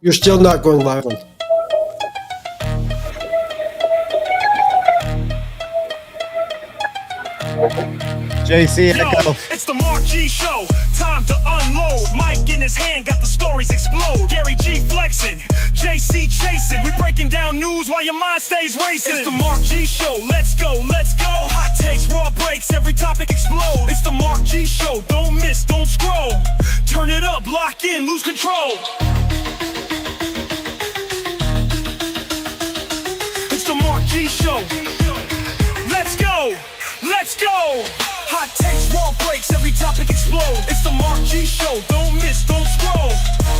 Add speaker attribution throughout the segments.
Speaker 1: You're still not going live on.
Speaker 2: JC,
Speaker 3: Yo,
Speaker 2: echo.
Speaker 3: it's the Mark G Show. Time to unload. Mike in his hand, got the stories explode. Gary G flexing, JC chasing. We breaking down news while your mind stays racing. It's the Mark G Show. Let's go, let's go. Hot takes, raw breaks, every topic explodes. It's the Mark G Show. Don't miss, don't scroll. Turn it up, lock in, lose control. It's the Mark G Show. Let's go, let's go. Hot takes, raw breaks, every topic explodes. It's the Mark G Show. Don't miss, don't scroll.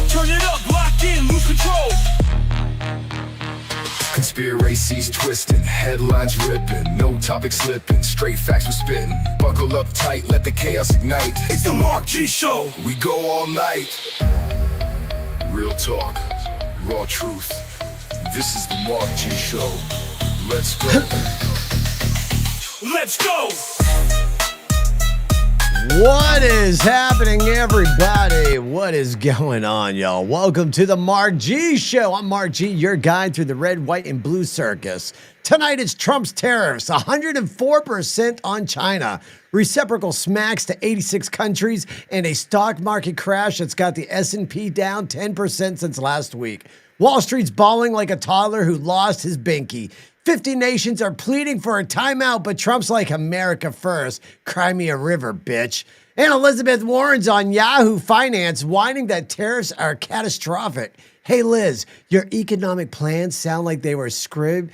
Speaker 3: Turn it up, lock in, lose control.
Speaker 4: Conspiracies twisting, headlines ripping, no topic slipping, straight facts we're spitting. Buckle up tight, let the chaos ignite.
Speaker 3: It's the Mark G Show.
Speaker 4: We go all night. Real talk, raw truth. This is the Mark G Show. Let's go.
Speaker 3: Let's go.
Speaker 2: What is happening, everybody? What is going on, y'all? Welcome to the Mark G Show. I'm Mark G, your guide through the red, white, and blue circus. Tonight it's Trump's tariffs, 104% on China, reciprocal smacks to 86 countries, and a stock market crash that's got the S&P down 10% since last week. Wall Street's bawling like a toddler who lost his binky. 50 nations are pleading for a timeout, but Trump's like, America first. Cry me a river, bitch. And Elizabeth Warren's on Yahoo Finance whining that tariffs are catastrophic. Hey, Liz, your economic plans sound like they were scribbled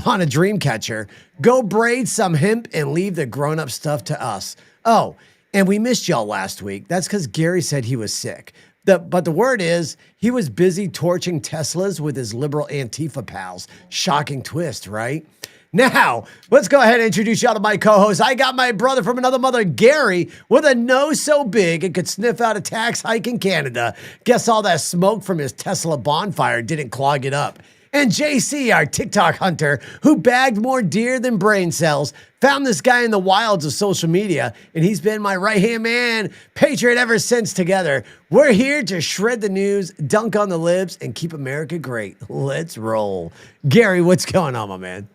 Speaker 2: on a dream catcher. Go braid some hemp and leave the grown-up stuff to us. Oh, and we missed y'all last week. That's because Gary said he was sick. But the word is, he was busy torching Teslas with his liberal Antifa pals. Shocking twist, right? Now, let's go ahead and introduce y'all to my co-host. I got my brother from another mother, Gary, with a nose so big it could sniff out a tax hike in Canada. Guess all that smoke from his Tesla bonfire didn't clog it up. And JC, our TikTok hunter, who bagged more deer than brain cells, found this guy in the wilds of social media, and he's been my right-hand man, patriot ever since together. We're here to shred the news, dunk on the libs, and keep America great. Let's roll. Gary, what's going on, my man?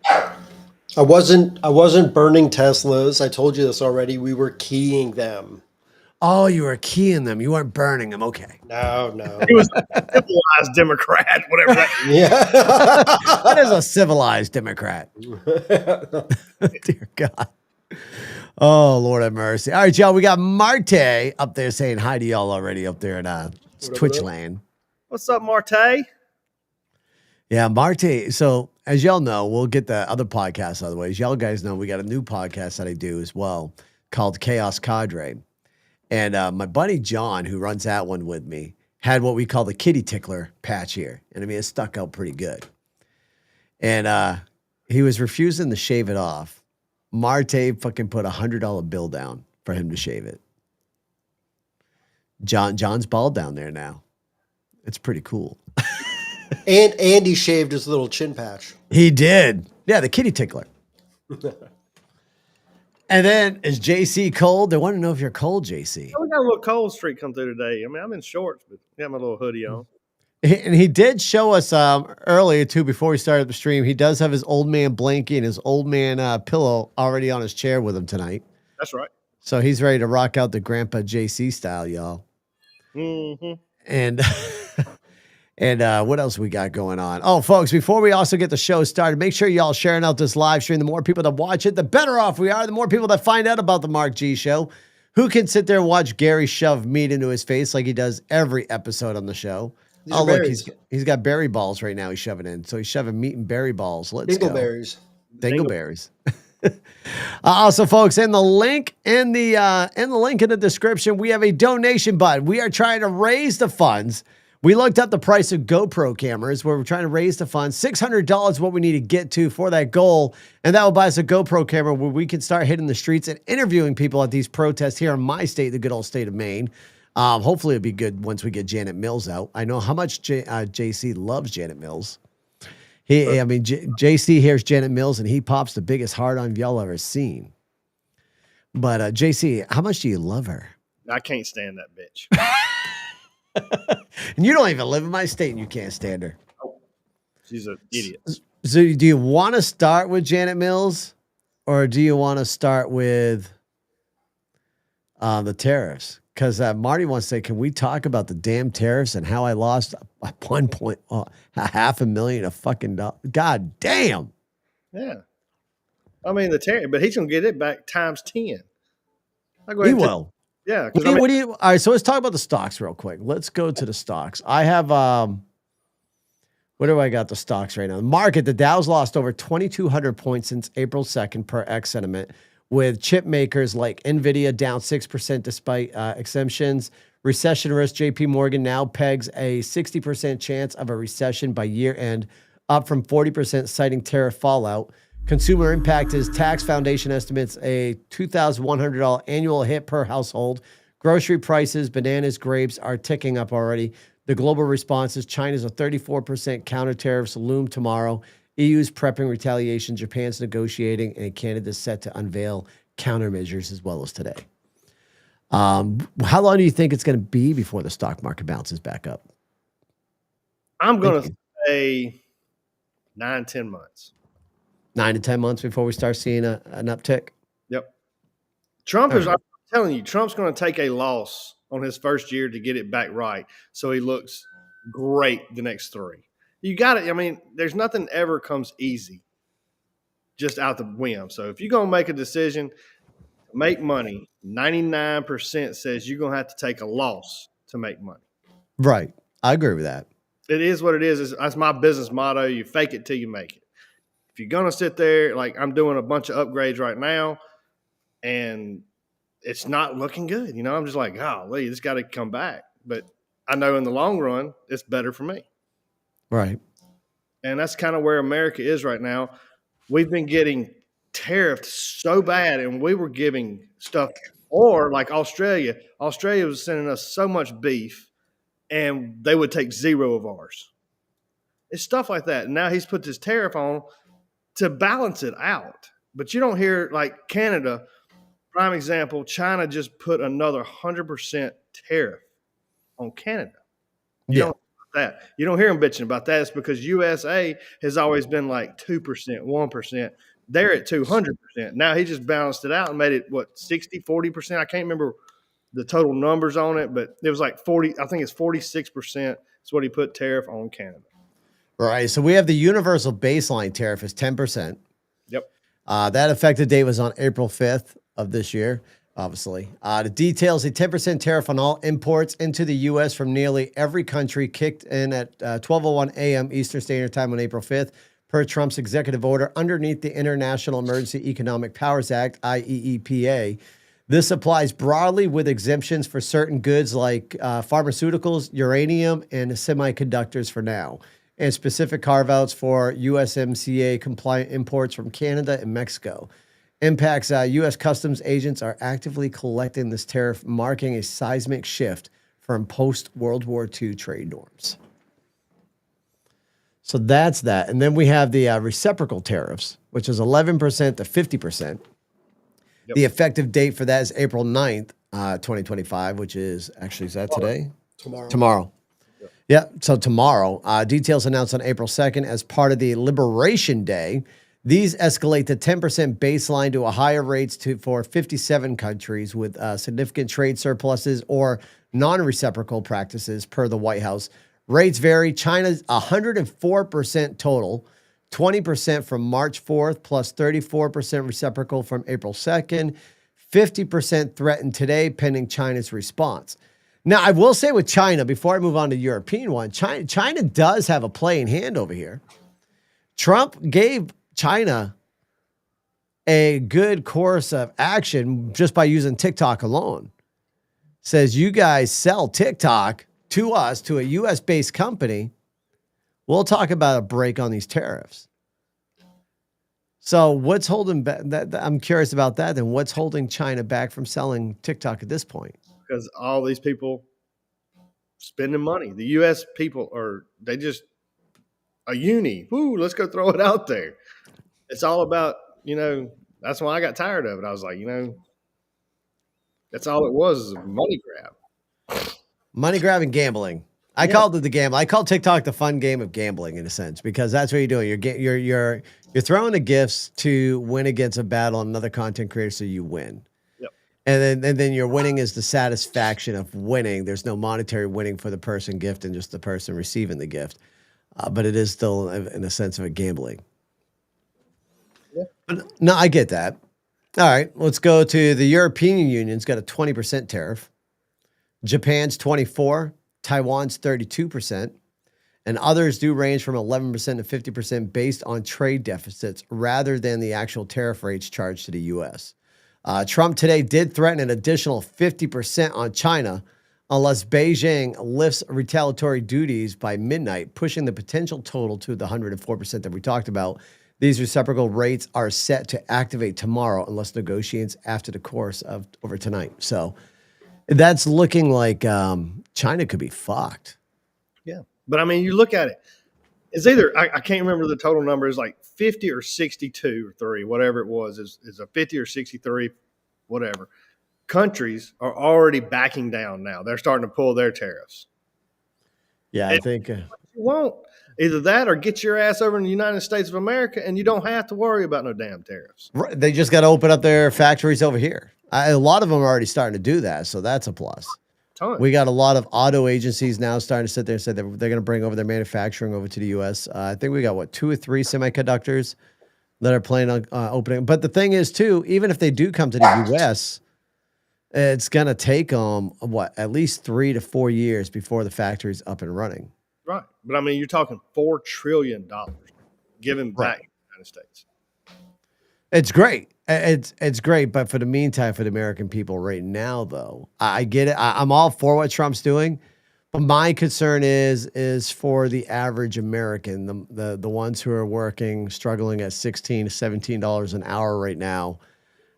Speaker 1: I wasn't burning Teslas. I told you this already. We were keying them.
Speaker 2: Oh, you were keying them. You weren't burning them. Okay.
Speaker 1: No.
Speaker 5: He was a civilized Democrat, whatever that is.
Speaker 1: Yeah.
Speaker 2: That is a civilized Democrat. Dear God. Oh, Lord have mercy. All right, y'all. We got Marte up there saying hi to y'all already up there in Twitch land.
Speaker 5: What's up, Marte?
Speaker 2: Yeah, Marte. So, as y'all know, we'll get the other podcast out of the way. As y'all guys know, we got a new podcast that I do as well called Chaos Cadre. And my buddy John, who runs that one with me, had what we call the kitty tickler patch here. And I mean, it stuck out pretty good. And he was refusing to shave it off. Marte fucking put $100 bill down for him to shave it. John's bald down there now. It's pretty cool.
Speaker 1: And Andy shaved his little chin patch.
Speaker 2: He did. Yeah, the kitty tickler. And then, is JC cold? They want to know if you're cold, JC.
Speaker 5: We got a little cold streak come through today. I mean, I'm in shorts, but I got my little hoodie on.
Speaker 2: And he did show us earlier, too, before we started the stream. He does have his old man blankie and his old man pillow already on his chair with him tonight.
Speaker 5: That's right.
Speaker 2: So he's ready to rock out the Grandpa JC style, y'all.
Speaker 5: Mm-hmm.
Speaker 2: And... And what else we got going on? Oh, folks, before we also get the show started, make sure y'all sharing out this live stream. The more people that watch it, the better off we are. The more people that find out about the Mark G Show. Who can sit there and watch Gary shove meat into his face like he does every episode on the show? Oh, look, he's got berry balls right now he's shoving in. So he's shoving meat and berry balls. Let's go.
Speaker 1: Dingleberries.
Speaker 2: Dingleberries. Also, folks, in the link in the description, we have a donation button. We are trying to raise the funds. We looked up the price of GoPro cameras where we're trying to raise the funds. $600 is what we need to get to for that goal. And that will buy us a GoPro camera where we can start hitting the streets and interviewing people at these protests here in my state, the good old state of Maine. Hopefully it'll be good once we get Janet Mills out. I know how much JC loves Janet Mills. JC hears Janet Mills and he pops the biggest hard-on y'all ever seen. But JC, how much do you love her?
Speaker 5: I can't stand that bitch.
Speaker 2: And you don't even live in my state and you can't stand her.
Speaker 5: She's an idiot.
Speaker 2: So do you want to start with Janet Mills or do you want to start with the tariffs? Because Marty wants to say, can we talk about the damn tariffs and how I lost $500,000 of fucking dollars? God damn.
Speaker 5: Yeah. I mean, the tariff, but he's going to get it back times 10. I'll go
Speaker 2: He
Speaker 5: ahead and
Speaker 2: will.
Speaker 5: yeah.
Speaker 2: What
Speaker 5: Because
Speaker 2: do you, what do you, all right, so let's talk about the stocks real quick. Let's go to the stocks. I have, what do I got the stocks right now? The market, the Dow's lost over 2,200 points since April 2nd per X sentiment, with chip makers like NVIDIA down 6% despite exemptions. Recession risk, JP Morgan now pegs a 60% chance of a recession by year end, up from 40%, citing tariff fallout. Consumer Impact is Tax Foundation estimates a $2,100 annual hit per household. Grocery prices, bananas, grapes are ticking up already. The global response is China's a 34% counter tariffs loom tomorrow. EU's prepping retaliation. Japan's negotiating, and Canada's set to unveil countermeasures as well as today. How long do you think it's going to be before the stock market bounces back up?
Speaker 5: I'm going to say 9-10 months.
Speaker 2: 9 to 10 months before we start seeing an uptick?
Speaker 5: Yep. I'm telling you, Trump's going to take a loss on his first year to get it back right. So he looks great the next 3. You got it. I mean, there's nothing ever comes easy just out the whim. So if you're going to make a decision, make money, 99% says you're going to have to take a loss to make money.
Speaker 2: Right. I agree with that.
Speaker 5: It is what it is. That's my business motto. You fake it till you make it. If you're going to sit there, like I'm doing a bunch of upgrades right now, and it's not looking good. You know, I'm just like, golly, this got to come back. But I know in the long run, it's better for me.
Speaker 2: Right.
Speaker 5: And that's kind of where America is right now. We've been getting tariffed so bad, and we were giving stuff, or like Australia. Australia was sending us so much beef, and they would take 0 of ours. It's stuff like that. And now he's put this tariff on to balance it out. But you don't hear, like Canada, prime example, China just put another 100% tariff on Canada. You don't hear about that. You don't hear them bitching about that. It's because USA has always been like 2%, 1%. They're at 200%. Now he just balanced it out and made it, 60, 40%? I can't remember the total numbers on it, but it was like 40. I think it's 46% is what he put tariff on Canada.
Speaker 2: Right. So we have the universal baseline tariff is 10%.
Speaker 5: Yep.
Speaker 2: That effective date was on April 5th of this year, obviously. The details, a 10% tariff on all imports into the U.S. from nearly every country kicked in at 12:01 a.m. Eastern Standard Time on April 5th, per Trump's executive order underneath the International Emergency Economic Powers Act, IEEPA. This applies broadly with exemptions for certain goods like pharmaceuticals, uranium, and semiconductors for now, and specific carve-outs for USMCA-compliant imports from Canada and Mexico. Impacts U.S. customs agents are actively collecting this tariff, marking a seismic shift from post-World War II trade norms. So that's that. And then we have the reciprocal tariffs, which is 11% to 50%. Yep. The effective date for that is April 9th, 2025, which is actually, is that today? Tomorrow. Yeah, so tomorrow. Details announced on April 2nd as part of the Liberation Day. These escalate the 10% baseline to a higher rates for 57 countries with significant trade surpluses or non-reciprocal practices per the White House. Rates vary. China's 104% total, 20% from March 4th, plus 34% reciprocal from April 2nd, 50% threatened today, pending China's response. Now, I will say with China, before I move on to European one, China does have a play in hand over here. Trump gave China a good course of action just by using TikTok alone. Says, you guys sell TikTok to us, to a U.S.-based company, we'll talk about a break on these tariffs. So what's holding back? I'm curious about that. Then what's holding China back from selling TikTok at this point?
Speaker 5: Because all these people spending money. The U.S. people they just a uni. Woo, let's go throw it out there. It's all about, that's why I got tired of it. I was like, that's all it was, is a money grab.
Speaker 2: Money grab and gambling. I called it the gamble. I call TikTok the fun game of gambling in a sense, because that's what you're doing. You're throwing the gifts to win against a battle on another content creator, so you win.
Speaker 5: Yep.
Speaker 2: And then your winning is the satisfaction of winning. There's no monetary winning for the person gifting, just the person receiving the gift. But it is still in a sense of a gambling.
Speaker 5: Yeah.
Speaker 2: But no, I get that. All right, let's go to the European Union's got a 20% tariff. Japan's 24%, Taiwan's 32%, and others do range from 11% to 50% based on trade deficits rather than the actual tariff rates charged to the U.S. Trump today did threaten an additional 50% on China unless Beijing lifts retaliatory duties by midnight, pushing the potential total to the 104% that we talked about. These reciprocal rates are set to activate tomorrow unless negotiations after the course of over tonight. So that's looking like China could be fucked.
Speaker 5: Yeah. But I mean, you look at it, it's either, I can't remember the total number, is like 50 or 62 or 3, whatever it was, is a 50 or 63, whatever. Countries are already backing down now. They're starting to pull their tariffs.
Speaker 2: Yeah, I think.
Speaker 5: You won't. Either that or get your ass over in the United States of America and you don't have to worry about no damn tariffs.
Speaker 2: Right, they just got to open up their factories over here. A lot of them are already starting to do that, so that's a plus.
Speaker 5: Ton.
Speaker 2: We got a lot of auto agencies now starting to sit there and say that they're going to bring over their manufacturing over to the U.S. I think we got, 2 or 3 semiconductors that are planning on opening. But the thing is, too, even if they do come to the U.S., it's going to take them, at least 3 to 4 years before the factory's up and running.
Speaker 5: Right. But I mean, you're talking $4 trillion given back to the United States.
Speaker 2: It's great. It's great. But for the meantime, for the American people right now, though, I get it. I'm all for what Trump's doing. But my concern is for the average American, the ones who are working, struggling at $16 to $17 an hour right now.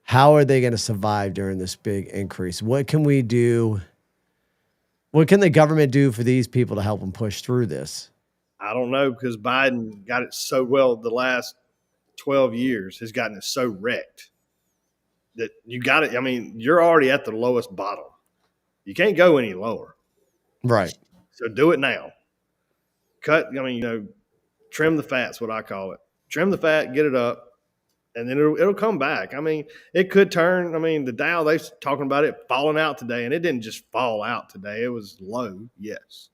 Speaker 2: How are they going to survive during this big increase? What can we do? What can the government do for these people to help them push through this?
Speaker 5: I don't know, because Biden got it so well the last 12 years, has gotten it so wrecked that you got it. I mean, you're already at the lowest bottom. You can't go any lower.
Speaker 2: Right.
Speaker 5: So do it now. Trim the fat's what I call it. Trim the fat, get it up, and then it'll come back. I mean, it could turn. I mean, the Dow, they're talking about it falling out today, and it didn't just fall out today. It was low, yes.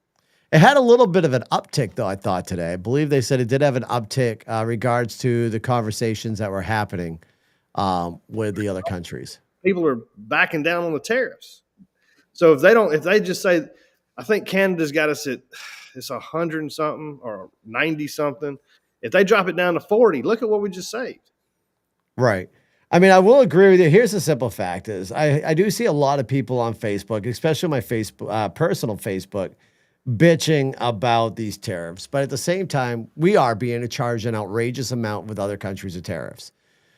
Speaker 2: It had a little bit of an uptick, though, I thought, today. I believe they said it did have an uptick regards to the conversations that were happening with the other countries.
Speaker 5: People are backing down on the tariffs. So if they just say, I think Canada's got us at, it's 100 and something or 90 something. If they drop it down to 40, look at what we just saved.
Speaker 2: Right. I mean, I will agree with you. Here's the simple fact is I do see a lot of people on Facebook, especially my Facebook, personal Facebook, bitching about these tariffs. But at the same time, we are being charged an outrageous amount with other countries of tariffs.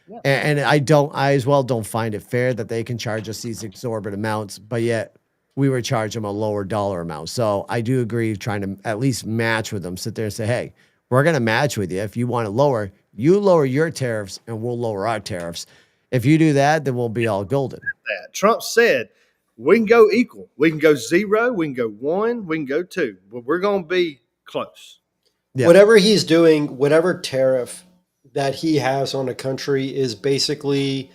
Speaker 2: Yeah. And I as well don't find it fair that they can charge us these exorbitant amounts, but yet we were charging them a lower dollar amount. So I do agree trying to at least match with them, sit there and say, hey, we're going to match with you. If you want to lower, you lower your tariffs and we'll lower our tariffs. If you do that, then we'll be all golden.
Speaker 5: Trump said, we can go equal. We can go 0. We can go 1. We can go 2. But we're going to be close.
Speaker 1: Yeah. Whatever he's doing, whatever tariff that he has on a country is basically,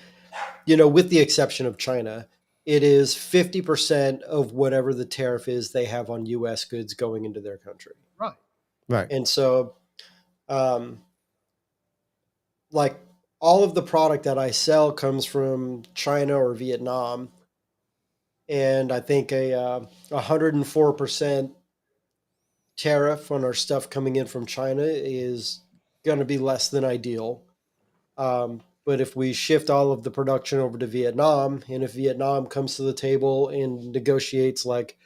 Speaker 1: with the exception of China, it is 50% of whatever the tariff is they have on U.S. goods going into their country.
Speaker 5: Right.
Speaker 2: Right.
Speaker 1: And so, like all of the product that I sell comes from China or Vietnam. And I think a 104% tariff on our stuff coming in from China is going to be less than ideal. But if we shift all of the production over to Vietnam, and if Vietnam comes to the table and negotiates, like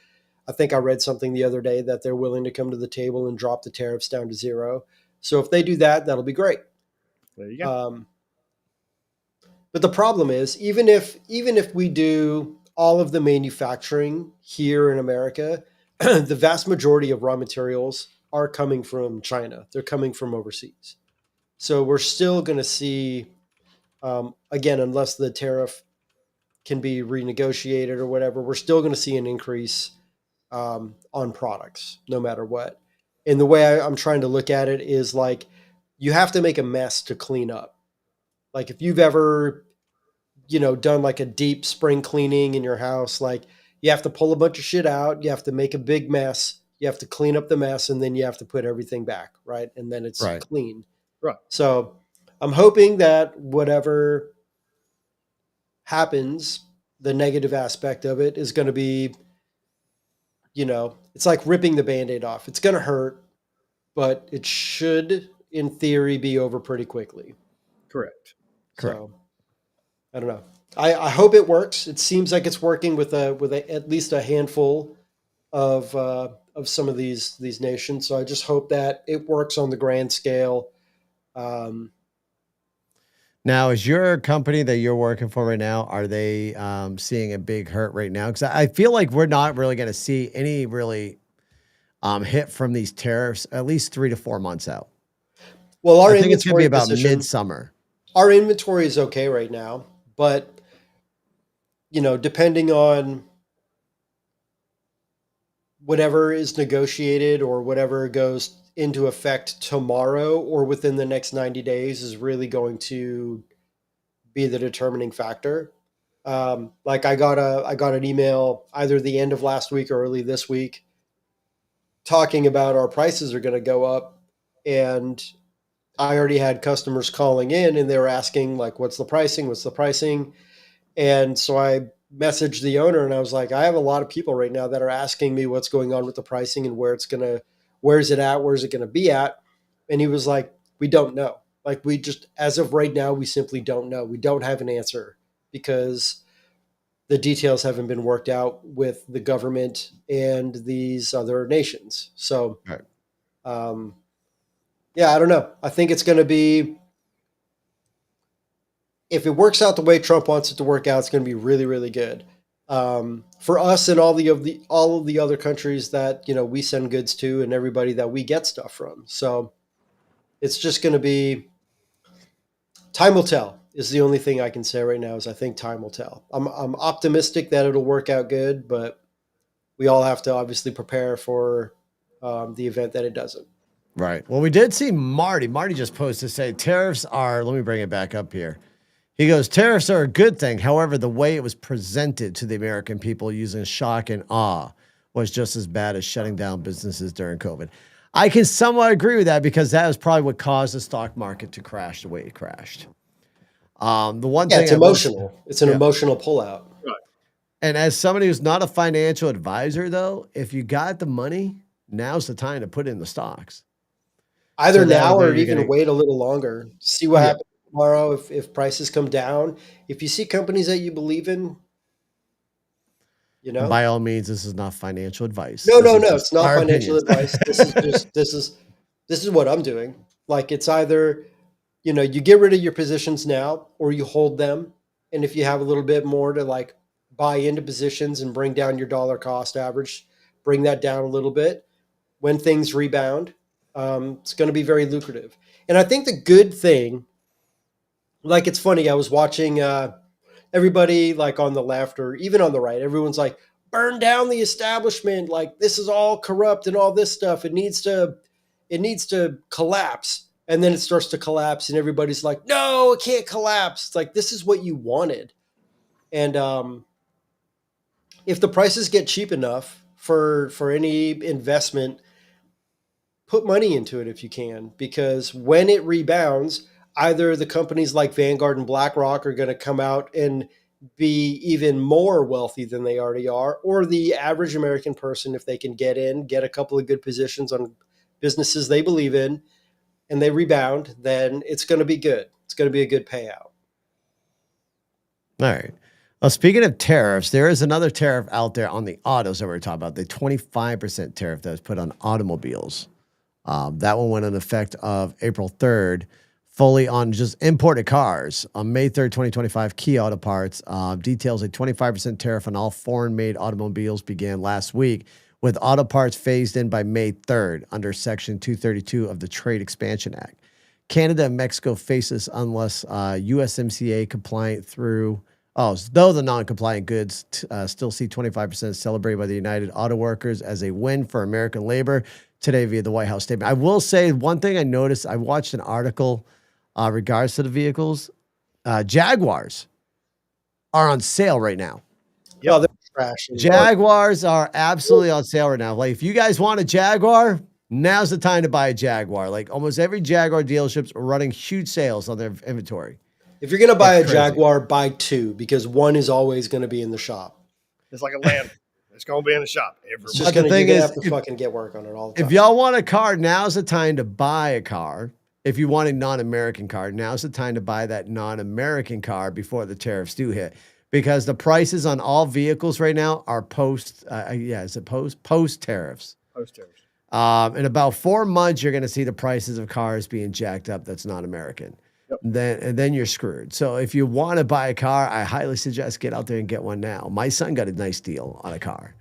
Speaker 1: I think I read something the other day that they're willing to come to the table and drop the tariffs down to 0. So if they do that, that'll be great.
Speaker 5: There you go.
Speaker 1: But the problem is, even if we do all of the manufacturing here in America, the vast majority of raw materials are coming from China. They're coming from overseas. So we're still going to see, again, unless the tariff can be renegotiated or whatever, we're still going to see an increase on products, no matter what. And the way I'm trying to look at it is like you have to make a mess to clean up. Like if you've ever, done like a deep spring cleaning in your house, like you have to pull a bunch of shit out, you have to make a big mess, you have to clean up the mess, and then you have to put everything back, right? And then it's
Speaker 2: Right.
Speaker 1: clean.
Speaker 5: Right.
Speaker 1: So I'm hoping that whatever happens, the negative aspect of it is going to be, it's like ripping the band-aid off. It's going to hurt, but it should, in theory, be over pretty quickly.
Speaker 5: Correct.
Speaker 1: So I don't know. I hope it works. It seems like it's working with at least a handful of some of these nations. So I just hope that it works on the grand scale.
Speaker 2: Now, is your company that you're working for right now, are they seeing a big hurt right now? Because I feel like we're not really going to see any really hit from these tariffs at least 3 to 4 months out.
Speaker 1: Well,
Speaker 2: I think it's going to be about midsummer.
Speaker 1: Our inventory is okay right now, but depending on whatever is negotiated or whatever goes into effect tomorrow or within the next 90 days is really going to be the determining factor. Like I got an email either the end of last week or early this week talking about our prices are going to go up, and I already had customers calling in and they were asking like, what's the pricing? And so I messaged the owner and I was like, I have a lot of people right now that are asking me what's going on with the pricing and where's it going to be at. And he was like, we don't know. Like we just, as of right now, we simply don't know. We don't have an answer because the details haven't been worked out with the government and these other nations. So,
Speaker 2: Right.
Speaker 1: Yeah, I don't know. I think it's going to be, if it works out the way Trump wants it to work out, it's going to be really, really good for us and all of the other countries that we send goods to and everybody that we get stuff from. So it's just going to be, time will tell. Is the only thing I can say right now is I think time will tell. I'm optimistic that it'll work out good, but we all have to obviously prepare for the event that it doesn't.
Speaker 2: Right. Well, we did see Marty. Marty just posted to say tariffs are, let me bring it back up here. He goes, tariffs are a good thing. However, the way it was presented to the American people using shock and awe was just as bad as shutting down businesses during COVID. I can somewhat agree with that because that was probably what caused the stock market to crash the way it crashed. The one thing
Speaker 1: it's emotional. It's an emotional pullout.
Speaker 5: Right.
Speaker 2: And as somebody who's not a financial advisor, though, if you got the money, now's the time to put in the stocks.
Speaker 1: Either
Speaker 2: So that
Speaker 1: now
Speaker 2: way
Speaker 1: or
Speaker 2: you're
Speaker 1: even
Speaker 2: gonna-
Speaker 1: wait a little longer. See what happens tomorrow if prices come down. If you see companies that you believe in,
Speaker 2: And by all means, this is not financial advice.
Speaker 1: No,
Speaker 2: This is just
Speaker 1: it's not
Speaker 2: our
Speaker 1: financial
Speaker 2: opinions.
Speaker 1: advice. This is what I'm doing. Like it's either, you get rid of your positions now or you hold them. And if you have a little bit more to like buy into positions and bring down your dollar cost average, bring that down a little bit. When things rebound, it's going to be very lucrative. And I think the good thing, like it's funny, I was watching everybody like on the left or even on the right, everyone's like, burn down the establishment. Like this is all corrupt and all this stuff. It needs to collapse. And then it starts to collapse and everybody's like, no, it can't collapse. It's like, this is what you wanted. And if the prices get cheap enough for any investment, put money into it if you can, because when it rebounds, either the companies like Vanguard and BlackRock are going to come out and be even more wealthy than they already are, or the average American person, if they can get a couple of good positions on businesses they believe in and they rebound, then it's going to be good. It's going to be a good payout.
Speaker 2: All right. Well, speaking of tariffs, there is another tariff out there on the autos that we're talking about, the 25% tariff that was put on automobiles. That one went in effect of April 3rd, fully on just imported cars. On May 3rd, 2025, Key Auto Parts details a 25% tariff on all foreign-made automobiles began last week, with auto parts phased in by May 3rd under Section 232 of the Trade Expansion Act. Canada and Mexico face this unless USMCA compliant through Though the non-compliant goods still see 25% celebrated by the United Auto Workers as a win for American labor today via the White House statement. I will say one thing I noticed. I watched an article regards to the vehicles. Jaguars are on sale right now.
Speaker 1: Oh, they're trash.
Speaker 2: Jaguars are absolutely on sale right now. Like, if you guys want a Jaguar, now's the time to buy a Jaguar. Like, almost every Jaguar dealerships are running huge sales on their inventory.
Speaker 1: If you're going to buy a
Speaker 2: It's crazy.
Speaker 1: Jaguar, buy two, because one is always going to be in the shop.
Speaker 5: It's like a land. It's going to be in the shop every
Speaker 1: It's just
Speaker 2: But the
Speaker 1: you're
Speaker 2: thing
Speaker 1: gonna
Speaker 2: is,
Speaker 1: have to fucking get work on it all the time.
Speaker 2: if y'all want a car, now's the time to buy a car. If you want a non-American car, now's the time to buy that non-American car before the tariffs do hit. Because the prices on all vehicles right now are post tariffs.
Speaker 5: Post tariffs.
Speaker 2: In about 4 months, you're going to see the prices of cars being jacked up. That's not American.
Speaker 5: Yep.
Speaker 2: Then you're screwed. So if you want to buy a car, I highly suggest get out there and get one now. My son got a nice deal on a car.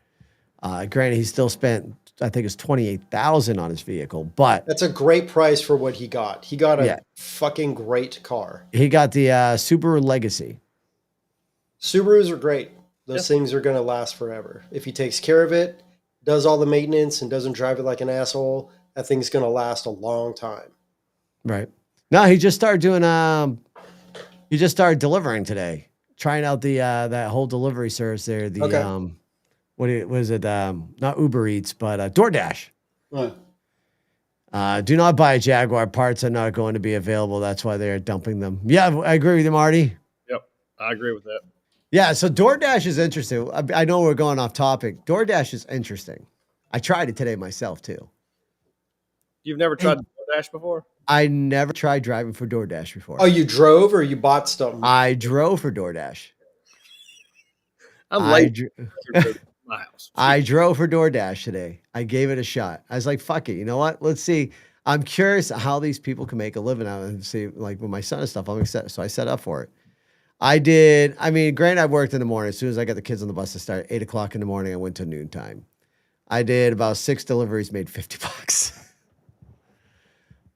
Speaker 2: Granted, he still spent, I think it's $28,000 on his vehicle, but
Speaker 1: That's a great price for what he got. He got a
Speaker 2: Yeah.
Speaker 1: fucking great car.
Speaker 2: he got the Subaru Legacy.
Speaker 1: Subarus are great. Those things are going to last forever. If he takes care of it, does all the maintenance, and doesn't drive it like an asshole, that thing's going to last a long time.
Speaker 2: Right. No, he just started doing. He just started delivering today. Trying out the that whole delivery service there. The
Speaker 1: Okay.
Speaker 2: what was it? Not Uber Eats, but DoorDash.
Speaker 1: Huh.
Speaker 2: Do not buy Jaguar. Parts are not going to be available. That's why they're dumping them. Yeah, I agree with you, Marty.
Speaker 5: Yep. I agree with that.
Speaker 2: Yeah, so DoorDash is interesting. I know we're going off topic. DoorDash is interesting. I tried it today myself too.
Speaker 5: You've never tried DoorDash before?
Speaker 2: I never tried driving for DoorDash before.
Speaker 1: Oh, you drove or you bought something?
Speaker 2: I drove for DoorDash.
Speaker 5: I'm
Speaker 2: I
Speaker 5: late
Speaker 2: dr-
Speaker 5: to my house.
Speaker 2: I drove for DoorDash today. I gave it a shot. I was like, fuck it. You know what? Let's see. I'm curious how these people can make a living out of it and see, like, with my son and stuff. I'm excited. So I set up for it. Granted, I worked in the morning. As soon as I got the kids on the bus, I started 8 o'clock in the morning. I went to noontime. I did about 6 deliveries, made $50.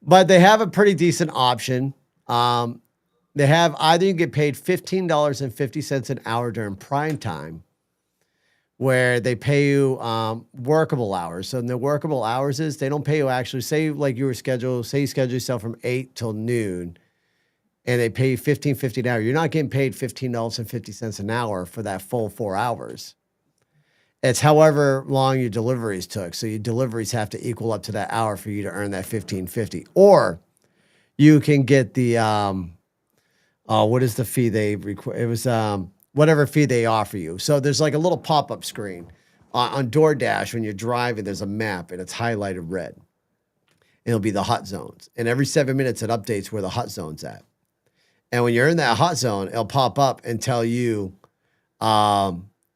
Speaker 2: But they have a pretty decent option. They have either you get paid $15.50 an hour during prime time, where they pay you workable hours. So in the workable hours is they don't pay you actually, say like you were scheduled, say you schedule yourself from 8 till noon, and they pay you $15.50 an hour. You're not getting paid $15.50 an hour for that full 4 hours. It's however long your deliveries took. So your deliveries have to equal up to that hour for you to earn that $15.50. Or you can get the what is the fee they require? It was whatever fee they offer you. So there's like a little pop-up screen on DoorDash when you're driving. There's a map and it's highlighted red. It'll be the hot zones, and every 7 minutes it updates where the hot zone's at. And when you're in that hot zone, it'll pop up and tell you,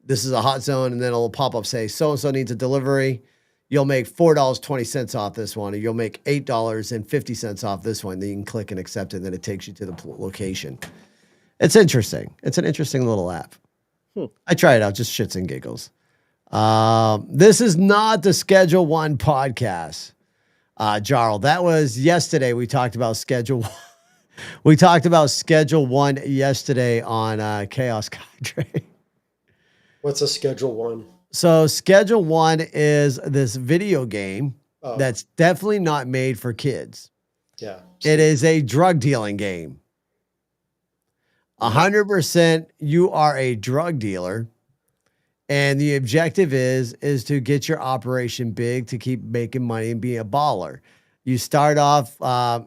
Speaker 2: this is a hot zone, and then it'll pop up, say, so-and-so needs a delivery. You'll make $4.20 off this one, or you'll make $8.50 off this one. Then you can click and accept it, and then it takes you to the location. It's interesting. It's an interesting little app. I try it out, just shits and giggles. This is not the Schedule 1 podcast, Jarl. That was yesterday. We talked about Schedule 1. We talked about Schedule 1 yesterday on Chaos Cadre.
Speaker 1: What's a Schedule 1?
Speaker 2: So Schedule 1 is this video game that's definitely not made for kids.
Speaker 1: Yeah.
Speaker 2: It is a drug dealing game. 100% you are a drug dealer, and the objective is to get your operation big, to keep making money and be a baller. You start off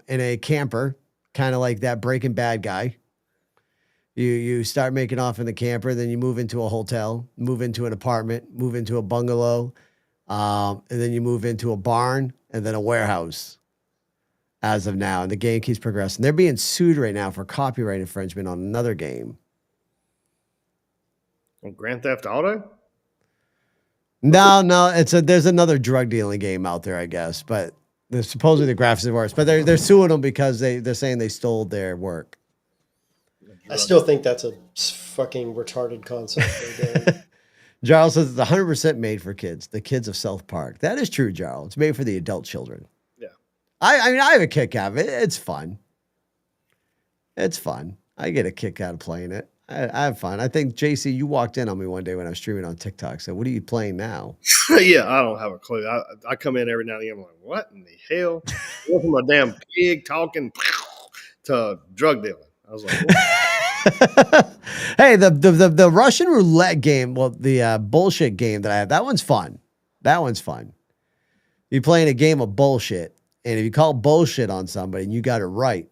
Speaker 2: in a camper, kind of like that Breaking Bad guy. You start making off in the camper, then you move into a hotel, move into an apartment, move into a bungalow, and then you move into a barn and then a warehouse as of now. And the game keeps progressing. They're being sued right now for copyright infringement on another game.
Speaker 5: On Grand Theft Auto?
Speaker 2: No, there's another drug dealing game out there, I guess, but supposedly the graphics are worse. But they're suing them because they're saying they stole their work.
Speaker 1: I still think that's a fucking retarded concept.
Speaker 2: Giles says it's 100% made for kids, the kids of South Park. That is true, Giles. It's made for the adult children.
Speaker 5: Yeah.
Speaker 2: I mean, I have a kick out of it. It's fun. It's fun. I get a kick out of playing it. I have fun. I think JC, you walked in on me one day when I was streaming on TikTok. So what are you playing now?
Speaker 5: Yeah, I don't have a clue. I come in every now and again. I'm like, what in the hell? I went from a damn pig talking to drug dealing. I was like,
Speaker 2: Hey, the Russian roulette game, well, the bullshit game that I have, that one's fun. That one's fun. You're playing a game of bullshit, and if you call bullshit on somebody and you got it right,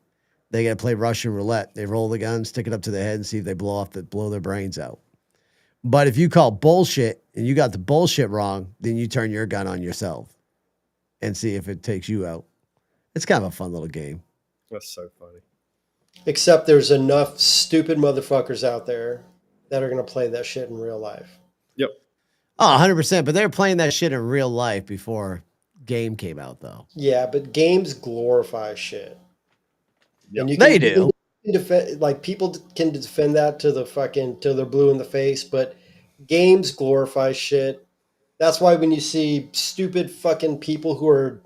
Speaker 2: they got to play Russian roulette. They roll the gun, stick it up to their head, and see if they blow their brains out. But if you call bullshit and you got the bullshit wrong, then you turn your gun on yourself and see if it takes you out. It's kind of a fun little game.
Speaker 5: that's so funny.
Speaker 1: Except there's enough stupid motherfuckers out there that are going to play that shit in real life.
Speaker 5: Yep.
Speaker 2: Oh, 100%. But they were playing that shit in real life before game came out, though.
Speaker 1: Yeah, but games glorify shit.
Speaker 5: Yep.
Speaker 1: And
Speaker 2: They do.
Speaker 1: you can defend, like, people can defend that to the fucking, till they're blue in the face, but games glorify shit. That's why when you see stupid fucking people who are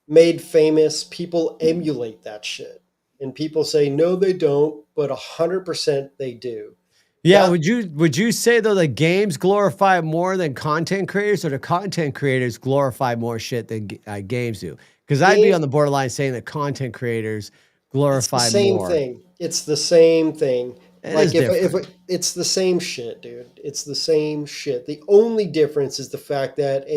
Speaker 1: made famous, people emulate that shit. And people say, no, they don't, but 100% they do.
Speaker 2: Yeah,
Speaker 1: That-
Speaker 2: would you say though that games glorify more than content creators, or the content creators glorify more shit than games do? Because I'd be
Speaker 1: Game-
Speaker 2: on the borderline saying that content creators
Speaker 1: It's the
Speaker 2: glorify
Speaker 1: same
Speaker 2: more.
Speaker 1: thing. It's the same thing.
Speaker 2: It
Speaker 1: Like
Speaker 2: is
Speaker 1: if
Speaker 2: different.
Speaker 1: it's the same shit, dude. It's the same shit. The only difference is the fact that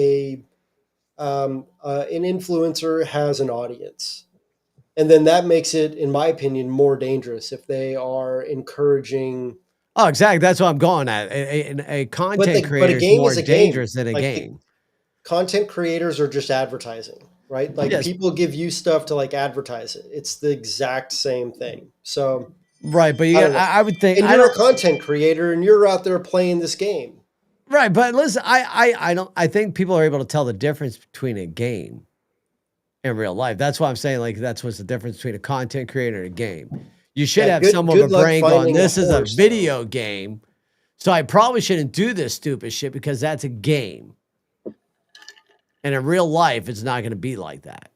Speaker 1: an influencer has an audience, and then that makes it, in my opinion, more dangerous if they are encouraging.
Speaker 2: Oh, exactly. That's what I'm going at. A content creator is
Speaker 1: game
Speaker 2: more
Speaker 1: is a game.
Speaker 2: dangerous than a
Speaker 1: Like,
Speaker 2: game.
Speaker 1: Content creators are just advertising, right? Like
Speaker 2: Yes.
Speaker 1: people give you stuff to like advertise it. It's the exact same thing. So,
Speaker 2: Right, but
Speaker 1: I don't know.
Speaker 2: I would think
Speaker 1: and
Speaker 2: I
Speaker 1: you're a
Speaker 2: don't.
Speaker 1: content creator and you're out there playing this game.
Speaker 2: Right, but listen, I don't. I think people are able to tell the difference between a game and real life. That's why I'm saying, like, that's what's the difference between a content creator and a game. You should
Speaker 1: Yeah,
Speaker 2: have
Speaker 1: good-
Speaker 2: some of a
Speaker 1: good luck
Speaker 2: brain going,
Speaker 1: finding a
Speaker 2: this is a
Speaker 1: horse, though."
Speaker 2: video game, so I probably shouldn't do this stupid shit because that's a game. And in real life, it's not going to be like that.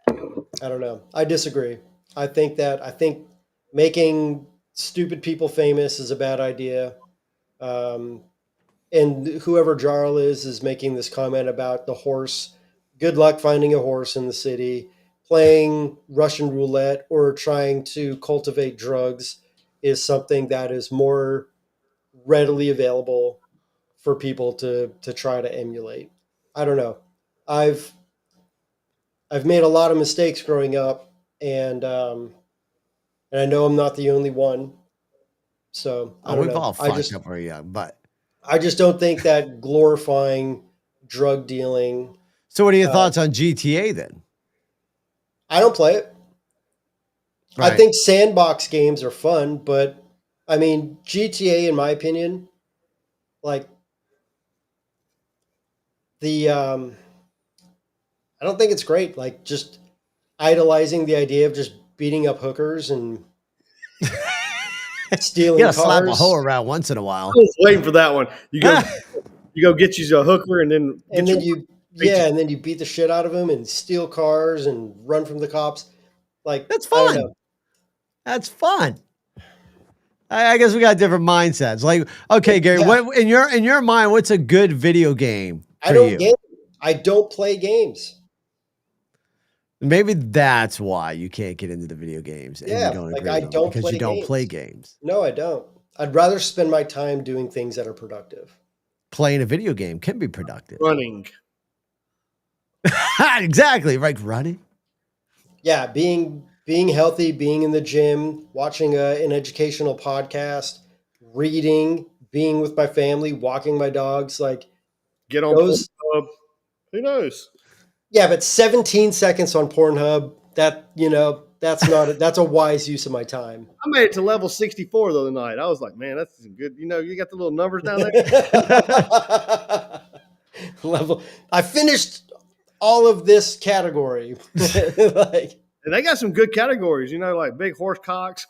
Speaker 1: I don't know. I disagree. I think making stupid people famous is a bad idea. And whoever Jarl is making this comment about the horse. Good luck finding a horse in the city. Playing Russian roulette or trying to cultivate drugs is something that is more readily available for people to try to emulate. I don't know. I've made a lot of mistakes growing up, and I know I'm not the only one. So I
Speaker 2: Oh,
Speaker 1: don't
Speaker 2: we've
Speaker 1: know.
Speaker 2: all fucked up very young, but
Speaker 1: I just don't think that glorifying drug dealing.
Speaker 2: so what are your thoughts on GTA then?
Speaker 1: I don't play it. I
Speaker 2: Right.
Speaker 1: think sandbox games are fun, but I mean GTA, in my opinion, like the I don't think it's great. Like just idolizing the idea of just beating up hookers and
Speaker 2: You
Speaker 1: stealing
Speaker 2: gotta slap a
Speaker 1: cars.
Speaker 2: hoe around once in a while.
Speaker 5: I was waiting for that one. You go get you a hooker and then
Speaker 1: And
Speaker 5: get
Speaker 1: then
Speaker 5: you
Speaker 1: and then you beat the shit out of them and steal cars and run from the cops. Like
Speaker 2: That's
Speaker 1: I don't
Speaker 2: fun.
Speaker 1: know.
Speaker 2: That's fun. I guess we got different mindsets. Like, okay, Gary,
Speaker 1: Yeah.
Speaker 2: what in your mind, what's a good video game for
Speaker 1: I don't
Speaker 2: you?
Speaker 1: game. I don't play games.
Speaker 2: Maybe that's why you can't get into the video games and
Speaker 1: Yeah,
Speaker 2: you don't
Speaker 1: like,
Speaker 2: agree
Speaker 1: I
Speaker 2: with them,
Speaker 1: don't
Speaker 2: because
Speaker 1: play
Speaker 2: you don't play
Speaker 1: games.
Speaker 2: games.
Speaker 1: No, I don't. I'd rather spend my time doing things that are productive.
Speaker 2: Playing a video game can be productive.
Speaker 5: running.
Speaker 2: Exactly, right? Running.
Speaker 1: Yeah, being healthy, being in the gym, watching an educational podcast, reading, being with my family, walking my dogs, like
Speaker 5: Get on
Speaker 1: those.
Speaker 5: Pornhub. Who knows?
Speaker 1: Yeah, but 17 seconds on Pornhub, that's a wise use of my time.
Speaker 5: I made it to level 64 the other night. I was like, man, that's good. You know, you got the little numbers down there.
Speaker 1: Level. I finished all of this category. Like,
Speaker 5: And they got some good categories, you know, like big horse cocks.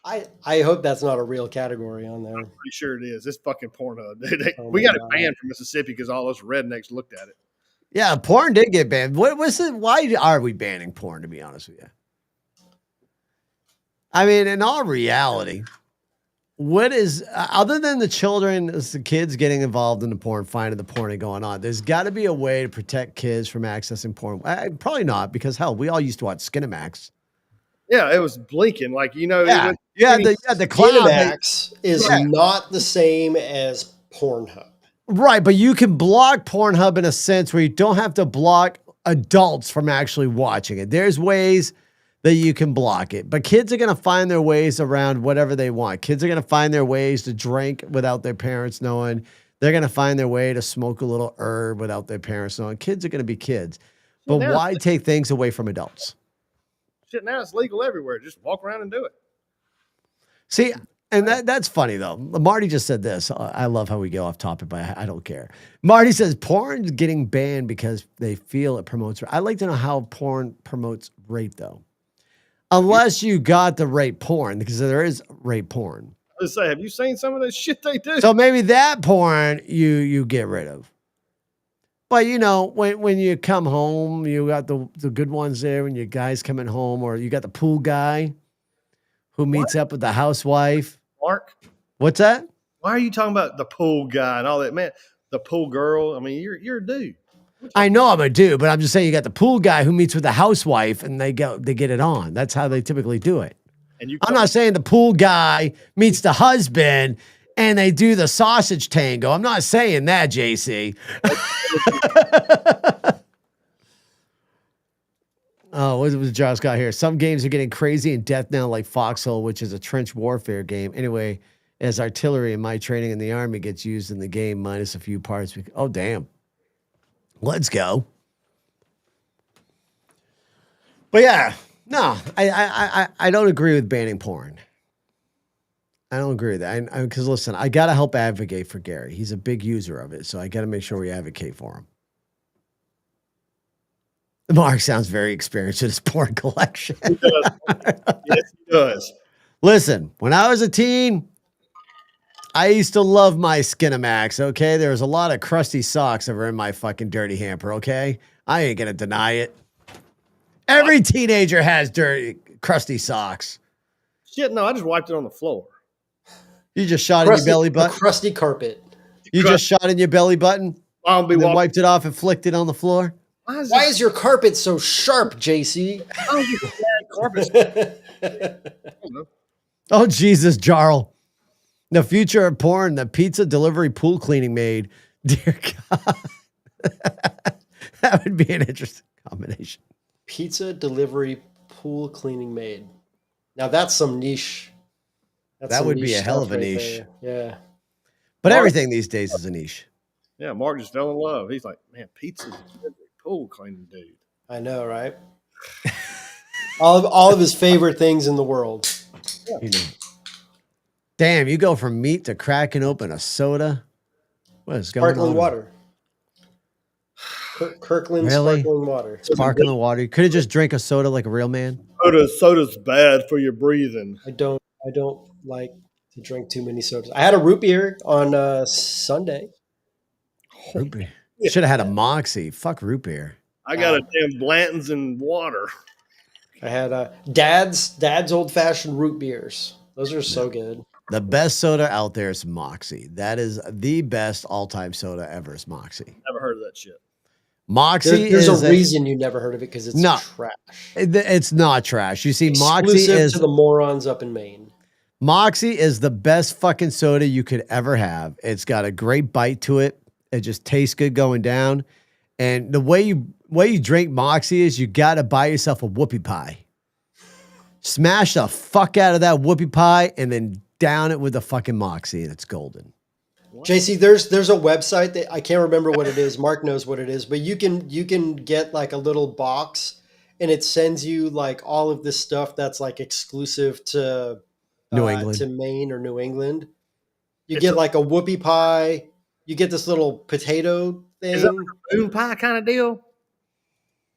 Speaker 1: I hope that's not a real category on there.
Speaker 5: Pretty sure it is. It's fucking Pornhub.
Speaker 1: Oh
Speaker 5: We
Speaker 1: my
Speaker 5: got it
Speaker 1: God.
Speaker 5: banned from Mississippi because all us rednecks looked at it.
Speaker 2: Yeah, porn did get banned. What was it? Why are we banning porn, to be honest with you? I mean, in all reality, what is other than the children, the kids getting involved in the porn, finding the porn and going on? There's got to be a way to protect kids from accessing porn. Probably not, because hell, we all used to watch Skinamax.
Speaker 5: Yeah, it was blinking. Like, it
Speaker 2: Yeah,
Speaker 5: was
Speaker 2: yeah, the cloud.
Speaker 1: Cinemax is not the same as Pornhub.
Speaker 2: Right, but you can block Pornhub in a sense where you don't have to block adults from actually watching it. There's ways that you can block it, but kids are going to find their ways around whatever they want. Kids are going to find their ways to drink without their parents knowing. They're going to find their way to smoke a little herb without their parents knowing. Kids are going to be kids. But why take things away from adults?
Speaker 5: shit. Now it's legal everywhere. Just walk around and do it.
Speaker 2: See, and that's funny, though. Marty just said this. I love how we go off topic, but I don't care. Marty says porn's getting banned because they feel it promotes. I'd like to know how porn promotes rape, though. Unless you got the rape porn, because there is rape porn.
Speaker 5: I was say, have you seen some of this shit they do?
Speaker 2: So maybe that porn you get rid of. But when you come home, you got the good ones there. When your guy's coming home, or you got the pool guy who meets up with the housewife.
Speaker 5: Mark,
Speaker 2: What's that?
Speaker 5: why are you talking about the pool guy and all that, man? The pool girl. I mean, you're a dude.
Speaker 2: I know I'm a dude, but I'm just saying you got the pool guy who meets with the housewife and they get it on. That's how they typically do it.
Speaker 5: And
Speaker 2: I'm not saying the pool guy meets the husband and they do the sausage tango. I'm not saying that, JC. Oh, what was Josh got here? Some games are getting crazy in death now, like Foxhole, which is a trench warfare game. Anyway, as artillery in my training in the Army gets used in the game, minus a few parts. Oh, damn. Let's go. But yeah, no, I don't agree with banning porn. I don't agree with that. Because listen, I got to help advocate for Gary. He's a big user of it, so I got to make sure we advocate for him. Mark sounds very experienced in his porn collection.
Speaker 5: He does. Yes, he does.
Speaker 2: Listen, when I was a teen, I used to love my Skinamax, okay? There was a lot of crusty socks that were in my fucking dirty hamper, okay? I ain't gonna deny it. Every teenager has dirty, crusty socks.
Speaker 5: Shit, no, I just wiped it on the floor.
Speaker 2: You just shot in your belly
Speaker 1: A
Speaker 2: button?
Speaker 1: crusty carpet.
Speaker 2: You just shot in your belly button?
Speaker 5: I'll be
Speaker 2: And then
Speaker 5: walking.
Speaker 2: wiped it off and flicked it on the floor?
Speaker 1: Why is your carpet so sharp, JC?
Speaker 5: Oh, you bad carpet.
Speaker 2: Oh, Jesus, Jarl. The future of porn, the pizza delivery pool cleaning maid. Dear God. That would be an interesting combination.
Speaker 1: Pizza delivery pool cleaning maid. Now that's some niche.
Speaker 2: That
Speaker 1: some
Speaker 2: would be
Speaker 1: niche
Speaker 2: a hell of
Speaker 1: stuff
Speaker 2: a
Speaker 1: right
Speaker 2: niche.
Speaker 1: there. Yeah.
Speaker 2: But
Speaker 5: Mark-
Speaker 2: everything these days is a niche.
Speaker 5: Yeah, Mark just fell in love. He's like, man, pizza's a pool cleaning dude.
Speaker 1: I know, right? all of his favorite things in the world.
Speaker 2: You know. Damn, you go from meat to cracking open a soda. What is going
Speaker 1: Sparkling
Speaker 2: on?
Speaker 1: water. Kirkland
Speaker 2: Really?
Speaker 1: sparkling water.
Speaker 2: Sparkling water. You could have just drank a soda like a real man.
Speaker 5: Soda's bad for your breathing.
Speaker 1: I don't like to drink too many sodas. I had a root beer on Sunday.
Speaker 2: Root beer. Should have had a Moxie. Fuck root beer.
Speaker 5: I got a damn Blanton's and water.
Speaker 1: I had Dad's old fashioned root beers. Those are so good.
Speaker 2: The best soda out there is Moxie. That is the best all-time soda ever is Moxie.
Speaker 5: Never heard of that shit.
Speaker 2: Moxie
Speaker 1: There's
Speaker 2: is
Speaker 1: a reason you never heard of it because it's
Speaker 2: No.
Speaker 1: trash.
Speaker 2: It's not trash. You see, Moxie
Speaker 1: Exclusive
Speaker 2: is
Speaker 1: to the morons up in Maine.
Speaker 2: Moxie is the best fucking soda you could ever have. It's got a great bite to it. It just tastes good going down. And the way you drink Moxie is you got to buy yourself a whoopie pie. Smash the fuck out of that whoopie pie and then down it with the fucking Moxie, and it's golden.
Speaker 1: JC, there's a website that I can't remember what it is. Mark knows what it is, but you can get like a little box and it sends you like all of this stuff that's like exclusive to
Speaker 2: New England.
Speaker 1: to Maine or New England. You
Speaker 5: It's
Speaker 1: get like a whoopie pie. You get this little potato thing.
Speaker 5: Is that like a moon pie kind of deal?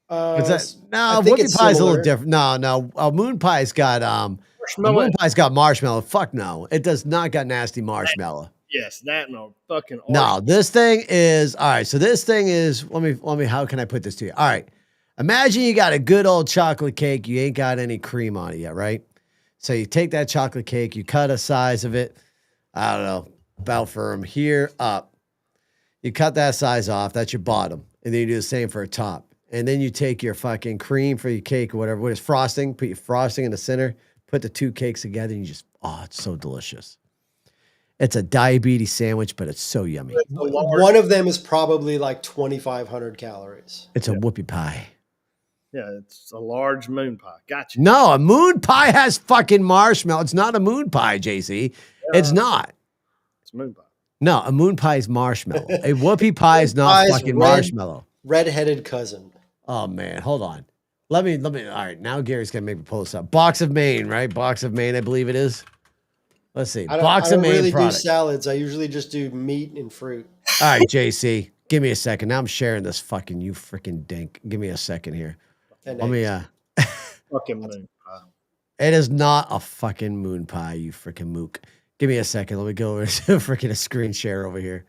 Speaker 2: What's that? No,
Speaker 1: I think
Speaker 2: whoopie
Speaker 1: it's
Speaker 2: pie's a little
Speaker 1: similar.
Speaker 2: different. No. Moon pie's got
Speaker 5: Marshmallow.
Speaker 2: moon pie's got marshmallow. Fuck no. It does not got nasty marshmallow.
Speaker 5: Yes, that and a fucking
Speaker 2: No, this thing is all right. So this thing is let me how can I put this to you? All right. Imagine you got a good old chocolate cake. You ain't got any cream on it yet, right? So you take that chocolate cake, you cut a size of it, I don't know, about from here up. You cut that size off. That's your bottom. And then you do the same for a top. And then you take your fucking cream for your cake or whatever. What is frosting? Put your frosting in the center. Put the two cakes together and you just, oh, it's so delicious. It's a diabetes sandwich, but it's so yummy.
Speaker 1: One of them is probably like 2,500 calories.
Speaker 2: It's a whoopie pie.
Speaker 5: Yeah, it's a large moon pie. Gotcha.
Speaker 2: No, a moon pie has fucking marshmallow. It's not a moon pie, JC. It's not.
Speaker 5: It's moon pie.
Speaker 2: No, a moon pie is marshmallow. A whoopie pie is not
Speaker 1: Pie's
Speaker 2: fucking marshmallow.
Speaker 1: Red-headed cousin.
Speaker 2: Oh man, hold on. Let me. All right, now Gary's gonna make me pull this up. Box of Maine, right? Box of Maine, I believe it is. Let's see.
Speaker 1: I
Speaker 2: Box
Speaker 1: don't
Speaker 2: of Maine
Speaker 1: really
Speaker 2: product.
Speaker 1: do salads. I usually just do meat and fruit.
Speaker 2: All right, JC, give me a second. Now I'm sharing this fucking you freaking dink. Give me a second here.
Speaker 1: And
Speaker 2: Let me.
Speaker 5: Fucking moon pie.
Speaker 2: It is not a fucking moon pie, you freaking mook. Give me a second. Let me go over to freaking a screen share over here.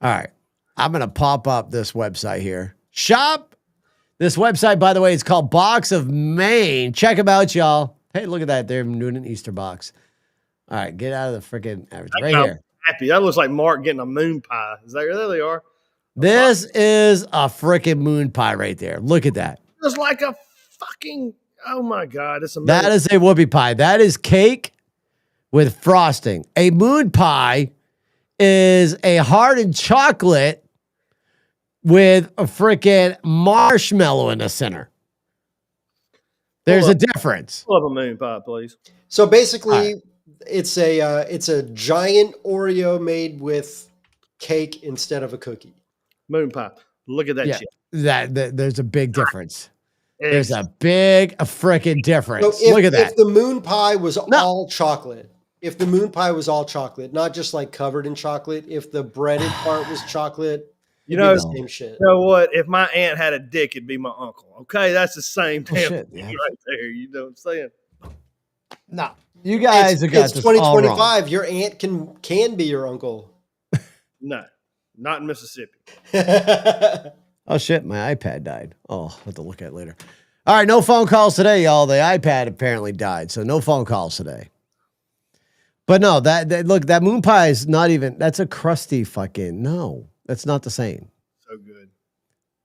Speaker 2: All right. I'm going to pop up this website here. Shop. This website, by the way, is called Box of Maine. Check them out, y'all. Hey, look at that. They're doing an Easter box. All right. Get out of the freaking right here.
Speaker 5: Happy. That looks like Mark getting a moon pie. Is that there they are?
Speaker 2: This is a freaking moon pie right there. Look at that.
Speaker 5: It's like a fucking, oh my God. It's amazing.
Speaker 2: That is a whoopie pie. That is cake with frosting. A moon pie is a hardened chocolate with a freaking marshmallow in the center. There's a difference.
Speaker 5: Love a moon pie, please.
Speaker 1: So basically, it's a giant Oreo made with cake instead of a cookie.
Speaker 5: Moon pie. Look at that
Speaker 2: Yeah,
Speaker 5: shit.
Speaker 2: that there's a big difference. There's a big freaking difference.
Speaker 1: So
Speaker 2: Look at that.
Speaker 1: If the moon pie was all chocolate, not just like covered in chocolate, if the breaded part was chocolate,
Speaker 5: You know,
Speaker 1: the same shit.
Speaker 5: You know what? If my aunt had a dick, it'd be my uncle. Okay, that's the same damn
Speaker 2: shit,
Speaker 5: thing
Speaker 2: yeah.
Speaker 5: right there. You know what I'm saying?
Speaker 2: No, you guys have got
Speaker 1: It's
Speaker 2: this all wrong.
Speaker 1: 2025. Your aunt can be your uncle.
Speaker 5: No, not in Mississippi.
Speaker 2: Oh shit, my iPad died. Oh, I'll have to look at it later. All right, no phone calls today, y'all. The iPad apparently died, so no phone calls today. But no, look, that moon pie is not even, that's a crusty fucking, no, that's not the same.
Speaker 5: So good.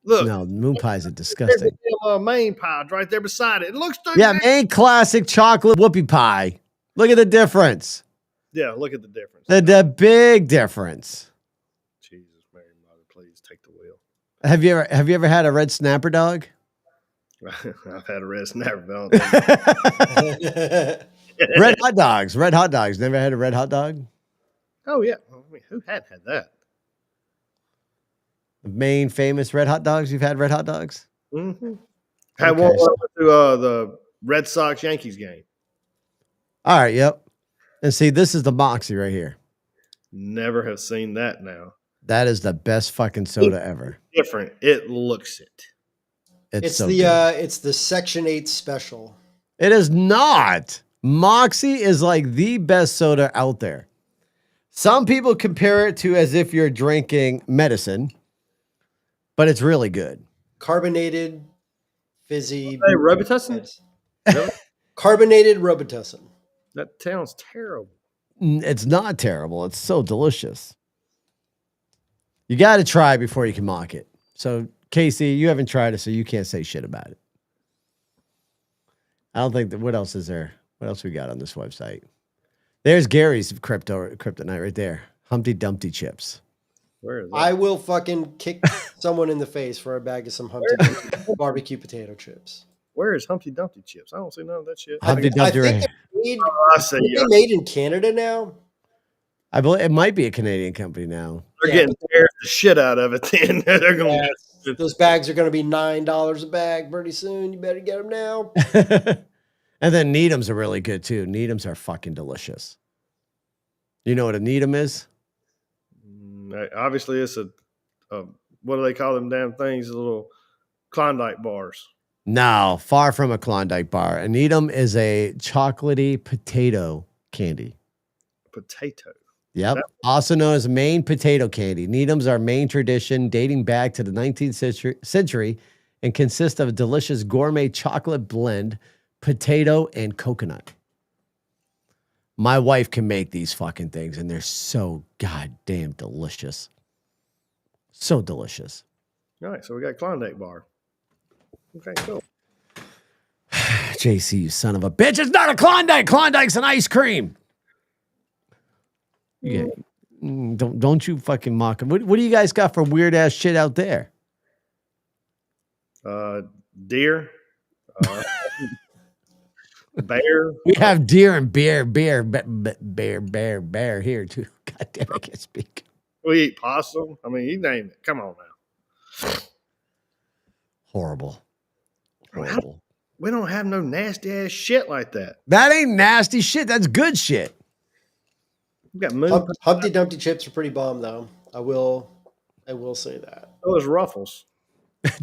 Speaker 5: Look.
Speaker 2: No, moon pies are
Speaker 5: There's
Speaker 2: disgusting.
Speaker 5: a main pie right there beside it. It looks so
Speaker 2: Yeah,
Speaker 5: good.
Speaker 2: Maine classic chocolate whoopie pie. Look at the difference.
Speaker 5: Yeah, look at the difference.
Speaker 2: The big difference.
Speaker 5: Jesus, Mary, Mother, please take the wheel.
Speaker 2: Have you ever had a red snapper dog?
Speaker 5: I've had a red snapper.
Speaker 2: Red hot dogs. Red hot dogs. Never had a red hot dog?
Speaker 5: Oh, yeah. I mean, who had that?
Speaker 2: The main famous red hot dogs? You've had red hot dogs?
Speaker 5: Mm-hmm. Had
Speaker 2: Okay,
Speaker 5: one when I went to the Red Sox Yankees game.
Speaker 2: All right, yep. And see, this is the Moxie right here.
Speaker 5: Never have seen that now.
Speaker 2: That is the best fucking soda ever.
Speaker 5: Different. It looks it.
Speaker 2: It's so
Speaker 1: the
Speaker 2: good.
Speaker 1: it's the Section 8 special.
Speaker 2: It is not. Moxie is like the best soda out there. Some people compare it to as if you're drinking medicine, but it's really good.
Speaker 1: Carbonated, fizzy.
Speaker 5: Hey, Robitussin? Really?
Speaker 1: Carbonated Robitussin.
Speaker 5: That sounds terrible.
Speaker 2: It's not terrible. It's so delicious. You got to try before you can mock it. So, Casey, you haven't tried it, so you can't say shit about it. I don't think that. What else is there? What else we got on this website? There's Gary's kryptonite right there. Humpty Dumpty chips.
Speaker 5: Where is that?
Speaker 1: I will fucking kick someone in the face for a bag of some Humpty Dumpty barbecue potato chips.
Speaker 5: Where is Humpty Dumpty chips? I don't see none of that shit.
Speaker 2: Humpty
Speaker 1: I
Speaker 2: Dumpty.
Speaker 1: think
Speaker 2: Right.
Speaker 5: I see.
Speaker 1: they're made in Canada now.
Speaker 2: I believe it might be a Canadian company now.
Speaker 5: They're
Speaker 1: Yeah.
Speaker 5: getting the shit out of it. Then they're going to.
Speaker 1: Yeah, those bags are going to be $9 a bag pretty soon. You better get them now.
Speaker 2: And then Needham's are really good too. Needham's are fucking delicious. You know what a Needham is?
Speaker 5: Obviously, it's a what do they call them damn things? Little Klondike bars.
Speaker 2: No, far from a Klondike bar. A Needham is a chocolatey potato candy.
Speaker 5: Potato.
Speaker 2: Yep. Also known as Maine potato candy. Needham's are Maine tradition dating back to the 19th century and consist of a delicious gourmet chocolate blend, potato, and coconut. My wife can make these fucking things, and they're so goddamn delicious. So delicious.
Speaker 5: All right, so we got Klondike bar. Okay, cool.
Speaker 2: JC, you son of a bitch. It's not a Klondike. Klondike's an ice cream. Yeah. Don't you fucking mock him. What do you guys got for weird ass shit out there?
Speaker 5: Deer. Bear.
Speaker 2: We have deer and bear here too. God damn, I can't speak.
Speaker 5: We eat possum. I mean, you name it. Come on now.
Speaker 2: Horrible.
Speaker 5: We don't have no nasty ass shit like that.
Speaker 2: That ain't nasty shit. That's good shit.
Speaker 5: We got moon.
Speaker 1: Humpty Dumpty chips are pretty bomb, though. I will say that.
Speaker 5: Those Ruffles.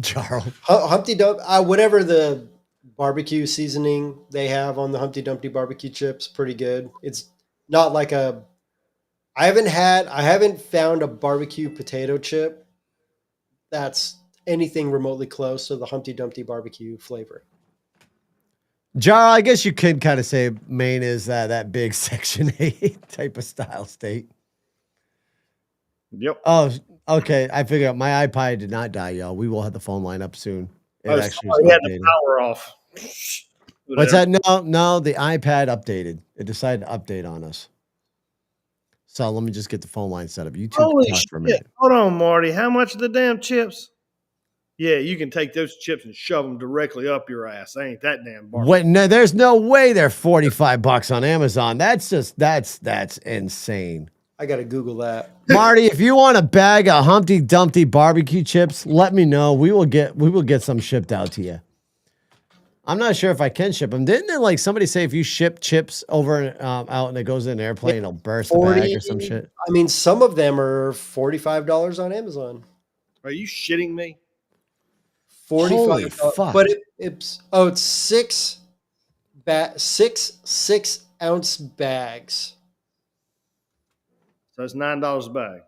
Speaker 2: Charles.
Speaker 1: Humpty Dumpty, whatever the barbecue seasoning they have on the Humpty Dumpty barbecue chips, pretty good. It's not like I haven't found a barbecue potato chip that's anything remotely close to the Humpty Dumpty barbecue flavor.
Speaker 2: Jar, I guess you could kind of say Maine is that big Section 8 type of style state.
Speaker 5: Yep.
Speaker 2: Oh, okay. I figured out my iPod did not die, y'all. We will have the phone line up soon. It actually
Speaker 5: We had the power off.
Speaker 2: What's that? No, the iPad updated. It decided to update on us. So let me just get the phone line set up. You two
Speaker 5: Holy
Speaker 2: talk for a
Speaker 5: shit.
Speaker 2: minute.
Speaker 5: Hold on, Marty. How much are the damn chips? Yeah, you can take those chips and shove them directly up your ass. Ain't that damn bar?
Speaker 2: Wait, no, there's no way they're $45 on Amazon. That's insane.
Speaker 1: I got to Google that.
Speaker 2: Marty, if you want a bag of Humpty Dumpty barbecue chips, let me know. We will get some shipped out to you. I'm not sure if I can ship them. Didn't it like somebody say if you ship chips over out and it goes in an airplane, it'll burst the bag or some shit?
Speaker 1: I mean, some of them are $45 on Amazon.
Speaker 5: Are you shitting me?
Speaker 1: 45.
Speaker 2: Holy fuck.
Speaker 1: But it's 6 6-ounce bags.
Speaker 5: So it's $9 a bag.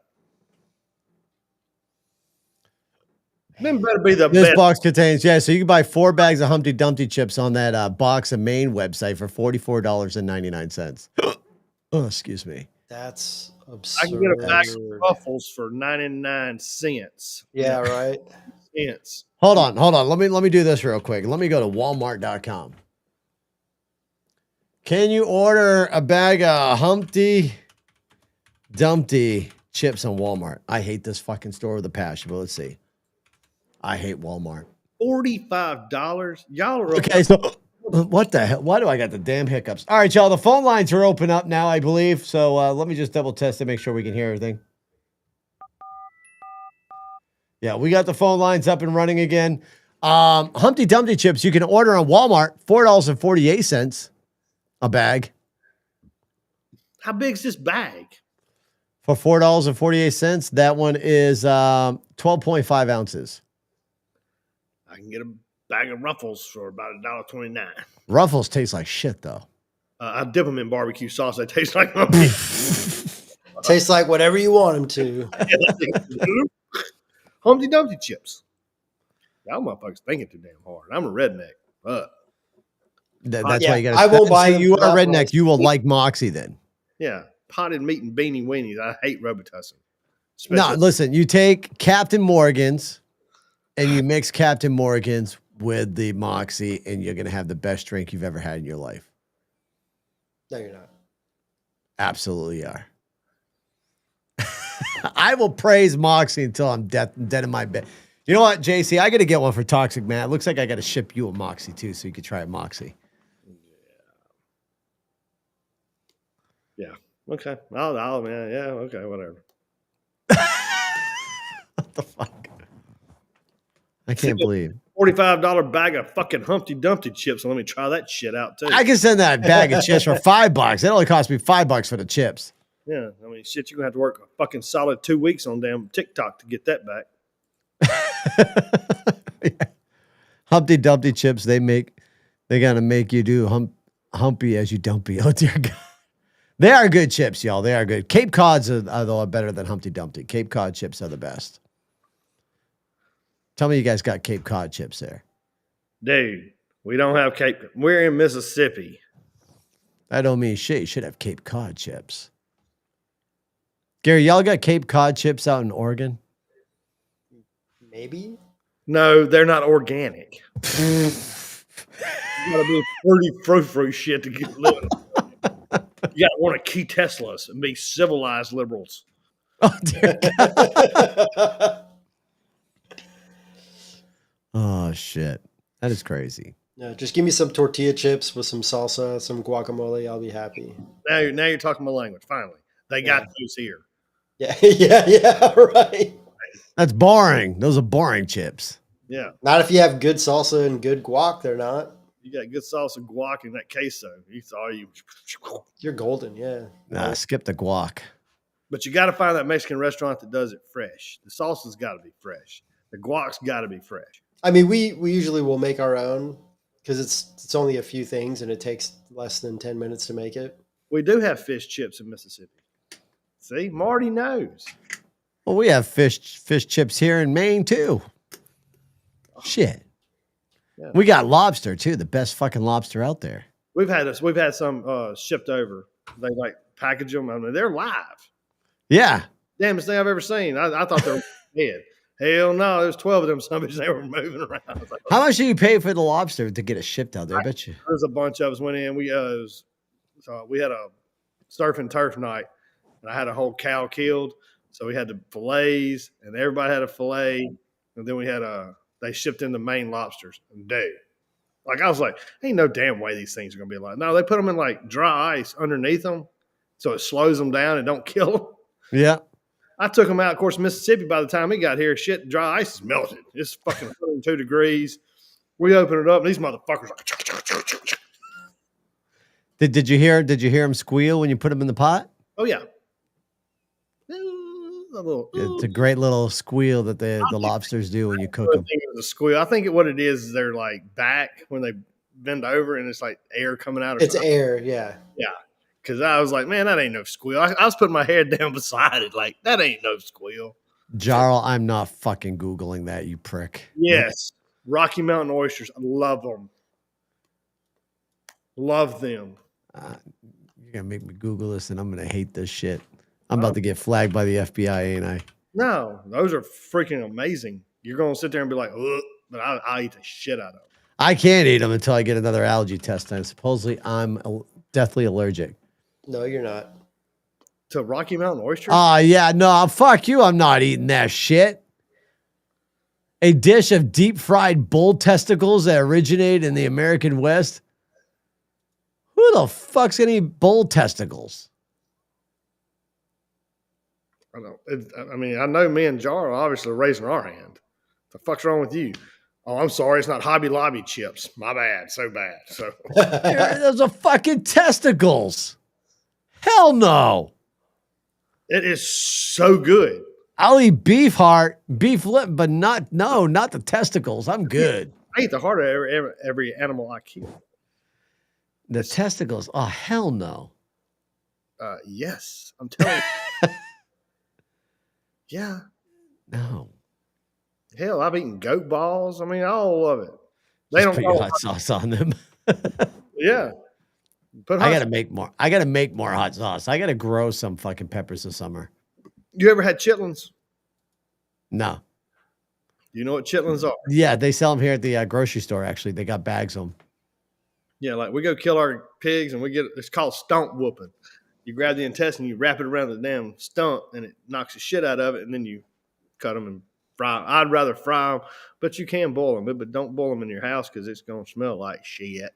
Speaker 5: Then better be the
Speaker 2: This
Speaker 5: best.
Speaker 2: box contains, so you can buy 4 bags of Humpty Dumpty chips on that Box of Maine website for $44.99. Oh, excuse me.
Speaker 1: That's absurd.
Speaker 5: I can get a bag of Ruffles for 99 cents.
Speaker 1: Yeah, right.
Speaker 5: Cents.
Speaker 2: Hold on. Let me do this real quick. Let me go to Walmart.com. Can you order a bag of Humpty Dumpty chips on Walmart? I hate this fucking store with a passion, but let's see. I hate Walmart.
Speaker 5: $45? Y'all are
Speaker 2: Okay, so what the hell? Why do I got the damn hiccups? All right, y'all. The phone lines are open up now, I believe. So let me just double test to make sure we can hear everything. Yeah, we got the phone lines up and running again. Humpty Dumpty chips you can order on Walmart, $4.48 a bag.
Speaker 5: How big's this bag?
Speaker 2: For $4.48, that one is 12.5 ounces.
Speaker 5: I can get a bag of Ruffles for about $1.29.
Speaker 2: Ruffles taste like shit, though.
Speaker 5: I dip them in barbecue sauce. They taste like
Speaker 1: Tastes like whatever you want them to.
Speaker 5: Humpty Dumpty chips. Y'all motherfuckers thinking too damn hard. I'm a redneck, but
Speaker 2: That's
Speaker 1: yeah,
Speaker 2: why you got to.
Speaker 1: I won't buy them
Speaker 2: You
Speaker 1: for
Speaker 2: are
Speaker 1: that
Speaker 2: redneck.
Speaker 1: price.
Speaker 2: You will like Moxie then.
Speaker 5: yeah, potted meat and beanie weenies. I hate Robitussin.
Speaker 2: No, listen. You take Captain Morgan's and you mix Captain Morgan's with the Moxie, and you're gonna have the best drink you've ever had in your life.
Speaker 1: No, you're not.
Speaker 2: Absolutely are. I will praise Moxie until I'm dead in my bed. You know what, JC? I got to get one for Toxic Man. It looks like I got to ship you a Moxie too, so you could try a Moxie.
Speaker 5: Yeah. Okay. I'll man. Yeah. Okay. Whatever.
Speaker 2: What the fuck? I can't believe.
Speaker 5: $45 bag of fucking Humpty Dumpty chips. And let me try that shit out too.
Speaker 2: I can send that bag of chips for $5. It only cost me $5 for the chips.
Speaker 5: Yeah. I mean, shit, you're gonna have to work a fucking solid 2 weeks on damn TikTok to get that back.
Speaker 2: Yeah. Humpty Dumpty chips, they gotta make you do humpy as you dumpy. Oh dear God. They are good chips, y'all. They are good. Cape Cods are better than Humpty Dumpty. Cape Cod chips are the best. Tell me you guys got Cape Cod chips there.
Speaker 5: Dude, we don't have Cape. We're in Mississippi.
Speaker 2: That don't mean shit. You should have Cape Cod chips. Gary, y'all got Cape Cod chips out in Oregon?
Speaker 1: Maybe.
Speaker 5: No, they're not organic. You gotta be fruity fruit shit to get live. You gotta want to key Teslas and be civilized liberals.
Speaker 2: Oh, dear God. Oh, shit. That is crazy.
Speaker 1: No, just give me some tortilla chips with some salsa, some guacamole. I'll be happy.
Speaker 5: Now you're talking my language. Finally, they got those here.
Speaker 1: Yeah, yeah, right.
Speaker 2: That's boring. Those are boring chips.
Speaker 5: Yeah,
Speaker 1: Not if you have good salsa and good guac. They're not.
Speaker 5: you got good salsa guac and that queso.
Speaker 1: You're golden. Yeah.
Speaker 2: Nah, skip the guac.
Speaker 5: But you got to find that Mexican restaurant that does it fresh. The salsa's got to be fresh. The guac's got to be fresh.
Speaker 1: I mean, we usually will make our own because it's only a few things and it takes less than 10 minutes to make it.
Speaker 5: We do have fish chips in Mississippi. See, Marty knows.
Speaker 2: Well, we have fish chips here in Maine too. Shit.
Speaker 5: Yeah.
Speaker 2: We got lobster too, the best fucking lobster out there.
Speaker 5: We've had some shipped over. They like package them. I mean, they're live.
Speaker 2: Yeah.
Speaker 5: Damnest thing I've ever seen. I thought they were dead. Hell no, there's 12 of them. Somebody they were moving around. I was like,
Speaker 2: How much do you pay for the lobster to get it shipped out there? I bet you.
Speaker 5: there's a bunch of us went in. We had a surf and turf night, and I had a whole cow killed. So we had the fillets, and everybody had a fillet, and then we had they shipped in the Maine lobsters. And dude, like I was like, ain't no damn way these things are gonna be alive. No, they put them in like dry ice underneath them, so it slows them down and don't kill them.
Speaker 2: Yeah.
Speaker 5: I took them out, of course, Mississippi. By the time he got here, shit, dry ice is melted. It's fucking 102 degrees. We open it up, and these motherfuckers like.
Speaker 2: Did you hear him squeal when you put him in the pot?
Speaker 5: Oh yeah.
Speaker 2: It's a great little squeal that the lobsters do when you cook them.
Speaker 5: It was a squeal. I think what it is they're like back when they bend over and it's like air coming out.
Speaker 1: It's air, yeah.
Speaker 5: Yeah. Because I was like, man, that ain't no squeal. I was putting my head down beside it. Like, that ain't no squeal.
Speaker 2: Jarl, I'm not fucking Googling that, you prick.
Speaker 5: Yes. Rocky Mountain oysters. I love them. Love them.
Speaker 2: You're going to make me Google this and I'm going to hate this shit. I'm about to get flagged by the FBI, ain't I?
Speaker 5: No, those are freaking amazing. You're going to sit there and be like, ugh, but I'll eat the shit out of them.
Speaker 2: I can't eat them until I get another allergy test. And supposedly I'm deathly allergic.
Speaker 1: No, you're not.
Speaker 5: To Rocky Mountain oysters?
Speaker 2: Yeah, no, fuck you. I'm not eating that shit. A dish of deep fried bull testicles that originated in the American West. Who the fuck's gonna eat bull testicles?
Speaker 5: I don't. I mean, I know me and Jar are obviously raising our hand. The fuck's wrong with you? Oh, I'm sorry. It's not Hobby Lobby chips. My bad. So bad. So
Speaker 2: Those are fucking testicles. Hell no.
Speaker 5: it is so good.
Speaker 2: I'll eat beef heart, beef lip, but not the testicles. I'm good.
Speaker 5: I eat the heart of every animal I kill.
Speaker 2: The testicles. Oh, hell no.
Speaker 5: Yes, I'm telling you. Yeah.
Speaker 2: No.
Speaker 5: Hell, I've eaten goat balls. I mean, I all love it. They
Speaker 2: Just
Speaker 5: don't
Speaker 2: put your
Speaker 5: know.
Speaker 2: hot sauce on them.
Speaker 5: Yeah.
Speaker 2: I gotta make more. I gotta make more hot sauce. I gotta grow some fucking peppers this summer.
Speaker 5: You ever had chitlins?
Speaker 2: No.
Speaker 5: You know what chitlins are?
Speaker 2: Yeah, they sell them here at the grocery store. Actually, they got bags of them.
Speaker 5: Yeah, like we go kill our pigs and we get it's called stump whooping. You grab the intestine, you wrap it around the damn stump, and it knocks the shit out of it, and then you cut them and fry them. I'd rather fry them, but you can boil them. But don't boil them in your house because it's going to smell like shit.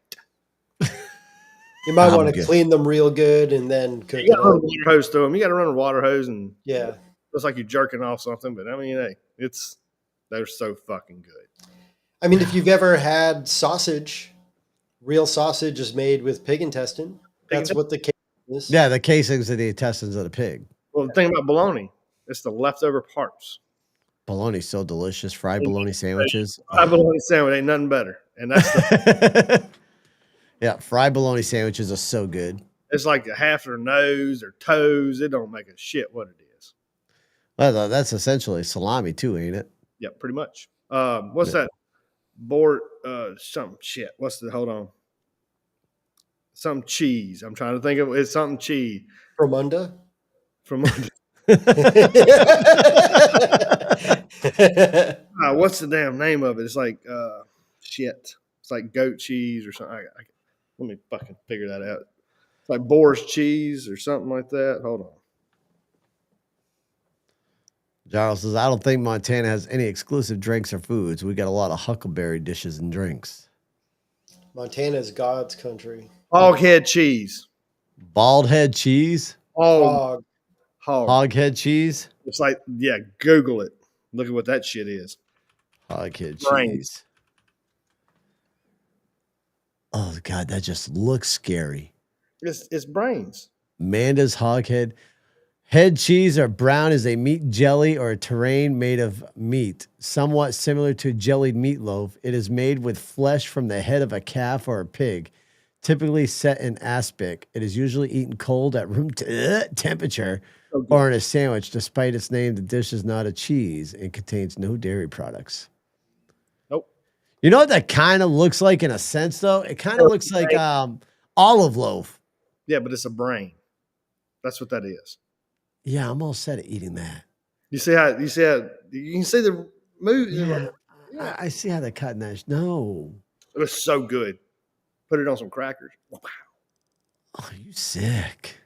Speaker 1: You might
Speaker 2: I'm
Speaker 1: want to
Speaker 2: good.
Speaker 1: clean them real good and then cook
Speaker 5: You got to run
Speaker 1: them.
Speaker 5: a water hose through them. You got to run a water hose, and
Speaker 1: Yeah.
Speaker 5: looks like you're jerking off something. But I mean, hey, they're so fucking good.
Speaker 1: I mean, if you've ever had sausage, real sausage is made with pig intestine. That's what the case is.
Speaker 2: Yeah, the casings of the intestines of the pig.
Speaker 5: Well, the thing about bologna, it's the leftover parts.
Speaker 2: Bologna's so delicious. Fried bologna sandwiches.
Speaker 5: My bologna sandwich ain't nothing better, and that's
Speaker 2: Yeah, fried bologna sandwiches are so good.
Speaker 5: it's like half their nose or toes. It don't make a shit what it is.
Speaker 2: Well, that's essentially salami too, ain't it?
Speaker 5: Yeah, pretty much. What's that? Board some shit. Hold on. some cheese. I'm trying to think of it's something cheese
Speaker 1: Promunda.
Speaker 5: from what's the damn name of it? It's like shit. It's like goat cheese or something. Let me fucking figure that out. It's like Boar's cheese or something like that. Hold on.
Speaker 2: Charles says, I don't think Montana has any exclusive drinks or foods. We got a lot of huckleberry dishes and drinks.
Speaker 1: Montana is God's country.
Speaker 5: Hog head cheese.
Speaker 2: Bald head cheese?
Speaker 5: Hog.
Speaker 2: Hog head cheese?
Speaker 5: It's like, yeah, Google it. Look at what that shit is.
Speaker 2: Hog head
Speaker 5: Brains.
Speaker 2: cheese. Oh, God, that just looks scary.
Speaker 5: It's brains.
Speaker 2: Manda's hog head. Head cheese are brown as a meat jelly or a terrain made of meat, somewhat similar to jellied meatloaf. It is made with flesh from the head of a calf or a pig, typically set in aspic. It is usually eaten cold at room temperature or in a sandwich. Despite its name, the dish is not a cheese and contains no dairy products.
Speaker 5: Nope.
Speaker 2: You know what that kind of looks like in a sense, though? It kind of looks like olive loaf.
Speaker 5: Yeah, but it's a brain. That's what that is.
Speaker 2: Yeah, I'm all set at eating that.
Speaker 5: You see how you can see the move.
Speaker 2: Yeah, I see how they're cutting that. No.
Speaker 5: It was so good. Put it on some crackers. Wow.
Speaker 2: Oh, you sick.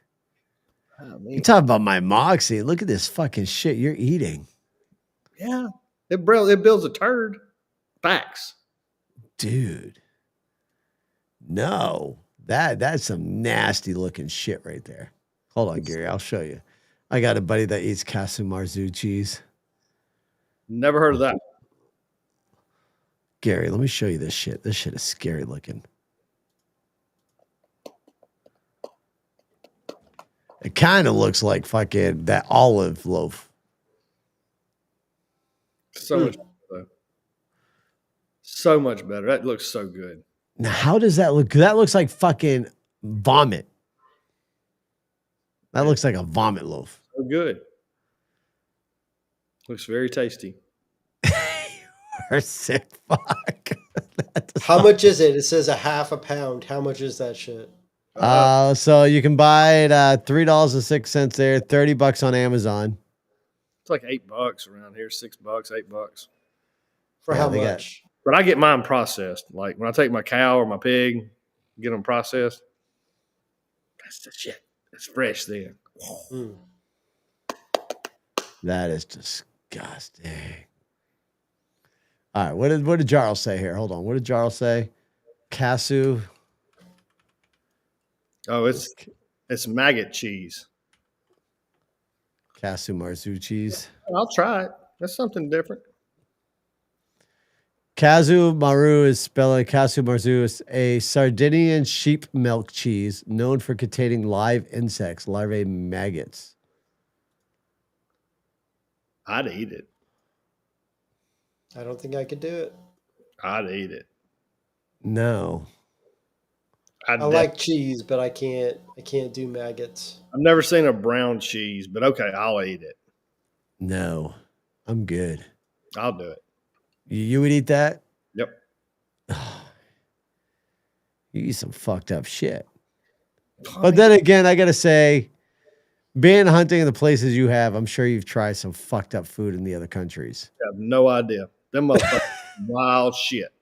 Speaker 5: Oh,
Speaker 2: You talk about my moxie. Look at this fucking shit you're eating.
Speaker 5: Yeah. It builds a turd. Facts.
Speaker 2: Dude. No. That's some nasty looking shit right there. Hold on, Gary. I'll show you. I got a buddy that eats Casu Marzu cheese.
Speaker 5: Never heard of that.
Speaker 2: Gary, let me show you this shit. This shit is scary looking. It kind of looks like fucking that olive loaf.
Speaker 5: So much better. So much better. That looks so good.
Speaker 2: Now, how does that look? That looks like fucking vomit. That looks like a vomit loaf.
Speaker 5: So good. Looks very tasty.
Speaker 2: You're sick fuck.
Speaker 1: How much is it? It says a half a pound. How much is that shit?
Speaker 2: So you can buy it $3.06 there, $30 on Amazon.
Speaker 5: It's like $8 around here. $6, $8.
Speaker 1: For
Speaker 2: Yeah,
Speaker 1: how
Speaker 2: they got-
Speaker 1: much?
Speaker 5: But I get mine processed. Like when I take my cow or my pig, get them processed. That's the shit. It's fresh then.
Speaker 1: Mm.
Speaker 2: That is disgusting. All right, what did Jarl say here? Hold on. What did Jarl say? Casu.
Speaker 5: Oh, it's maggot cheese.
Speaker 2: Casu Marzu cheese.
Speaker 5: I'll try it. That's something different.
Speaker 2: Casu Maru is spelled Casu Marzu is a Sardinian sheep milk cheese known for containing live insects, larvae maggots.
Speaker 5: I'd eat it.
Speaker 1: I don't think I could do it.
Speaker 5: I'd eat it.
Speaker 2: No.
Speaker 1: I like cheese, but I can't do maggots.
Speaker 5: I've never seen a brown cheese, but okay, I'll eat it.
Speaker 2: No. I'm good.
Speaker 5: I'll do it.
Speaker 2: You would eat that?
Speaker 5: Yep.
Speaker 2: You eat some fucked up shit. But then again, I gotta say, being hunting in the places you have, I'm sure you've tried some fucked up food in the other countries.
Speaker 5: I have no idea. Them motherfuckers wild shit.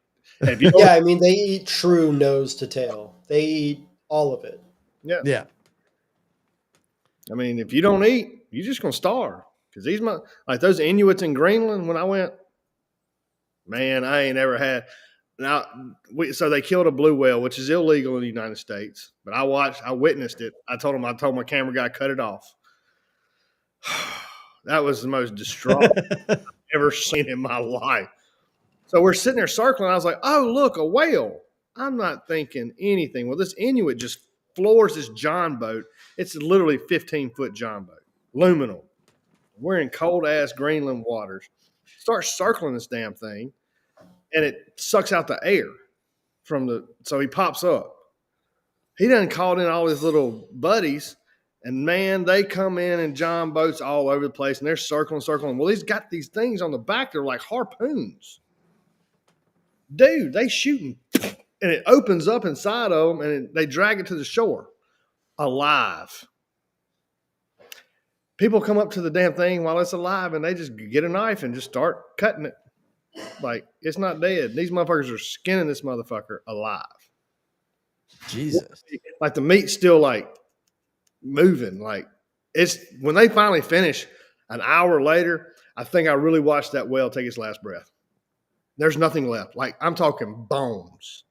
Speaker 5: If you
Speaker 1: Yeah, I mean they eat true nose to tail. They eat all of it.
Speaker 2: Yeah.
Speaker 5: I mean, if you don't eat, you're just gonna starve. Because like those Inuits in Greenland when I went, man, I ain't ever had. Now, so they killed a blue whale, which is illegal in the United States. But I witnessed it. I told my camera guy, cut it off. That was the most distraught I've ever seen in my life. So we're sitting there circling. I was like, oh, look, a whale. I'm not thinking anything. Well, this Inuit just floors this John boat. It's literally 15-foot John boat, aluminum. We're in cold-ass Greenland waters. Starts circling this damn thing, and it sucks out the air so he pops up. He done called in all his little buddies, and man, they come in John boats all over the place, and they're circling. Well, he's got these things on the back. They're like harpoons. Dude, they shooting. and it opens up inside of them, and they drag it to the shore alive. People come up to the damn thing while it's alive, and they just get a knife and just start cutting it. Like, it's not dead. These motherfuckers are skinning this motherfucker alive.
Speaker 2: Jesus.
Speaker 5: Like, the meat's still, like, moving. Like, it's when they finally finish an hour later, I think I really watched that whale take its last breath. There's nothing left. Like, I'm talking bones.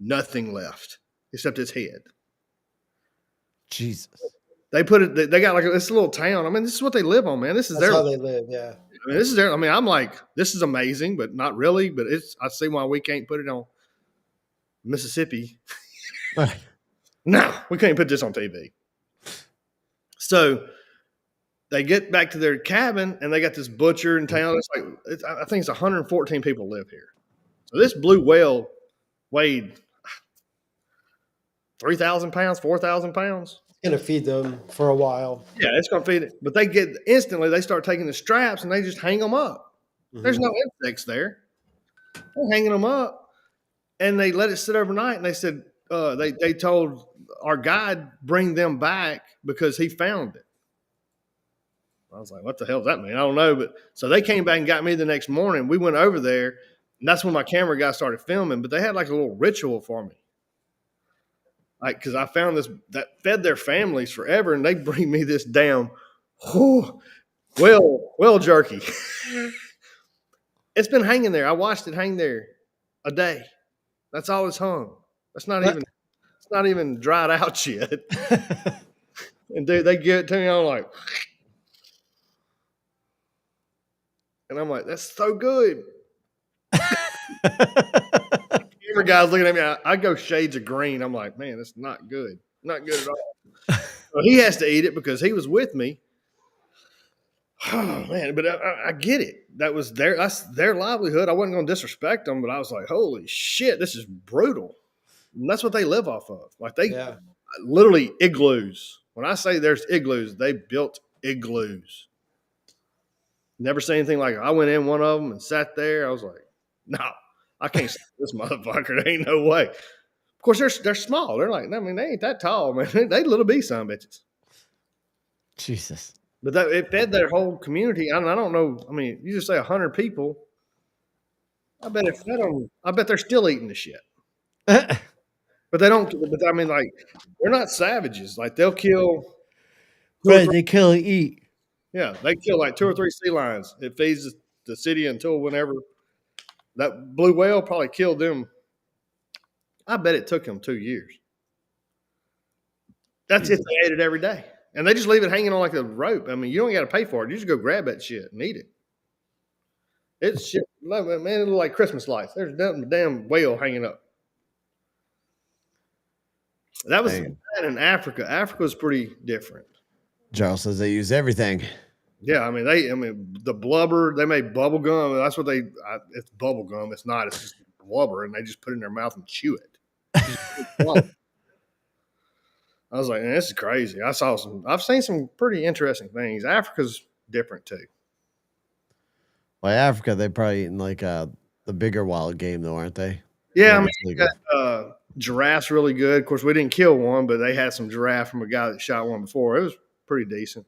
Speaker 5: Nothing left except its head.
Speaker 2: Jesus.
Speaker 5: They put it. They got like this little town. I mean, this is what they live on, man. This is
Speaker 1: That's
Speaker 5: their.
Speaker 1: how they live. Yeah.
Speaker 5: I mean, this is their. I mean, I'm like, this is amazing, but not really. But it's. I see why we can't put it on Mississippi. No, we can't put this on TV. So they get back to their cabin, and they got this butcher in town. I think it's 114 people live here. So this blue whale weighed 3,000 pounds, 4,000 pounds.
Speaker 1: It's gonna feed them for a while.
Speaker 5: Yeah, it's going to feed it. But they start taking the straps and they just hang them up.
Speaker 1: Mm-hmm.
Speaker 5: There's no insects there. They're hanging them up, and they let it sit overnight. And they said they told our guide bring them back because he found it. I was like, what the hell does that mean? I don't know. But so they came back and got me the next morning. We went over there, and that's when my camera guy started filming. But they had like a little ritual for me. Like, because I found this that fed their families forever, and they bring me this damn well jerky. It's been hanging there. I watched it hang there a day. That's all it's hung. It's not even dried out yet. And dude, they give it to me. I'm like, and I'm like, that's so good. Camera guy's looking at me. I go shades of green. I'm like, man, it's not good. Not good at all. So he has to eat it because he was with me. Oh man, but I get it. That's their livelihood. I wasn't going to disrespect them, but I was like, holy shit, this is brutal. And that's what they live off of. Like literally igloos. When I say there's igloos, they built igloos. Never seen anything like it. I went in one of them and sat there. I was like, no, I can't see this motherfucker. There ain't no way. Of course, they're small. They're like, I mean, they ain't that tall, man. They little bitty son bitches.
Speaker 2: Jesus.
Speaker 5: But it fed their whole community. I don't know. I mean, you just say 100 people. I bet it fed them. I bet they're still eating the shit. But they don't. But I mean, like, they're not savages. Like, they'll kill.
Speaker 2: Right, they kill and eat.
Speaker 5: Yeah, they kill like 2 or 3 sea lions. It feeds the city until whenever. That blue whale probably killed them. I bet it took them 2 years. That's if they ate it every day. And they just leave it hanging on like a rope. I mean, you don't got to pay for it. You just go grab that shit and eat it. It's shit. Man, it look like Christmas lights. There's a damn whale hanging up. That was in Africa. Africa was pretty different.
Speaker 2: Charles says they use everything.
Speaker 5: Yeah, I mean, the blubber, they made bubble gum. That's what it's bubble gum. It's not. It's just blubber, and they just put it in their mouth and chew it. I was like, man, this is crazy. I've seen some pretty interesting things. Africa's different too.
Speaker 2: Well, Africa, they probably eating like the bigger wild game, though, aren't they?
Speaker 5: Yeah, I mean, you got giraffes really good. Of course, we didn't kill one, but they had some giraffe from a guy that shot one before. It was pretty decent.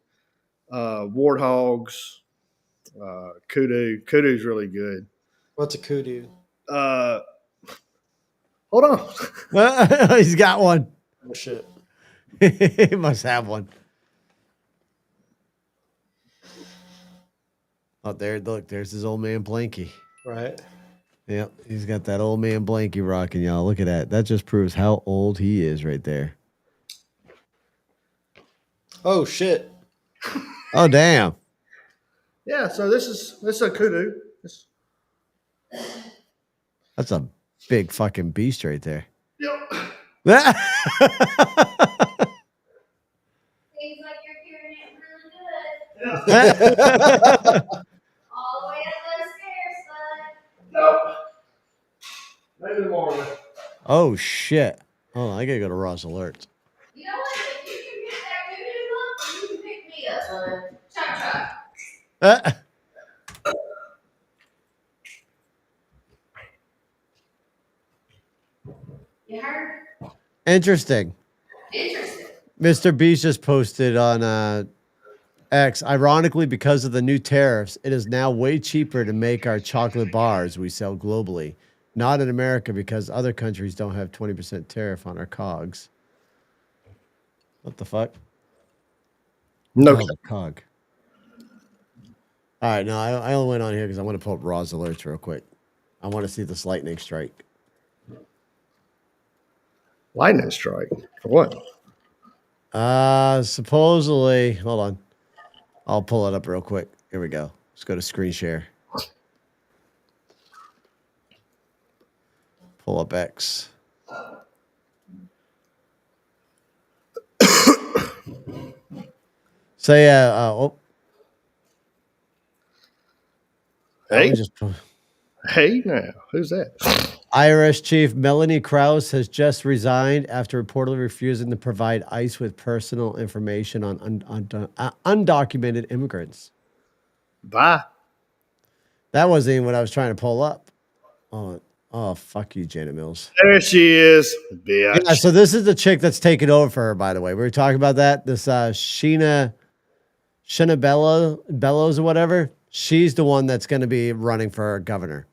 Speaker 5: Warthogs, kudu. Kudu's really good.
Speaker 1: What's a kudu?
Speaker 5: Hold on.
Speaker 2: He's got one.
Speaker 1: Oh shit.
Speaker 2: He must have one. Oh, there! Look, there's his old man Blanky.
Speaker 1: Right.
Speaker 2: Yep, he's got that old man Blanky rocking, y'all. Look at that. That just proves how old he is right there.
Speaker 1: Oh shit.
Speaker 2: Oh damn.
Speaker 5: Yeah, so this is a kudu.
Speaker 2: That's a big fucking beast right there.
Speaker 5: Yep.
Speaker 6: Seems like you're hearing it really good. All the way up those stairs, bud.
Speaker 5: Nope. Maybe more.
Speaker 2: Oh shit. Hold on, I gotta go to Ross Alerts.
Speaker 6: You know what? If you can get that doo-doo up, you can pick me up, bud. Chop, chop. You heard?
Speaker 2: Interesting.
Speaker 6: Interesting.
Speaker 2: Mr. Beast just posted on X. Ironically, because of the new tariffs, it is now way cheaper to make our chocolate bars we sell globally. Not in America because other countries don't have 20% tariff on our cogs. What the fuck?
Speaker 5: No,
Speaker 2: Oh, the cog. All right, no, I only went on here because I want to pull up Raw's alerts real quick. I want to see this lightning strike.
Speaker 5: lightning strike for what?
Speaker 2: Supposedly, hold on. I'll pull it up real quick. Here we go. Let's go to screen share. Pull up X. So yeah,
Speaker 5: Hey,
Speaker 2: just
Speaker 5: hey, now who's that?
Speaker 2: IRS Chief Melanie Krause has just resigned after reportedly refusing to provide ICE with personal information on undocumented immigrants.
Speaker 5: Bye.
Speaker 2: That wasn't even what I was trying to pull up. Oh, fuck you, Janet Mills.
Speaker 5: There she is, bitch.
Speaker 2: Yeah, so this is the chick that's taking over for her, by the way. We were talking about that. This Sheena Bellows or whatever. She's the one that's going to be running for governor.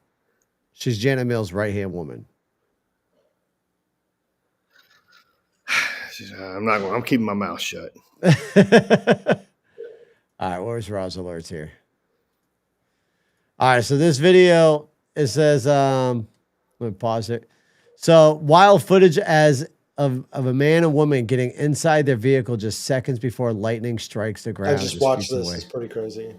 Speaker 2: She's Janet Mills' right-hand woman.
Speaker 5: I'm keeping my mouth shut.
Speaker 2: All right, where's Raw's alerts here? All right, so this video, it says, let me pause it. So wild footage of a man and woman getting inside their vehicle just seconds before lightning strikes the
Speaker 1: I
Speaker 2: ground.
Speaker 1: just watched
Speaker 2: feet
Speaker 1: this.
Speaker 2: away.
Speaker 1: It's pretty crazy.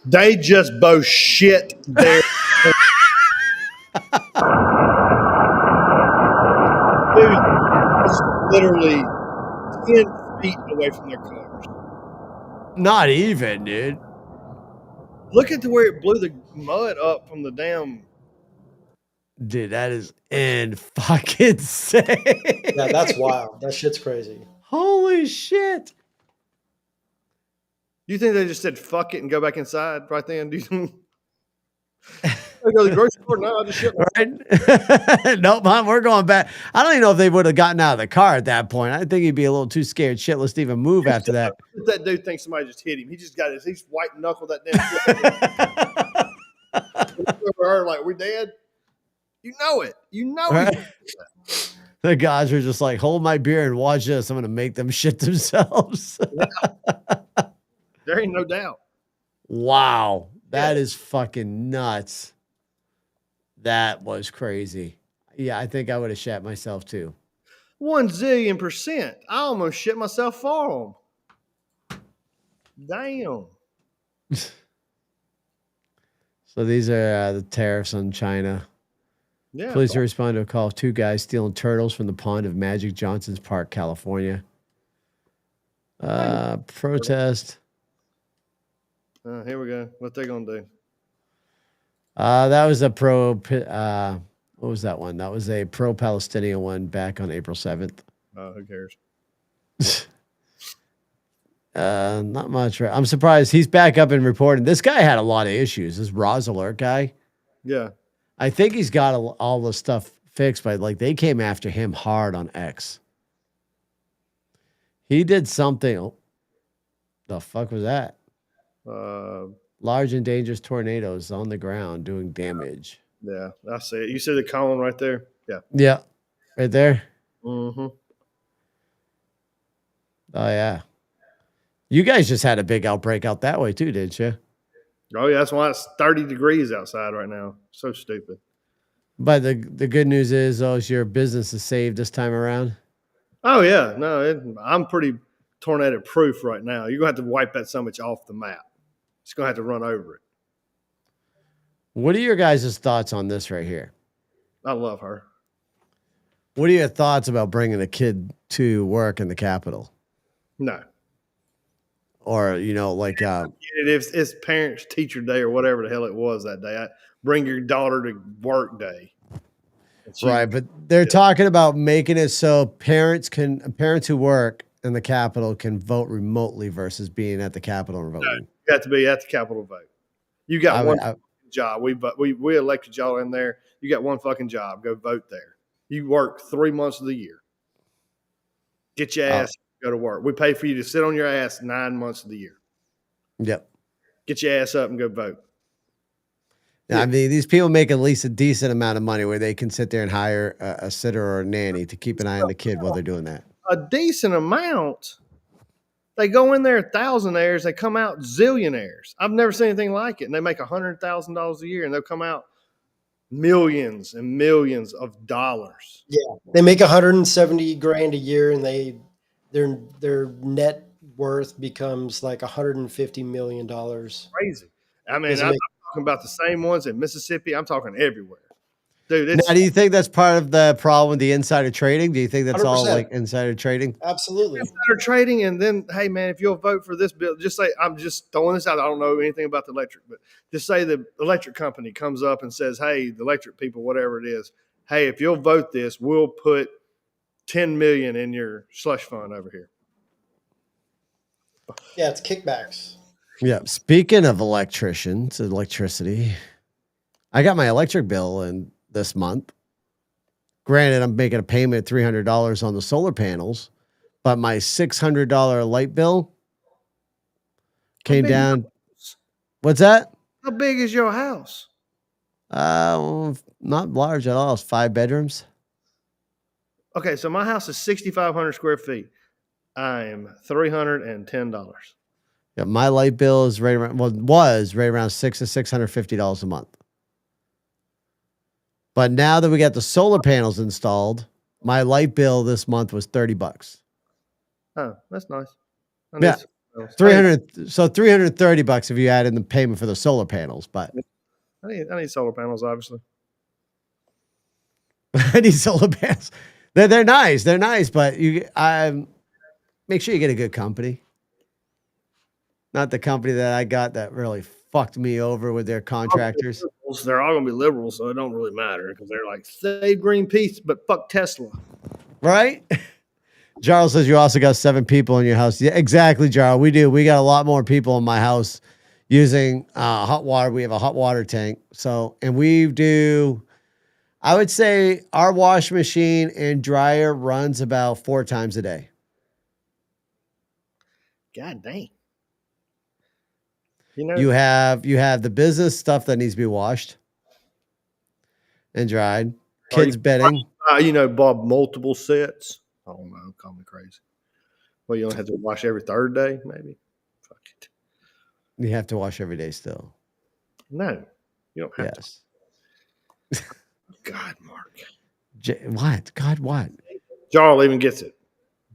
Speaker 5: They just both shit their dude. It's literally 10 feet away from their cars.
Speaker 2: Not even, dude.
Speaker 5: Look at where it blew the mud up from the damn.
Speaker 2: Dude, that is in fucking insane.
Speaker 1: Yeah, that's wild. That shit's crazy.
Speaker 2: Holy shit.
Speaker 5: Do you think they just said fuck it and go back inside right then? Do you think I go to the grocery store? No, I just shit.
Speaker 2: Right? Nope, we're going back. I don't even know if they would have gotten out of the car at that point. I think he'd be a little too scared shitless to even move after that.
Speaker 5: That dude thinks somebody just hit him. He just got he's white knuckled that damn shit. Over her like, we dead? You know it. You know
Speaker 2: Right?
Speaker 5: it.
Speaker 2: The guys are just like, hold my beer and watch this. I'm going to make them shit themselves.
Speaker 5: There ain't no doubt.
Speaker 2: Wow. That is fucking nuts. That was crazy. Yeah, I think I would have shat myself too.
Speaker 5: 1,000,000,000%. I almost shit myself for them. Damn.
Speaker 2: So these are the tariffs on China.
Speaker 5: Yeah.
Speaker 2: Police respond to a call of two guys stealing turtles from the pond of Magic Johnson's Park, California. Protest.
Speaker 5: Here we go. What they gonna do?
Speaker 2: That was a what was that one? That was a pro-Palestinian one back on April 7th.
Speaker 5: Who cares?
Speaker 2: Not much. I'm surprised he's back up and reporting. This guy had a lot of issues. This Roz Alert guy.
Speaker 5: Yeah.
Speaker 2: I think he's got all the stuff fixed, but like they came after him hard on X. He did something. Oh, the fuck was that? Large and dangerous tornadoes on the ground doing damage.
Speaker 5: Yeah, I see it. You see the column right there? Yeah.
Speaker 2: Yeah. Right there.
Speaker 5: Mm-hmm.
Speaker 2: Oh, yeah. You guys just had a big outbreak out that way too, didn't you?
Speaker 5: Oh, yeah. That's why it's 30 degrees outside right now. So stupid.
Speaker 2: But the good news is, your business is saved this time around.
Speaker 5: Oh, yeah. No, I'm pretty tornado proof right now. You're going to have to wipe that so much off the map. It's going to have to run over it.
Speaker 2: What are your guys' thoughts on this right here?
Speaker 5: I love her.
Speaker 2: What are your thoughts about bringing a kid to work in the Capitol?
Speaker 5: No.
Speaker 2: Or, like...
Speaker 5: if it's parents' teacher day or whatever the hell it was that day, bring your daughter to work day.
Speaker 2: Right, but they're talking about making it so parents who work in the Capitol can vote remotely versus being at the Capitol and voting.
Speaker 5: You got to be at the Capitol vote. You got one
Speaker 2: I
Speaker 5: job. We elected y'all in there. You got one fucking job. Go vote there. You work 3 months of the year. Get your ass, go to work. We pay for you to sit on your ass 9 months of the year.
Speaker 2: Yep.
Speaker 5: Get your ass up and go vote.
Speaker 2: I mean, these people make at least a decent amount of money where they can sit there and hire a sitter or a nanny to keep an eye on the kid while they're doing that.
Speaker 5: A decent amount. They go in there thousandaires, they come out zillionaires. I've never seen anything like it. And they make $100,000 a year, and they'll come out millions and millions of dollars.
Speaker 1: Yeah, they make 170 grand a year, and their net worth becomes like 150 million dollars.
Speaker 5: Crazy. I mean, I'm talking about the same ones in Mississippi. I'm talking everywhere. Dude,
Speaker 2: Now, do you think that's part of the problem with the insider trading? Do you think that's all
Speaker 1: 100%.
Speaker 2: like insider trading?
Speaker 1: Absolutely.
Speaker 5: insider trading, and then, hey, man, if you'll vote for this bill, just say, I'm just throwing this out. I don't know anything about the electric, but just say the electric company comes up and says, hey, the electric people, whatever it is, hey, if you'll vote this, we'll put 10 million in your slush fund over here.
Speaker 1: Yeah, it's kickbacks.
Speaker 2: Yeah. Speaking of electricity, I got my electric bill in this month. Granted, I'm making a payment of $300 on the solar panels, but my $600 light bill came down. What's that?
Speaker 5: How big is your house?
Speaker 2: Not large at all. It's 5 bedrooms.
Speaker 5: Okay, so my house is 6,500 square feet. I am $310.
Speaker 2: Yeah, my light bill is was right around $600 to $650 a month. But now that we got the solar panels installed, my light bill this month was $30.
Speaker 5: Oh, that's nice.
Speaker 2: Yeah. 300. So $330 if you add in the payment for the solar panels. But
Speaker 5: I need solar panels, obviously.
Speaker 2: I need solar panels. They're nice. They're nice, but make sure you get a good company. Not the company that I got that really fucked me over with their contractors.
Speaker 5: They're all going to be liberals, so it don't really matter because they're like, save Greenpeace, but fuck Tesla.
Speaker 2: Right? Jarl says you also got 7 people in your house. Yeah, exactly, Jarl. We do. We got a lot more people in my house using hot water. We have a hot water tank. So, and we do, I would say our washing machine and dryer runs about 4 times a day.
Speaker 5: God dang. You know,
Speaker 2: You have the business stuff that needs to be washed and dried. Kids' bedding.
Speaker 5: Bob, multiple sets. I don't know. Call me crazy. Well, you only have to wash every third day, maybe. Fuck it.
Speaker 2: You have to wash every day still.
Speaker 5: No, you don't have
Speaker 2: Yes.
Speaker 5: to. God, Mark.
Speaker 2: What? God, what?
Speaker 5: Jarl even gets it.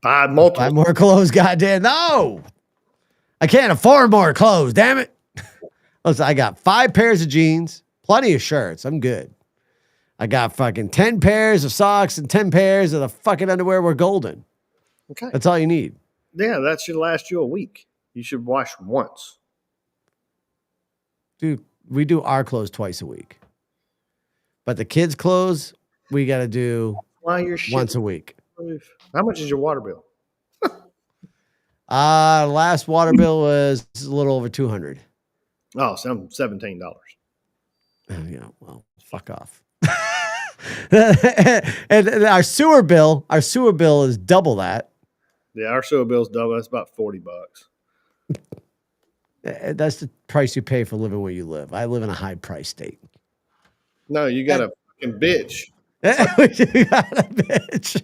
Speaker 5: Buy multiple.
Speaker 2: Buy more clothes, goddamn. No. I can't afford more clothes, damn it. Listen, I got 5 pairs of jeans, plenty of shirts. I'm good. I got fucking 10 pairs of socks and 10 pairs of the fucking underwear were golden.
Speaker 5: Okay.
Speaker 2: That's all you need.
Speaker 5: Yeah, that should last you a week. You should wash once.
Speaker 2: Dude, we do our clothes twice a week. But the kids' clothes, we got to do once a week.
Speaker 5: How much is your water bill?
Speaker 2: Last water bill was a little over $200.
Speaker 5: Oh, so I'm $17.
Speaker 2: Yeah, well, fuck off. and our sewer bill is double that.
Speaker 5: Yeah, our sewer bill's double. That's about $40.
Speaker 2: That's the price you pay for living where you live. I live in a high price state.
Speaker 5: No, you got a fucking bitch.
Speaker 2: You got a bitch.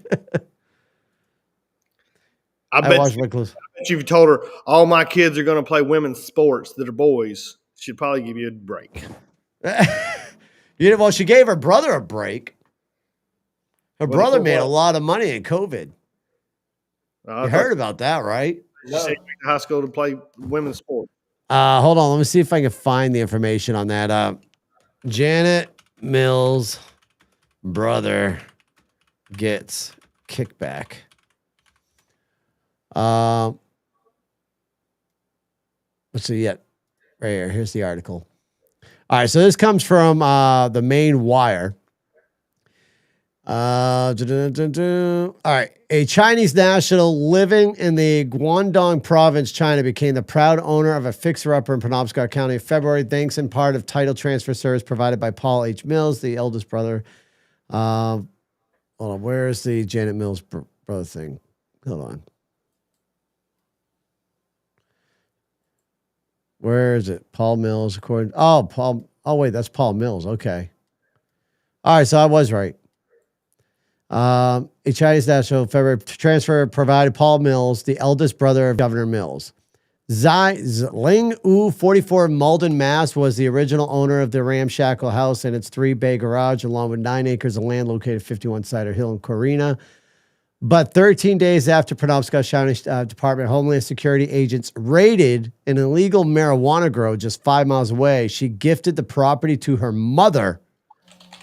Speaker 5: I bet
Speaker 2: wash my clothes.
Speaker 5: you've told her all my kids are going to play women's sports that are boys. She'd probably give you a break.
Speaker 2: Well, she gave her brother a break. Her brother made a lot of money in COVID. You heard about that, right?
Speaker 5: She went to high school to play women's sports.
Speaker 2: Hold on. Let me see if I can find the information on that. Janet Mills' brother gets kickback. Let's see. Right here. Here's the article. All right. So this comes from the Main Wire. All right. A Chinese national living in the Guangdong province, China, became the proud owner of a fixer-upper in Penobscot County in February, thanks in part of title transfer service provided by Paul H. Mills, the eldest brother. Hold on. Where's the Janet Mills brother thing? Hold on. Where is it? Paul Mills, according. Oh, Paul. Oh, wait. That's Paul Mills. Okay. All right. So I was right. A Chinese national February transfer provided Paul Mills, the eldest brother of Governor Mills. Ling Wu, 44 of Malden, Mass, was the original owner of the ramshackle house and its 3-bay garage, along with 9 acres of land located at 51 Cider Hill in Corina. But 13 days after Penobscot County Department of Homeland Security agents raided an illegal marijuana grow just 5 miles away, she gifted the property to her mother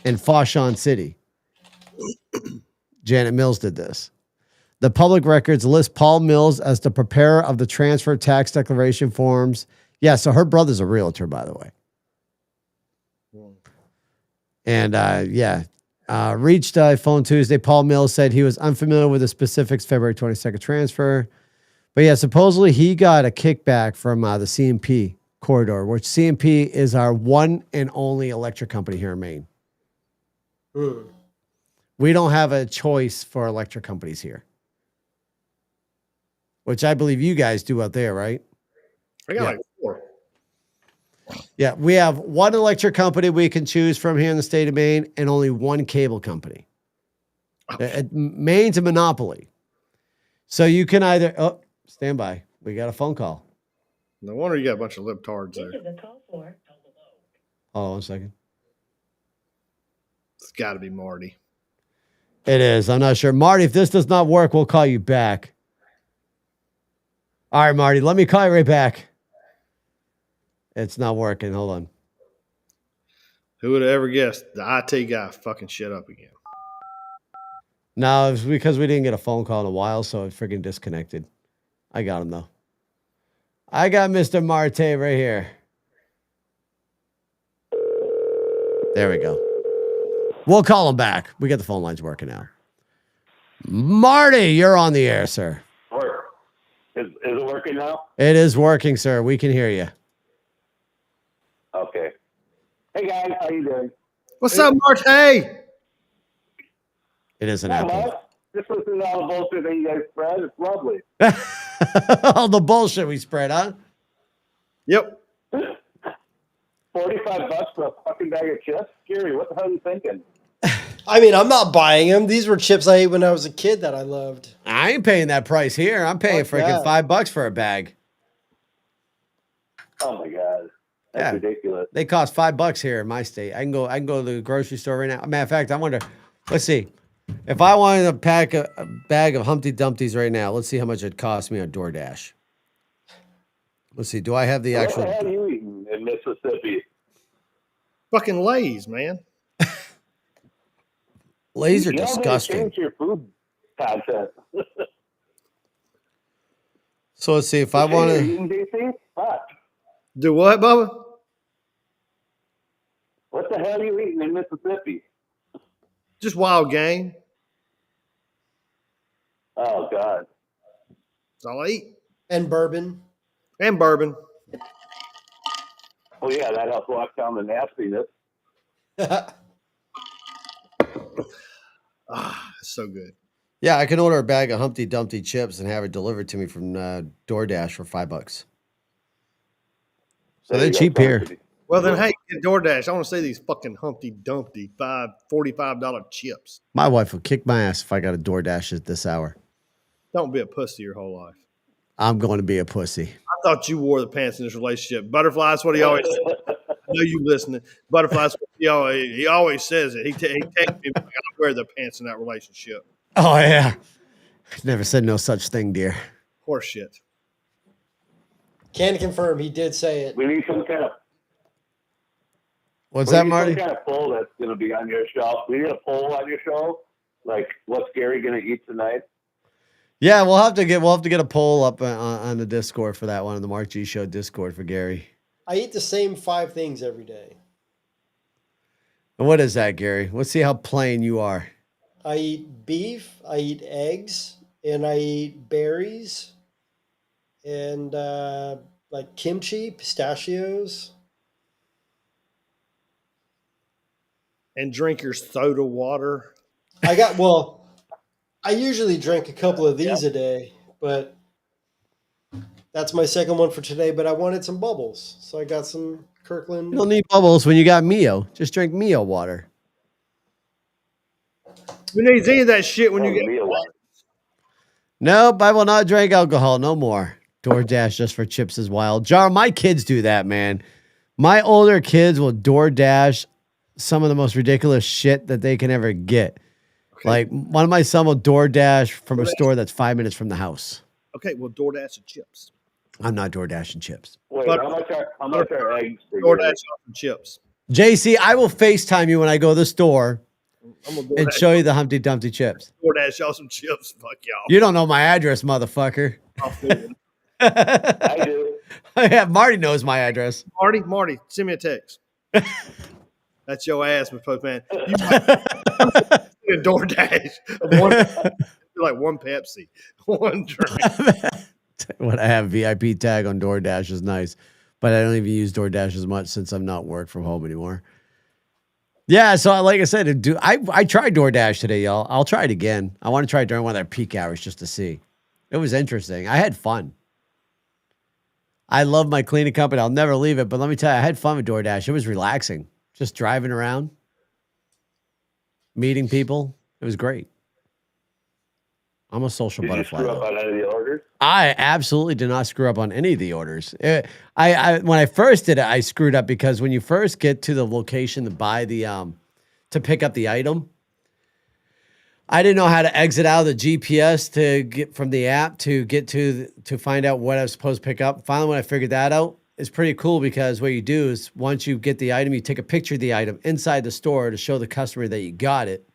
Speaker 2: in Foshan City. Janet Mills did this. The public records list Paul Mills as the preparer of the transfer tax declaration forms. Yeah, so her brother's a realtor, by the way. And reached phone Tuesday. Paul Mills said he was unfamiliar with the specifics February 22nd transfer. But yeah, supposedly he got a kickback from the CMP corridor, which CMP is our one and only electric company here in Maine. We don't have a choice for electric companies here, which I believe you guys do out there, right?
Speaker 5: I got like 4.
Speaker 2: Yeah, we have one electric company we can choose from here in the state of Maine and only one cable company. Maine's a monopoly. So you can either, stand by. We got a phone call.
Speaker 5: No wonder you got a bunch of libtards there.
Speaker 2: Hold on 1 second.
Speaker 5: It's got to be Marty.
Speaker 2: It is. I'm not sure. Marty, if this does not work, we'll call you back. All right, Marty, let me call you right back. It's not working. Hold on.
Speaker 5: Who would have ever guessed the IT guy fucking shit up again?
Speaker 2: No, it was because we didn't get a phone call in a while, so it freaking disconnected. I got him, though. I got Mr. Marte right here. There we go. We'll call him back. We got the phone lines working now. Marty, you're on the air, sir.
Speaker 7: Work. Is it working now?
Speaker 2: It is working, sir. We can hear you.
Speaker 7: Okay. Hey guys, how you doing?
Speaker 5: What's up, Marte?
Speaker 2: It is an
Speaker 7: Not
Speaker 2: Apple.
Speaker 7: much. Just listen to all the bullshit that you guys spread. It's lovely.
Speaker 2: All the bullshit we spread, huh?
Speaker 5: Yep.
Speaker 7: $45 for a fucking bag of chips? Gary, what the hell are you thinking?
Speaker 1: I mean, I'm not buying them. These were chips I ate when I was a kid that I loved.
Speaker 2: I ain't paying that price here. I'm paying
Speaker 1: Fuck
Speaker 2: freaking
Speaker 1: that.
Speaker 2: $5 for a bag.
Speaker 7: Oh my god. That's
Speaker 2: Yeah.
Speaker 7: ridiculous.
Speaker 2: They cost $5 here in my state. I can go to the grocery store right now. Matter of fact, I wonder. Let's see. If I wanted to pack a bag of Humpty Dumpties right now, let's see how much it cost me on DoorDash. Let's see. Do I have the
Speaker 7: What
Speaker 2: actual?
Speaker 7: the hell are you eating in Mississippi?
Speaker 5: Fucking Lay's, man.
Speaker 2: Lays are
Speaker 7: You know, they
Speaker 2: disgusting.
Speaker 7: change your food content.
Speaker 2: So let's see if I want
Speaker 7: Are
Speaker 2: to.
Speaker 7: you eating, DC? Fuck.
Speaker 5: Do what, Bubba?
Speaker 7: What the hell are you eating in Mississippi?
Speaker 5: Just wild game.
Speaker 7: Oh god.
Speaker 5: That's all I eat.
Speaker 1: And bourbon.
Speaker 5: And bourbon.
Speaker 7: Oh yeah, that helps wash down the nastiness.
Speaker 5: It's so good.
Speaker 2: Yeah, I can order a bag of Humpty Dumpty chips and have it delivered to me from DoorDash for $5. So
Speaker 7: There
Speaker 2: they're
Speaker 7: you go,
Speaker 2: cheap here.
Speaker 7: Cassidy.
Speaker 5: Well, then, hey, get DoorDash. I want to see these fucking Humpty Dumpty $45 chips.
Speaker 2: My wife would kick my ass if I got a DoorDash at this hour.
Speaker 5: Don't be a pussy your whole life.
Speaker 2: I'm going to be a pussy.
Speaker 5: I thought you wore the pants in this relationship. Butterfly's what he always said. I know you listening. Butterfly's what he always says it. He texts me, I wear the pants in that relationship.
Speaker 2: Oh, yeah. Never said no such thing, dear.
Speaker 5: Horse shit.
Speaker 1: Can confirm he did say it.
Speaker 7: We need some kind of
Speaker 2: What's
Speaker 7: we
Speaker 2: that,
Speaker 7: need
Speaker 2: Marty?
Speaker 7: some kind of poll that's going to be on your show. We need a poll on your show, like what's Gary going to eat tonight?
Speaker 2: Yeah, we'll have to get a poll up on the Discord for that one, on the Mark G Show Discord for Gary.
Speaker 1: I eat the same 5 things every day.
Speaker 2: And what is that, Gary? Let's see how plain you are.
Speaker 1: I eat beef, I eat eggs, and I eat berries, and like kimchi, pistachios.
Speaker 5: And drink your soda water.
Speaker 1: Well, I usually drink a couple of
Speaker 7: Yep.
Speaker 1: these a day, but that's my second one for today. But I wanted some bubbles, so I got some Kirkland.
Speaker 2: You don't need bubbles when you got Mio. Just drink Mio water.
Speaker 5: Who needs any of that shit when you get
Speaker 7: Meal water.
Speaker 2: Nope, I will not drink alcohol no more. DoorDash just for chips is wild. Jar, my kids do that, man. My older kids will DoorDash some of the most ridiculous shit that they can ever get.
Speaker 5: Okay.
Speaker 2: Like one of my son will DoorDash from a store that's 5 minutes from the house.
Speaker 5: Okay, well, DoorDash and chips.
Speaker 2: I'm not DoorDashing chips.
Speaker 7: Wait,
Speaker 5: But-
Speaker 7: how much are eggs for
Speaker 5: DoorDash
Speaker 7: you?
Speaker 5: y'all some chips.
Speaker 2: JC, I will FaceTime you when I go to the store
Speaker 5: I'm gonna
Speaker 2: and show you the Humpty Dumpty chips.
Speaker 5: DoorDash y'all some chips. Fuck y'all.
Speaker 2: You don't know my address, motherfucker.
Speaker 5: I'll fool you.
Speaker 7: I do.
Speaker 2: Yeah, Marty knows my address.
Speaker 5: Marty, send me a text. That's your ass, Mr. Postman. You a DoorDash. Like one Pepsi, one drink.
Speaker 2: What I have VIP tag on DoorDash is nice, but I don't even use DoorDash as much since I'm not work from home anymore. Yeah, so like I said, I tried DoorDash today, y'all. I'll try it again. I want to try it during one of their peak hours just to see. It was interesting. I had fun. I love my cleaning company. I'll never leave it, but let me tell you, I had fun with DoorDash. It was relaxing. Just driving around, meeting people. It was great. I'm a social
Speaker 7: Did you
Speaker 2: butterfly.
Speaker 7: screw up
Speaker 2: though.
Speaker 7: on any of the orders?
Speaker 2: I absolutely did not screw up on any of the orders. I when I first did it, I screwed up because when you first get to the location to buy the to pick up the item, I didn't know how to exit out of the GPS to get from the app to get to find out what I was supposed to pick up. Finally, when I figured that out, it's pretty cool because what you do is once you get the item, you take a picture of the item inside the store to show the customer that you got it.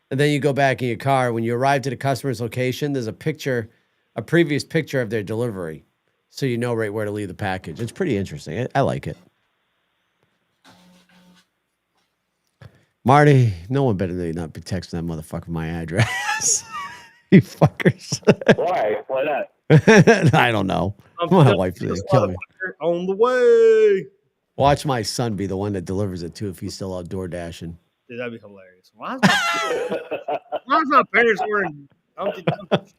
Speaker 2: And then you go back in your car. When you arrive to the customer's location, there's a previous picture of their delivery. So you know right where to leave the package. It's pretty interesting. I like it. Marty, no one better than not be texting that motherfucker my address. You fuckers.
Speaker 7: Why? Why not?
Speaker 2: I don't know. My wife is kill me.
Speaker 5: On the way.
Speaker 2: Watch my son be the one that delivers it too if he's still out door dashing.
Speaker 5: Dude, that'd be hilarious. Why is my parents wearing Humpty Dumpty?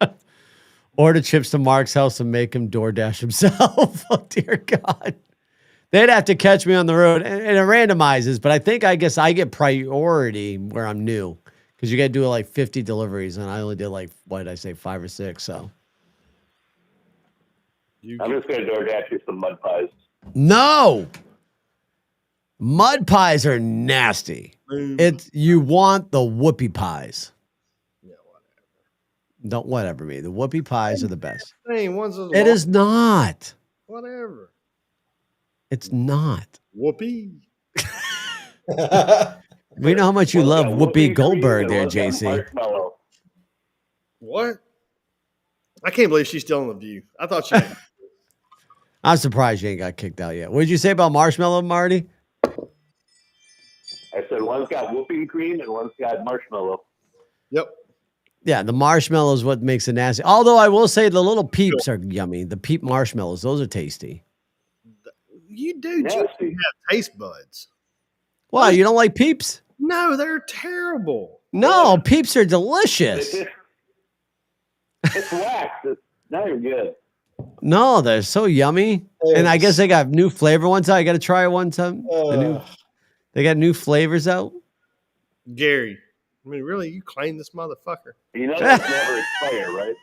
Speaker 2: Order chips to Mark's house and make him DoorDash himself. Oh, dear God. They'd have to catch me on the road. And it randomizes, but I guess I get priority where I'm new. Because you got to do like 50 deliveries, and I only did like, what did I say, 5 or 6, so.
Speaker 7: I'm just going to DoorDash you some mud pies.
Speaker 2: No! Mud pies are nasty. You want the whoopie pies.
Speaker 5: Yeah, whatever.
Speaker 2: Don't whatever me. The whoopie pies are the best.
Speaker 5: Hey,
Speaker 2: It is not.
Speaker 5: Whatever.
Speaker 2: It's not.
Speaker 5: Whoopee.
Speaker 2: We know how much you love
Speaker 7: One's got
Speaker 2: Whoopi
Speaker 7: cream
Speaker 2: Goldberg
Speaker 7: and
Speaker 2: there,
Speaker 7: one's got
Speaker 2: JC.
Speaker 7: marshmallow.
Speaker 5: What? I can't believe she's still on the View. I thought she had.
Speaker 2: I'm surprised you ain't got kicked out yet. What did you say about marshmallow, Marty?
Speaker 7: I said one's got whooping cream and one's got marshmallow.
Speaker 5: Yep.
Speaker 2: Yeah, the marshmallow is what makes it nasty. Although I will say the little peeps are yummy. The peep marshmallows, those are tasty.
Speaker 5: You do
Speaker 7: Nasty.
Speaker 5: just have taste buds.
Speaker 2: Why, you don't like peeps?
Speaker 5: No, they're terrible.
Speaker 2: No, peeps are delicious.
Speaker 7: It's wax. It's not even good.
Speaker 2: No, they're so yummy. And I guess they got new flavor ones out. I got to try it one time. They got new flavors out.
Speaker 5: Gary, I mean, really, you claim this motherfucker?
Speaker 7: You know that's never expire, right?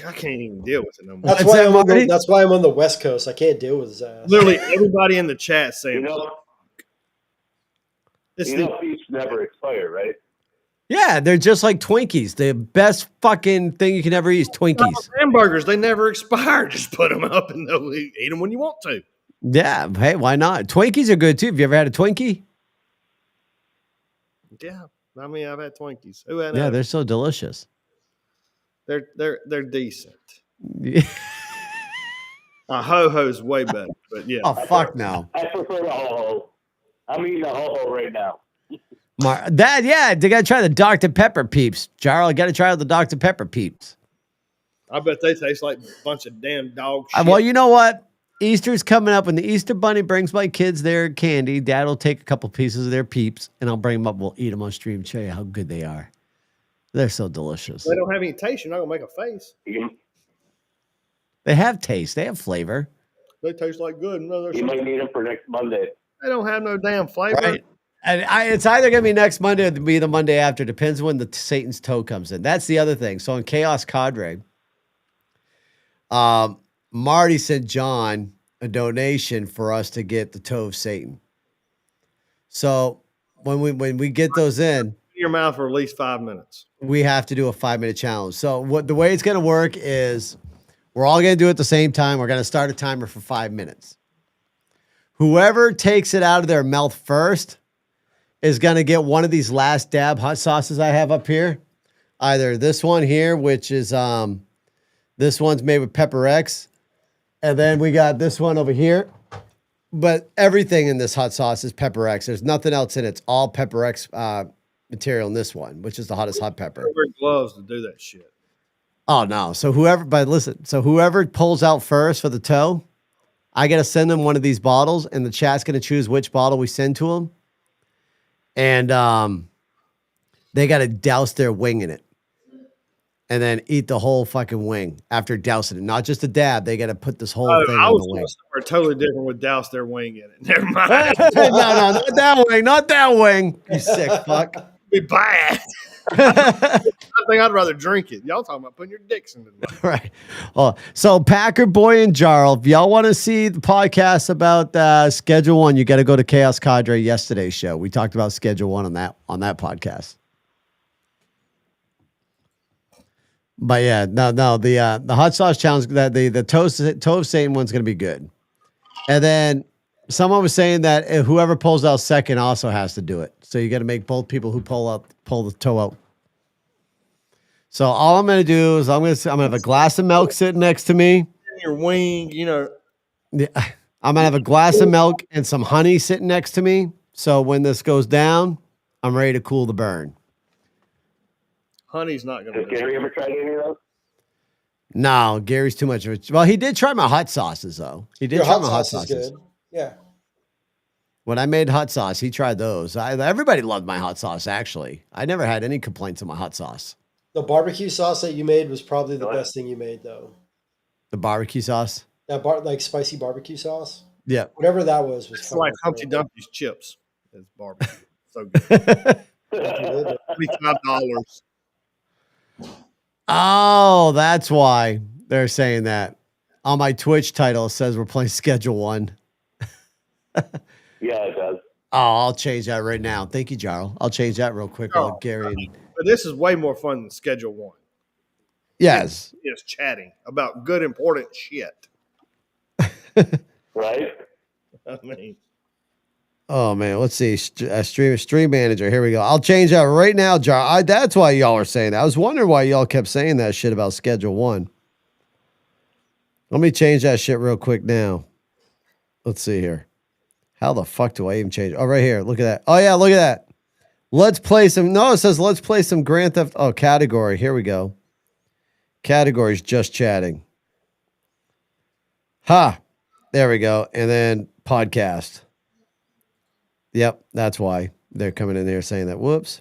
Speaker 5: I can't even deal with it no more.
Speaker 1: That's
Speaker 2: What's
Speaker 1: why
Speaker 2: that,
Speaker 1: I'm on the,
Speaker 2: Marty?
Speaker 1: that's why I'm on the West Coast. I can't deal with his ass.
Speaker 5: Literally, everybody in the chat saying
Speaker 7: You know,
Speaker 5: it's
Speaker 7: you know peeps never expire, right?
Speaker 2: Yeah, they're just like Twinkies. The best fucking thing you can ever eat is Twinkies.
Speaker 5: hamburgers. They never expire. Just put them up and they'll eat them when you want to.
Speaker 2: Yeah, hey, why not? Twinkies are good too. Have you ever had a Twinkie?
Speaker 5: Yeah, I mean, I've had Twinkies. Who had
Speaker 2: Yeah, they're so delicious.
Speaker 5: they're decent.
Speaker 2: Yeah.
Speaker 5: A ho-ho's way better, but yeah.
Speaker 2: Oh, fuck no.
Speaker 7: I prefer the ho-ho. I'm eating a ho-ho right now.
Speaker 2: That, yeah, they got to try the Dr. Pepper peeps. Jarl, got to try out the Dr. Pepper peeps.
Speaker 5: I bet they taste like a bunch of damn dog shit.
Speaker 2: Well, you know what? Easter's coming up. When the Easter Bunny brings my kids their candy, Dad will take a couple pieces of their peeps, and I'll bring them up. We'll eat them on stream, show you how good they are. They're so delicious.
Speaker 5: They don't have any taste. You're not gonna make a face.
Speaker 2: They have taste. They have flavor.
Speaker 5: They taste like good. No,
Speaker 7: You might need them for next Monday.
Speaker 5: they don't have no damn flavor.
Speaker 2: Right. And it's either going to be next Monday or it'll be the Monday after. Depends when the Satan's toe comes in. That's the other thing. So in Chaos Cadre, Marty sent John a donation for us to get the toe of Satan. So when we get those in
Speaker 5: Your mouth for at least 5 minutes.
Speaker 2: we have to do a 5-minute challenge. So the way it's going to work is we're all going to do it at the same time. We're going to start a timer for 5 minutes. Whoever takes it out of their mouth first is going to get one of these last dab hot sauces I have up here. Either this one here, which is this one's made with Pepper X, and then we got this one over here. But everything in this hot sauce is Pepper X. There's nothing else in it. It's all Pepper X material in this one, which is the hottest hot pepper.
Speaker 5: Wear gloves to do that shit.
Speaker 2: Oh no! So whoever pulls out first for the toe, I got to send them one of these bottles, and the chat's going to choose which bottle we send to them. And they got to douse their wing in it and then eat the whole fucking wing after dousing it. Not just a dab. They got to put this whole thing
Speaker 5: I
Speaker 2: on
Speaker 5: was
Speaker 2: the wing.
Speaker 5: somewhere totally different with douse their wing in it. Never mind.
Speaker 2: No, not that wing. Not that wing. You sick fuck.
Speaker 5: Be bad. I think I'd rather drink it. Y'all talking about putting your dicks in it.
Speaker 2: Right. Oh, so Packer Boy and Jarl, if y'all want to see the podcast about Schedule 1, you got to go to Chaos Cadre yesterday's show. We talked about Schedule 1 on that podcast. But yeah, no, the hot sauce challenge, that the toe of Satan one's gonna be good. And then someone was saying that whoever pulls out second also has to do it. So you got to make both people who pull the toe out. So all I'm gonna do is I'm gonna have a glass of milk sitting next to me.
Speaker 5: Your wing, you know.
Speaker 2: Yeah, I'm gonna have a glass of milk and some honey sitting next to me. So when this goes down, I'm ready to cool the burn.
Speaker 5: Honey's not gonna.
Speaker 7: Has Gary ever tried any of those?
Speaker 2: No, Gary's too much of a. Well, he did try my hot sauces though. He did
Speaker 1: Your
Speaker 2: try my
Speaker 1: hot sauce is good. Yeah.
Speaker 2: When I made hot sauce, he tried those. Everybody loved my hot sauce. Actually, I never had any complaints on my hot sauce.
Speaker 1: The barbecue sauce that you made was probably the best thing you made, though.
Speaker 2: The barbecue sauce.
Speaker 1: That like spicy barbecue sauce.
Speaker 2: Yeah.
Speaker 1: Whatever that was
Speaker 5: It's
Speaker 1: fucking
Speaker 5: like
Speaker 1: good.
Speaker 5: Humpty Dumpty's chips. It's barbecue. So good. $25.
Speaker 2: Oh, that's why they're saying that. On my Twitch title, it says we're playing Schedule 1.
Speaker 7: Yeah, it does.
Speaker 2: Oh, I'll change that right now. Thank you, Jarl. I'll change that real quick.
Speaker 5: Oh,
Speaker 2: Gary. And...
Speaker 5: But this is way more fun than Schedule 1.
Speaker 2: Yes.
Speaker 5: It's chatting about good, important shit.
Speaker 7: Right?
Speaker 5: I mean,
Speaker 2: Oh man, let's see. Stream manager. Here we go. I'll change that right now, Jarl. That's why y'all are saying that. I was wondering why y'all kept saying that shit about Schedule 1. Let me change that shit real quick now. Let's see here. How the fuck do I even change? Oh, right here. Look at that. Oh, yeah, look at that. Let's play some. No, it says let's play some Grand Theft. Oh, category. Here we go. Categories, just chatting. Ha. There we go. And then podcast. Yep, that's why they're coming in there saying that. Whoops.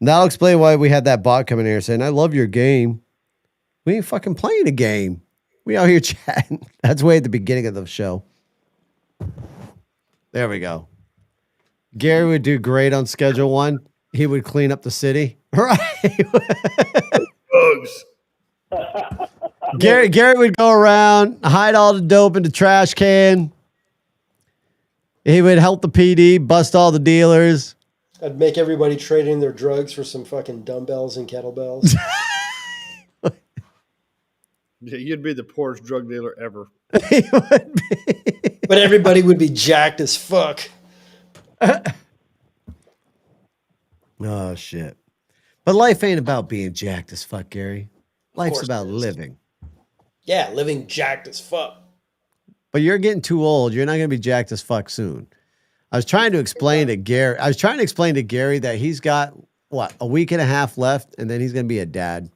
Speaker 2: Now I'll explain why we had that bot coming in here saying, I love your game. We ain't fucking playing a game. We out here chatting. That's way at the beginning of the show. There we go. Gary would do great on Schedule 1. He would clean up the city. Right.
Speaker 5: bugs.
Speaker 2: Gary would go around, hide all the dope in the trash can. He would help the PD, bust all the dealers.
Speaker 1: I'd make everybody trade in their drugs for some fucking dumbbells and kettlebells.
Speaker 5: Yeah, you'd be the poorest drug dealer ever.
Speaker 2: He would be.
Speaker 1: But everybody would be jacked as fuck.
Speaker 2: Oh, shit. But life ain't about being jacked as fuck, Gary. Life's
Speaker 1: course
Speaker 2: about
Speaker 1: it is.
Speaker 2: living.
Speaker 1: Yeah, living jacked as fuck.
Speaker 2: But you're getting too old. You're not going to be jacked as fuck soon. I was trying to explain to Gary. I was trying to explain to Gary that he's got what, a week and a half left, and then he's going to be a dad.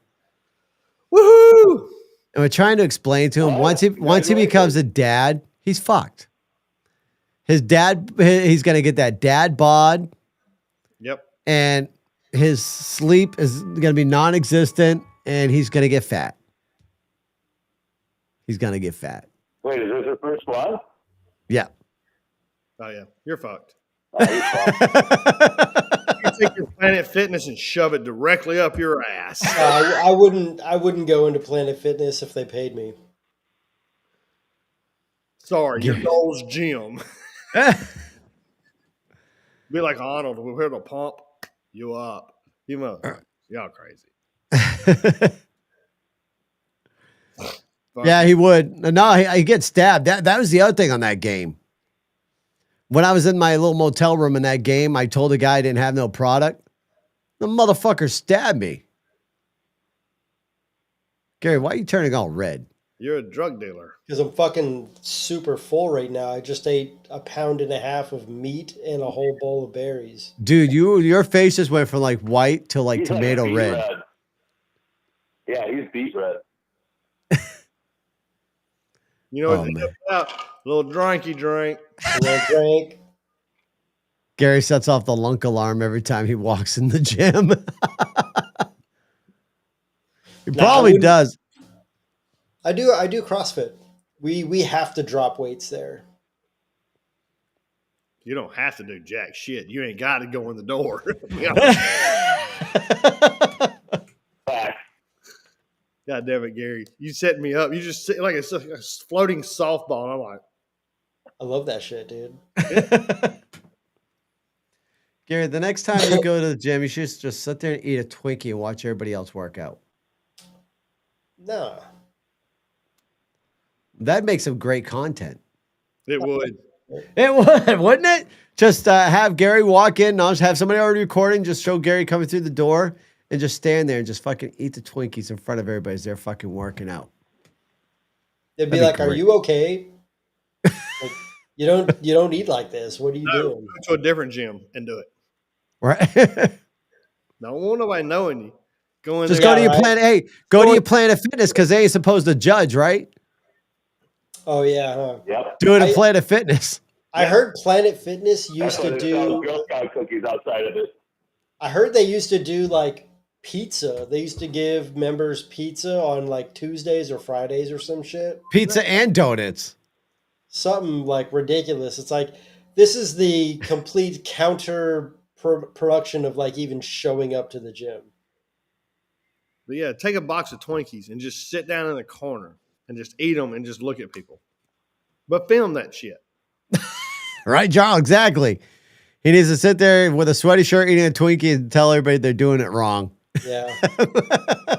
Speaker 5: Woohoo!
Speaker 2: And we're trying to explain to him once he becomes a dad, he's fucked. His dad, he's going to get that dad bod,
Speaker 5: Yep.
Speaker 2: and his sleep is going to be non-existent, and he's going to get fat. He's going to get fat.
Speaker 7: Wait, is this your first one?
Speaker 2: Yeah.
Speaker 5: Oh yeah, you're fucked.
Speaker 7: Oh, he's fine.
Speaker 5: You take your Planet Fitness and shove it directly up your ass.
Speaker 1: I wouldn't go into Planet Fitness if they paid me.
Speaker 5: Sorry, your goal's gym. Be like Arnold. We're here to pump you up. You mother, y'all crazy.
Speaker 2: Yeah, he would. No, he gets stabbed. That was the other thing on that game. When I was in my little motel room in that game, I told the guy I didn't have no product. The motherfucker stabbed me. Gary, why are you turning all red?
Speaker 5: You're a drug dealer.
Speaker 1: Because I'm fucking super full right now. I just ate 1.5 pounds of meat and a whole bowl of berries.
Speaker 2: Dude, your face just went from like white to like
Speaker 7: He's
Speaker 2: tomato
Speaker 7: beet
Speaker 2: red.
Speaker 7: Yeah, he's beet red.
Speaker 5: You know
Speaker 2: Oh,
Speaker 5: what they
Speaker 2: man.
Speaker 5: do about? A little drinky drink.
Speaker 1: A little drink.
Speaker 2: Gary sets off the lunk alarm every time he walks in the gym. He probably
Speaker 1: wouldn't-
Speaker 2: does.
Speaker 1: I do CrossFit. We have to drop weights there.
Speaker 5: You don't have to do jack shit. You ain't got to go in the door.
Speaker 7: Fact.
Speaker 5: God damn it, Gary. You set me up. You just sit like a floating softball. And I'm like,
Speaker 1: I love that shit, dude.
Speaker 2: Gary, the next time you go to the gym, you should just sit there and eat a Twinkie and watch everybody else work out.
Speaker 1: Nah.
Speaker 2: That'd make some great content.
Speaker 5: it would.
Speaker 2: It would, wouldn't it? Just have Gary walk in, and I'll just have somebody already recording, just show Gary coming through the door, and just stand there and just fucking eat the Twinkies in front of everybody as they're fucking working out.
Speaker 1: They'd be
Speaker 2: That'd be
Speaker 1: like, "Are
Speaker 2: great.
Speaker 1: you okay? Like, you don't eat like this. What are you doing?"
Speaker 5: Go to a different gym and do it.
Speaker 2: Right?
Speaker 5: Don't want nobody knowing you. Go in
Speaker 2: Just
Speaker 5: there.
Speaker 2: go to your
Speaker 1: right.
Speaker 2: Planet. Hey, go to your Planet Fitness because they ain't supposed to judge, right?
Speaker 1: Oh yeah, huh?
Speaker 7: Yep.
Speaker 2: Do it at
Speaker 1: I-
Speaker 2: Planet Fitness.
Speaker 1: I heard Planet Fitness
Speaker 7: That's
Speaker 1: used
Speaker 7: why
Speaker 1: to
Speaker 7: they sell
Speaker 1: do.
Speaker 7: Girl Scout cookies outside of it.
Speaker 1: I heard they used to do like pizza. They used to give members pizza on like Tuesdays or Fridays or some shit.
Speaker 2: Pizza and donuts.
Speaker 1: Something like ridiculous. It's like this is the complete counter production of like even showing up to the gym.
Speaker 5: But yeah, take a box of Twinkies and just sit down in the corner and just eat them and just look at people. But film that shit.
Speaker 2: Right, John? Exactly. He needs to sit there with a sweaty shirt eating a Twinkie and tell everybody they're doing it wrong.
Speaker 1: Yeah.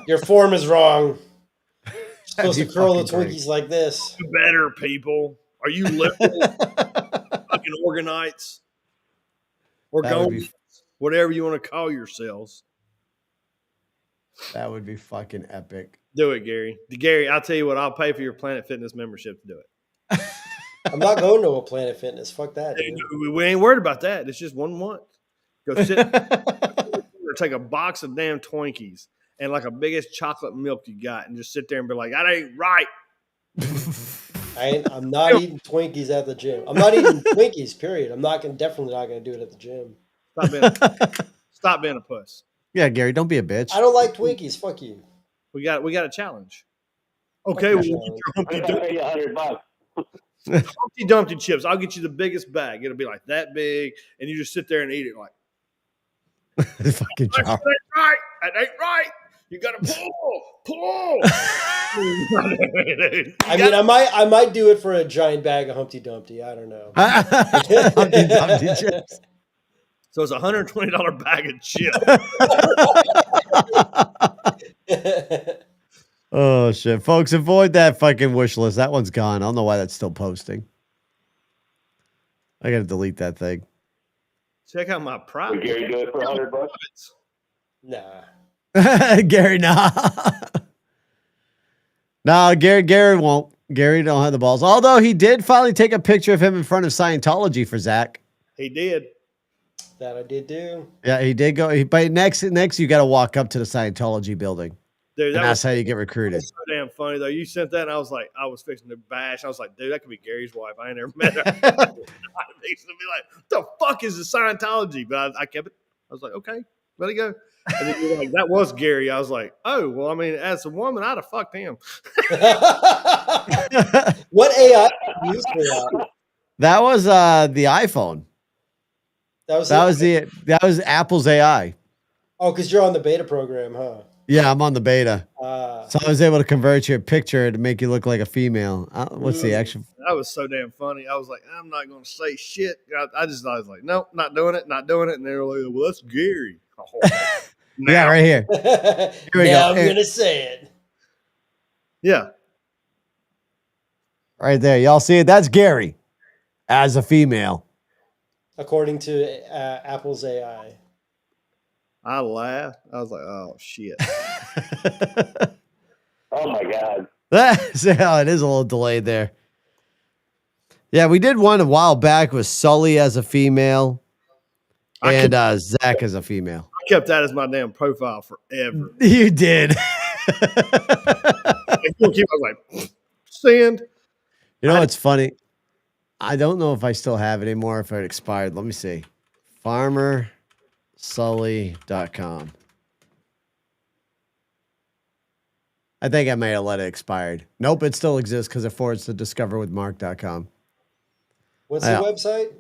Speaker 1: Your form is wrong. You're supposed to
Speaker 2: be
Speaker 1: curl the
Speaker 2: fucking great.
Speaker 1: Twinkies like this.
Speaker 5: Do better, people. Are you liberal? Fucking organites? Or
Speaker 2: That would be-
Speaker 5: going, whatever you want to call yourselves.
Speaker 2: That would be fucking epic.
Speaker 5: Do it, Gary. Gary, I'll tell you what, I'll pay for your Planet Fitness membership to do it.
Speaker 1: I'm not going to a Planet Fitness. Fuck that, dude.
Speaker 5: We ain't worried about that. It's just 1 month. Go sit or take a box of damn Twinkies and like a biggest chocolate milk you got and just sit there and be like, that ain't right.
Speaker 1: I'm not eating Twinkies at the gym. I'm not eating Twinkies, period. Definitely not gonna do it at the gym.
Speaker 5: Stop being a puss.
Speaker 2: Yeah, Gary, don't be a bitch.
Speaker 1: I don't like Twinkies. Fuck you.
Speaker 5: We got a challenge. Okay, well, we'll get your
Speaker 7: I pay you $100.
Speaker 5: Humpty Dumpty chips. I'll get you the biggest bag. It'll be like that big, and you just sit there and eat it like,
Speaker 2: Fucking
Speaker 5: that
Speaker 2: John.
Speaker 5: ain't right. That ain't right. You gotta pull.
Speaker 1: I might do it for a giant bag of Humpty Dumpty. I don't know.
Speaker 2: Humpty Dumpty chips.
Speaker 5: So it's a $120 bag of chips.
Speaker 2: Oh shit, folks! Avoid that fucking wish list. That one's gone. I don't know why that's still posting. I gotta delete that thing.
Speaker 5: Check out my
Speaker 7: Would
Speaker 5: private.
Speaker 7: Gary do it for $100?
Speaker 1: Nah.
Speaker 2: Gary, nah. No, Gary won't. Gary don't have the balls. Although he did finally take a picture of him in front of Scientology for Zach.
Speaker 5: He did.
Speaker 1: That I did do.
Speaker 2: Yeah, he did go. But next, you got to walk up to the Scientology building,
Speaker 5: Dude,
Speaker 2: and
Speaker 5: that was
Speaker 2: that's how you get
Speaker 5: that
Speaker 2: recruited.
Speaker 5: was so damn funny though. You sent that, and I was like, I was fixing to bash. I was like, dude, that could be Gary's wife. I ain't never met her. I was fixing to be like, what the fuck is the Scientology? But I kept it. I was like, okay, let it go. And then you were like, that was Gary. I was like, oh, well, I mean, as a woman, I'd have fucked him.
Speaker 1: What AI did you use for that?
Speaker 2: That was the iPhone.
Speaker 1: That was
Speaker 2: That was Apple's AI.
Speaker 1: Oh, because you're on the beta program, huh?
Speaker 2: Yeah, I'm on the beta,
Speaker 1: Uh,
Speaker 2: so I was able to convert your picture to make you look like a female. What's the actual?
Speaker 5: That was so damn funny. I was like, I'm not going to say shit. I was like, nope, not doing it. And they were like, well, that's Gary. Oh,
Speaker 2: Yeah, right here. we
Speaker 1: now
Speaker 2: go.
Speaker 1: I'm gonna say it.
Speaker 5: Yeah.
Speaker 2: Right there. Y'all see it? That's Gary as a female.
Speaker 1: According to Apple's AI.
Speaker 5: I laughed. I was like, oh, shit.
Speaker 7: Oh my God.
Speaker 2: Yeah, it is a little delayed there. Yeah, we did one a while back with Sully as a female and Zach as a female.
Speaker 5: I kept that as my damn profile forever.
Speaker 2: You did.
Speaker 5: I was like, send.
Speaker 2: You know what's funny? I don't know if I still have it anymore, if it expired. Let me see. FarmerSully.com. I think I may have let it expired. Nope, it still exists because it forwards to discoverwithmark.com.
Speaker 1: What's the website?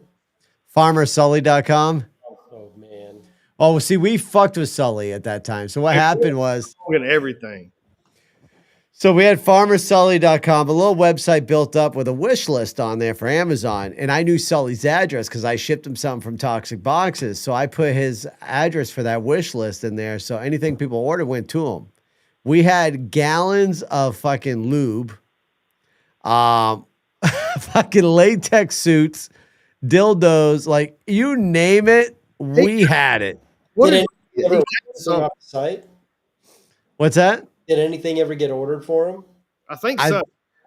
Speaker 2: FarmerSully.com.
Speaker 1: Oh man.
Speaker 2: Oh, see, we fucked with Sully at that time. So what happened was,
Speaker 5: everything.
Speaker 2: so we had FarmerSully.com, a little website built up with a wish list on there for Amazon. And I knew Sully's address because I shipped him something from Toxic Boxes. So I put his address for that wish list in there. So anything people ordered went to him. We had gallons of fucking lube, fucking latex suits, dildos, like you name it, we had it.
Speaker 1: Did anything ever order off the site?
Speaker 2: What's that?
Speaker 1: Did anything ever get ordered for him?
Speaker 5: I think so.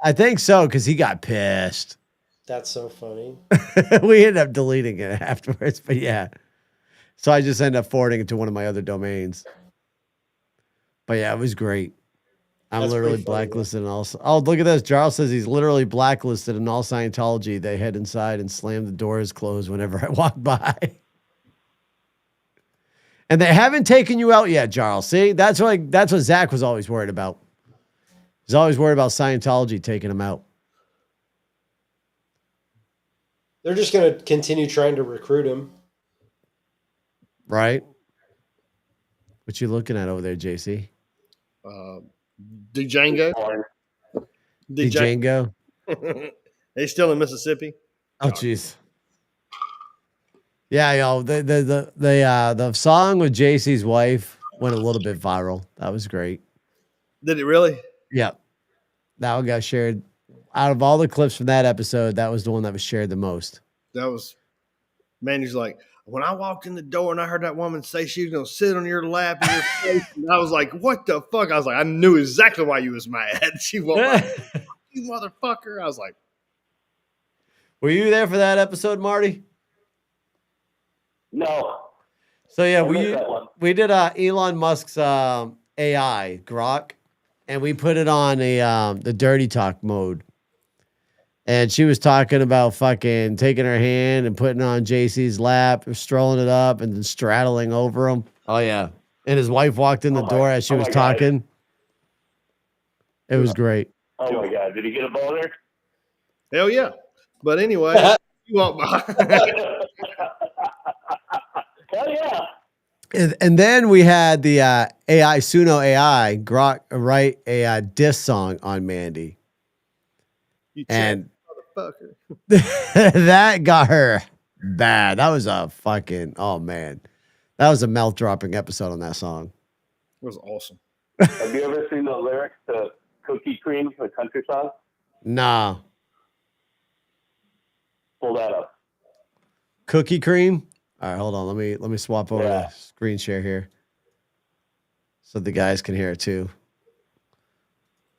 Speaker 2: I think so, because he got pissed.
Speaker 1: That's so funny.
Speaker 2: We ended up deleting it afterwards, but yeah. So I just ended up forwarding it to one of my other domains. But yeah, it was great. I'm
Speaker 1: That's
Speaker 2: literally
Speaker 1: pretty funny,
Speaker 2: blacklisted and all. Oh, look at this. Charles says he's literally blacklisted in all Scientology. They head inside and slam the doors closed whenever I walk by. And they haven't taken you out yet, Charles. See, that's what Zach was always worried about. He's always worried about Scientology taking him out.
Speaker 1: They're just going to continue trying to recruit him.
Speaker 2: Right? What you looking at over there, JC?
Speaker 5: Django.
Speaker 2: Django.
Speaker 5: He's still in Mississippi.
Speaker 2: Oh, jeez. Yeah, yo, the song with JC's wife went a little bit viral. That was great.
Speaker 5: Did it really?
Speaker 2: Yeah. That one got shared. Out of all the clips from that episode, that was the one that was shared the most.
Speaker 5: That was, man, he's like, when I walked in the door and I heard that woman say she was going to sit on your lap in your face, and I was like, what the fuck? I was like, I knew exactly why you was mad. She was like, you motherfucker. I was like,
Speaker 2: were you there for that episode, Marty?
Speaker 7: No.
Speaker 2: So yeah,
Speaker 7: I missed that one.
Speaker 2: we did Elon Musk's AI Grok, and we put it on the dirty talk mode. And she was talking about fucking taking her hand and putting it on JC's lap, strolling it up, and then straddling over him. Oh yeah, and his wife walked in the door as she was talking. It was great.
Speaker 7: Oh my God! Did he get a boner?
Speaker 5: hell yeah. But anyway, you want my
Speaker 7: Hell yeah!
Speaker 2: And then we had the AI Suno AI Grok write a diss song on Mandy, and
Speaker 5: motherfucker.
Speaker 2: that got her bad. That was a fucking man, that was a mouth dropping episode on that song.
Speaker 5: It was awesome.
Speaker 7: Have you ever seen the lyrics to "Cookie Cream," the country song?
Speaker 2: Nah,
Speaker 7: Pull that up.
Speaker 2: Cookie Cream. All right, hold on. Let me swap over
Speaker 7: Yeah.
Speaker 2: to screen share here, so the guys can hear it too.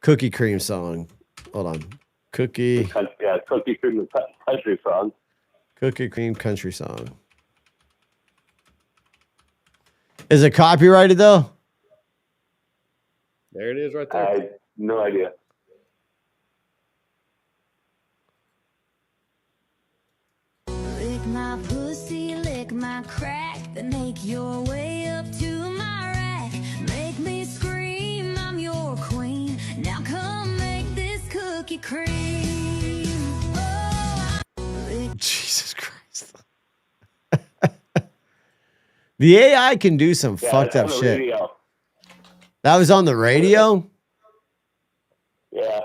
Speaker 2: Cookie Cream song. Hold on. Cookie
Speaker 7: Yeah, "Cookie Cream," the country song.
Speaker 2: Cookie cream country song. Is it copyrighted though?
Speaker 5: There it is right
Speaker 7: I
Speaker 5: there.
Speaker 7: have no idea.
Speaker 8: Lick my pussy, lick my crack, then make your way up to my rack. Make me scream, I'm your queen. Now come make this cookie cream. Oh,
Speaker 2: Jesus Christ. The AI can do some fucked
Speaker 7: it's on
Speaker 2: up
Speaker 7: the
Speaker 2: shit.
Speaker 7: radio.
Speaker 2: That was on the radio?
Speaker 7: Yeah.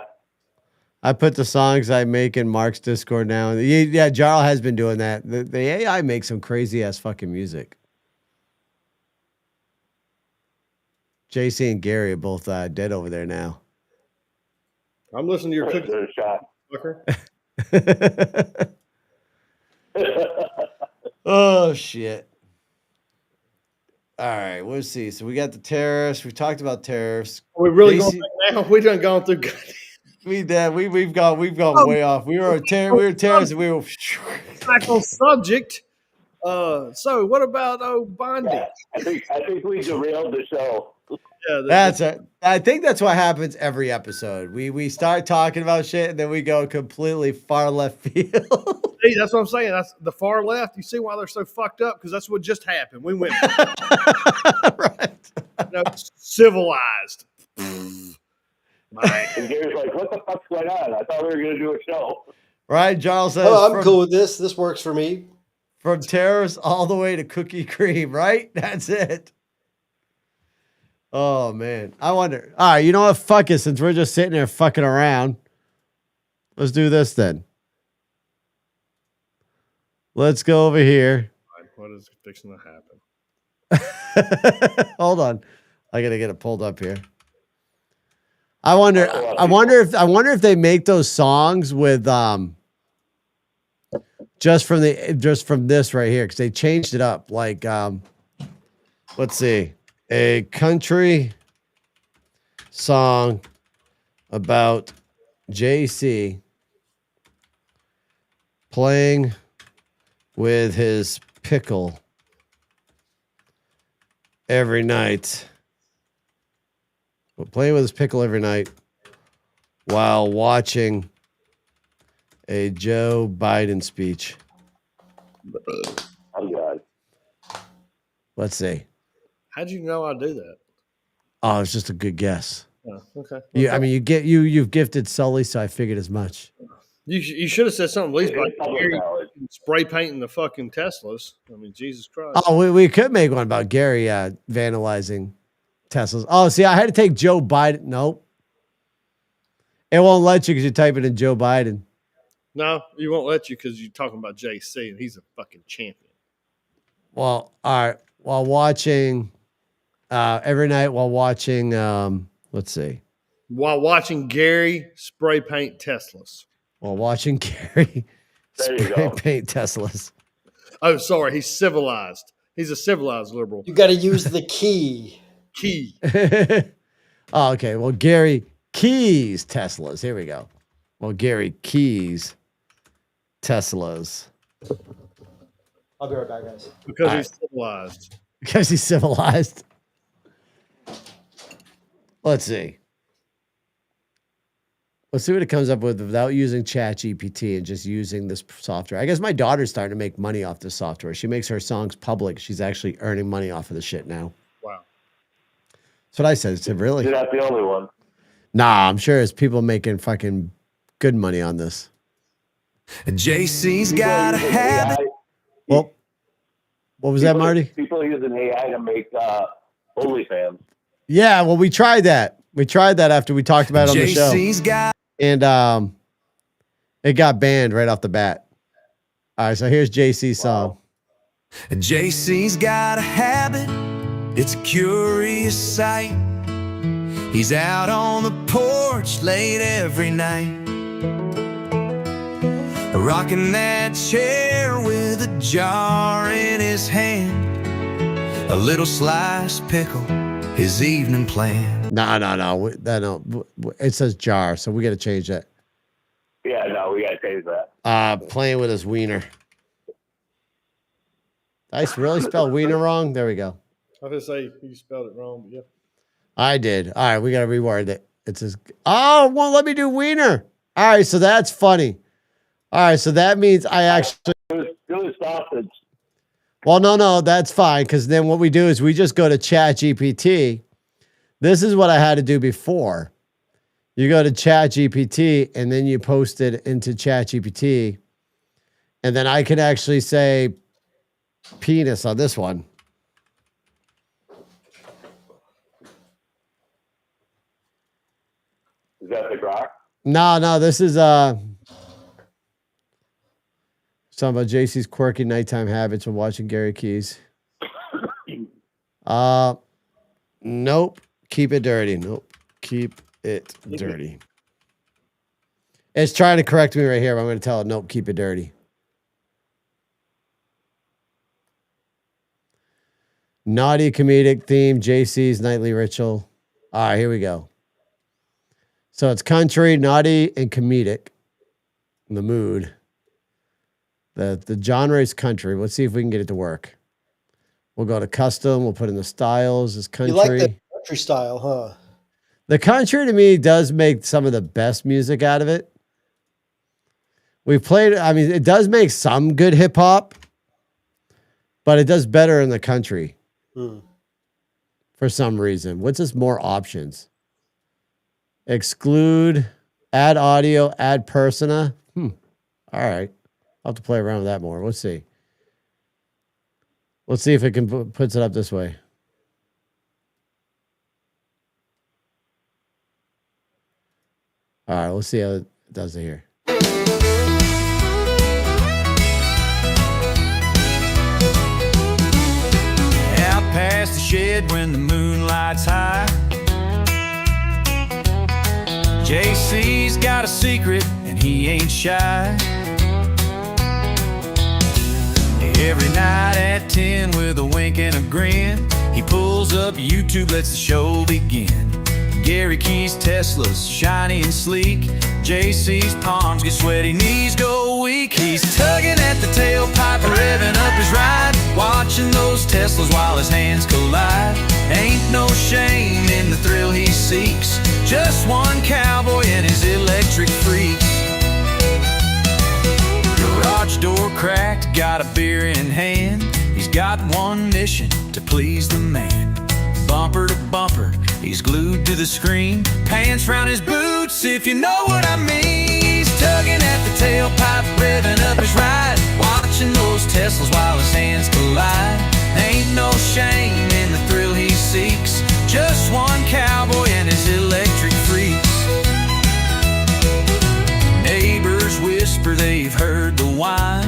Speaker 2: I put the songs I make in Mark's Discord now. Yeah, Jarl has been doing that. The AI makes some crazy ass fucking music. JC and Gary are both dead over there now.
Speaker 5: I'm listening to your cookie
Speaker 7: There's a shot.
Speaker 5: fucker.
Speaker 2: Oh shit. All right, we'll see. So we got the tariffs. We talked about tariffs.
Speaker 5: Are we really
Speaker 2: Casey-
Speaker 5: going back now? We done gone through.
Speaker 2: We did. We've gone way off. We were tariffs. And we were.
Speaker 5: Back on subject. So what about Bondi?
Speaker 7: Yeah, I think we derailed the show.
Speaker 5: Yeah,
Speaker 2: That's it. I think that's what happens every episode. We start talking about shit and then we go completely far left field.
Speaker 5: see, that's what I'm saying. That's the far left. You see why they're so fucked up? Because that's what just happened. We went
Speaker 2: Right.
Speaker 5: civilized.
Speaker 7: And Gary's like, what the fuck's going on? I thought we were going to do a show.
Speaker 2: Right. Charles says
Speaker 1: Oh, I'm cool with this. This works for me.
Speaker 2: from tariffs all the way to cookie cream, right? That's it. Oh man. I wonder. All right, you know what? Fuck it. Since we're just sitting there fucking around, let's do this then. Let's go over here.
Speaker 5: What is fixing to happen?
Speaker 2: Hold on. I gotta get it pulled up here. I wonder if they make those songs with just from this right here, because they changed it up. Like let's see. A country song about JC playing with his pickle every night. Playing with his pickle every night while watching a Joe Biden speech.
Speaker 7: Oh, God.
Speaker 2: Let's see.
Speaker 5: How'd you know I do that?
Speaker 2: Oh, it's just a good guess.
Speaker 5: Oh, okay.
Speaker 2: I mean, you've gifted Sully, so I figured as much.
Speaker 5: You should have said something at least about
Speaker 7: It's public
Speaker 5: Gary
Speaker 7: knowledge.
Speaker 5: spray painting the fucking Teslas. I mean, Jesus Christ.
Speaker 2: Oh, we could make one about Gary vandalizing Teslas. Oh, see, I had to take Joe Biden. Nope. It won't let you because you type it in Joe Biden.
Speaker 5: No, you won't let you because you're talking about JC and he's a fucking champion.
Speaker 2: Well, all right. While watching, every night while watching, let's see.
Speaker 5: While watching Gary spray paint Teslas.
Speaker 2: While watching Gary
Speaker 7: There you
Speaker 2: spray
Speaker 7: go.
Speaker 2: paint Teslas.
Speaker 5: Oh, sorry. He's civilized. He's a civilized liberal.
Speaker 1: You got to use the key.
Speaker 5: Key.
Speaker 2: Oh, okay. Well, Gary keys Teslas. Here we go. Well, Gary keys Teslas.
Speaker 1: I'll be right back, guys.
Speaker 5: Because
Speaker 2: All
Speaker 5: he's civilized.
Speaker 2: Because he's civilized. Let's see. Let's see what it comes up with without using ChatGPT and just using this software. I guess my daughter's starting to make money off this software. She makes her songs public. She's actually earning money off of the shit now.
Speaker 5: Wow.
Speaker 2: That's what I said. I said, really?
Speaker 7: You're not the only one.
Speaker 2: Nah, I'm sure there's people making fucking good money on this.
Speaker 3: JC's got a habit.
Speaker 7: AI,
Speaker 2: Well, what was that, Marty?
Speaker 7: People using AI to make OnlyFans.
Speaker 2: Yeah, well, we tried that. We tried that after we talked about it on the show.
Speaker 3: JC's got
Speaker 2: And it got banned right off the bat. All right, so here's JC's song.
Speaker 3: JC's got a habit. It's a curious sight. He's out on the porch late every night, rocking that chair with a jar in his hand, a little sliced pickle, his evening plan.
Speaker 2: No. It says jar, so we got to change that.
Speaker 7: Yeah, no, we got to change that.
Speaker 2: Playing with his wiener. I really spelled wiener wrong? There we go.
Speaker 5: I was gonna say you spelled it wrong, but yeah.
Speaker 2: I did. All right, we got to reword it. It says, oh, it won't let me do wiener. All right, so that's funny. All right, so that means I actually.
Speaker 7: It was sausage.
Speaker 2: Well, no, that's fine, because then what we do is we just go to Chat GPT. This is what I had to do before. You go to Chat GPT, and then you post it into Chat GPT, and then I can actually say penis on this one.
Speaker 7: Is that the grok?
Speaker 2: No, this is talking about JC's quirky nighttime habits when watching Gary Keys. Nope. Keep it dirty. Nope. Keep it dirty. It's trying to correct me right here, but I'm going to tell it, nope, keep it dirty. Naughty comedic theme, JC's nightly ritual. All right, here we go. So it's country, naughty, and comedic. The mood. The genre is country. Let's see if we can get it to work. We'll go to custom. We'll put in the styles as country.
Speaker 1: You like the country style, huh?
Speaker 2: The country to me does make some of the best music out of it. We've played, I mean, it does make some good hip hop, but it does better in the country for some reason. What's this more options? Exclude, add audio, add persona. All right. I'll have to play around with that more. Let's see. Let's see if it can puts it up this way. All right, let's see how it does it here.
Speaker 3: Out past the shed when the moonlight's high. JC's got a secret and he ain't shy. Every night at 10 with a wink and a grin, he pulls up YouTube, lets the show begin. Gary Keys' Tesla's shiny and sleek. JC's palms get sweaty, knees go weak. He's tugging at the tailpipe, revving up his ride, watching those Teslas while his hands collide. Ain't no shame in the thrill he seeks, just one cowboy and his electric freaks. Garage door cracked, got a beer in hand. He's got one mission, to please the man. Bumper to bumper, he's glued to the screen. Pants round his boots, if you know what I mean. He's tugging at the tailpipe, revving up his ride, watching those Teslas while his hands collide. Ain't no shame in the thrill he seeks, just one cowboy and his electric freaks. Neighbors whisper they've heard the whine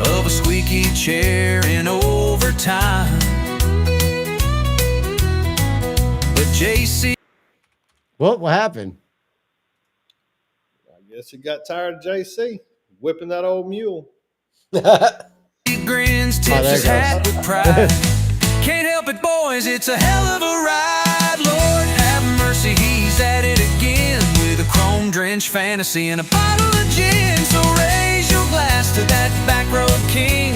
Speaker 3: of a squeaky chair in overtime. But JC...
Speaker 2: What happened?
Speaker 5: I guess he got tired of JC whipping that old mule.
Speaker 3: grins, tips his hat with pride. Can't help it, boys, it's a hell of a ride. Lord have mercy, he's at it again with a chrome-drenched fantasy and a bottle of gin. So raise your glass to that back road king,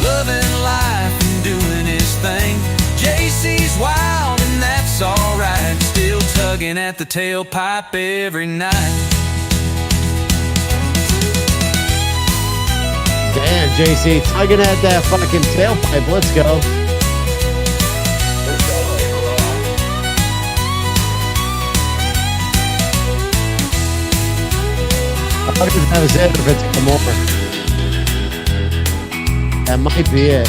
Speaker 3: loving life and doing his thing. JC's wild and that's alright, still tugging at the tailpipe every night.
Speaker 2: Damn, JC, tugging at that fucking tailpipe. Let's go. I could have his head if it's come over. That might be it.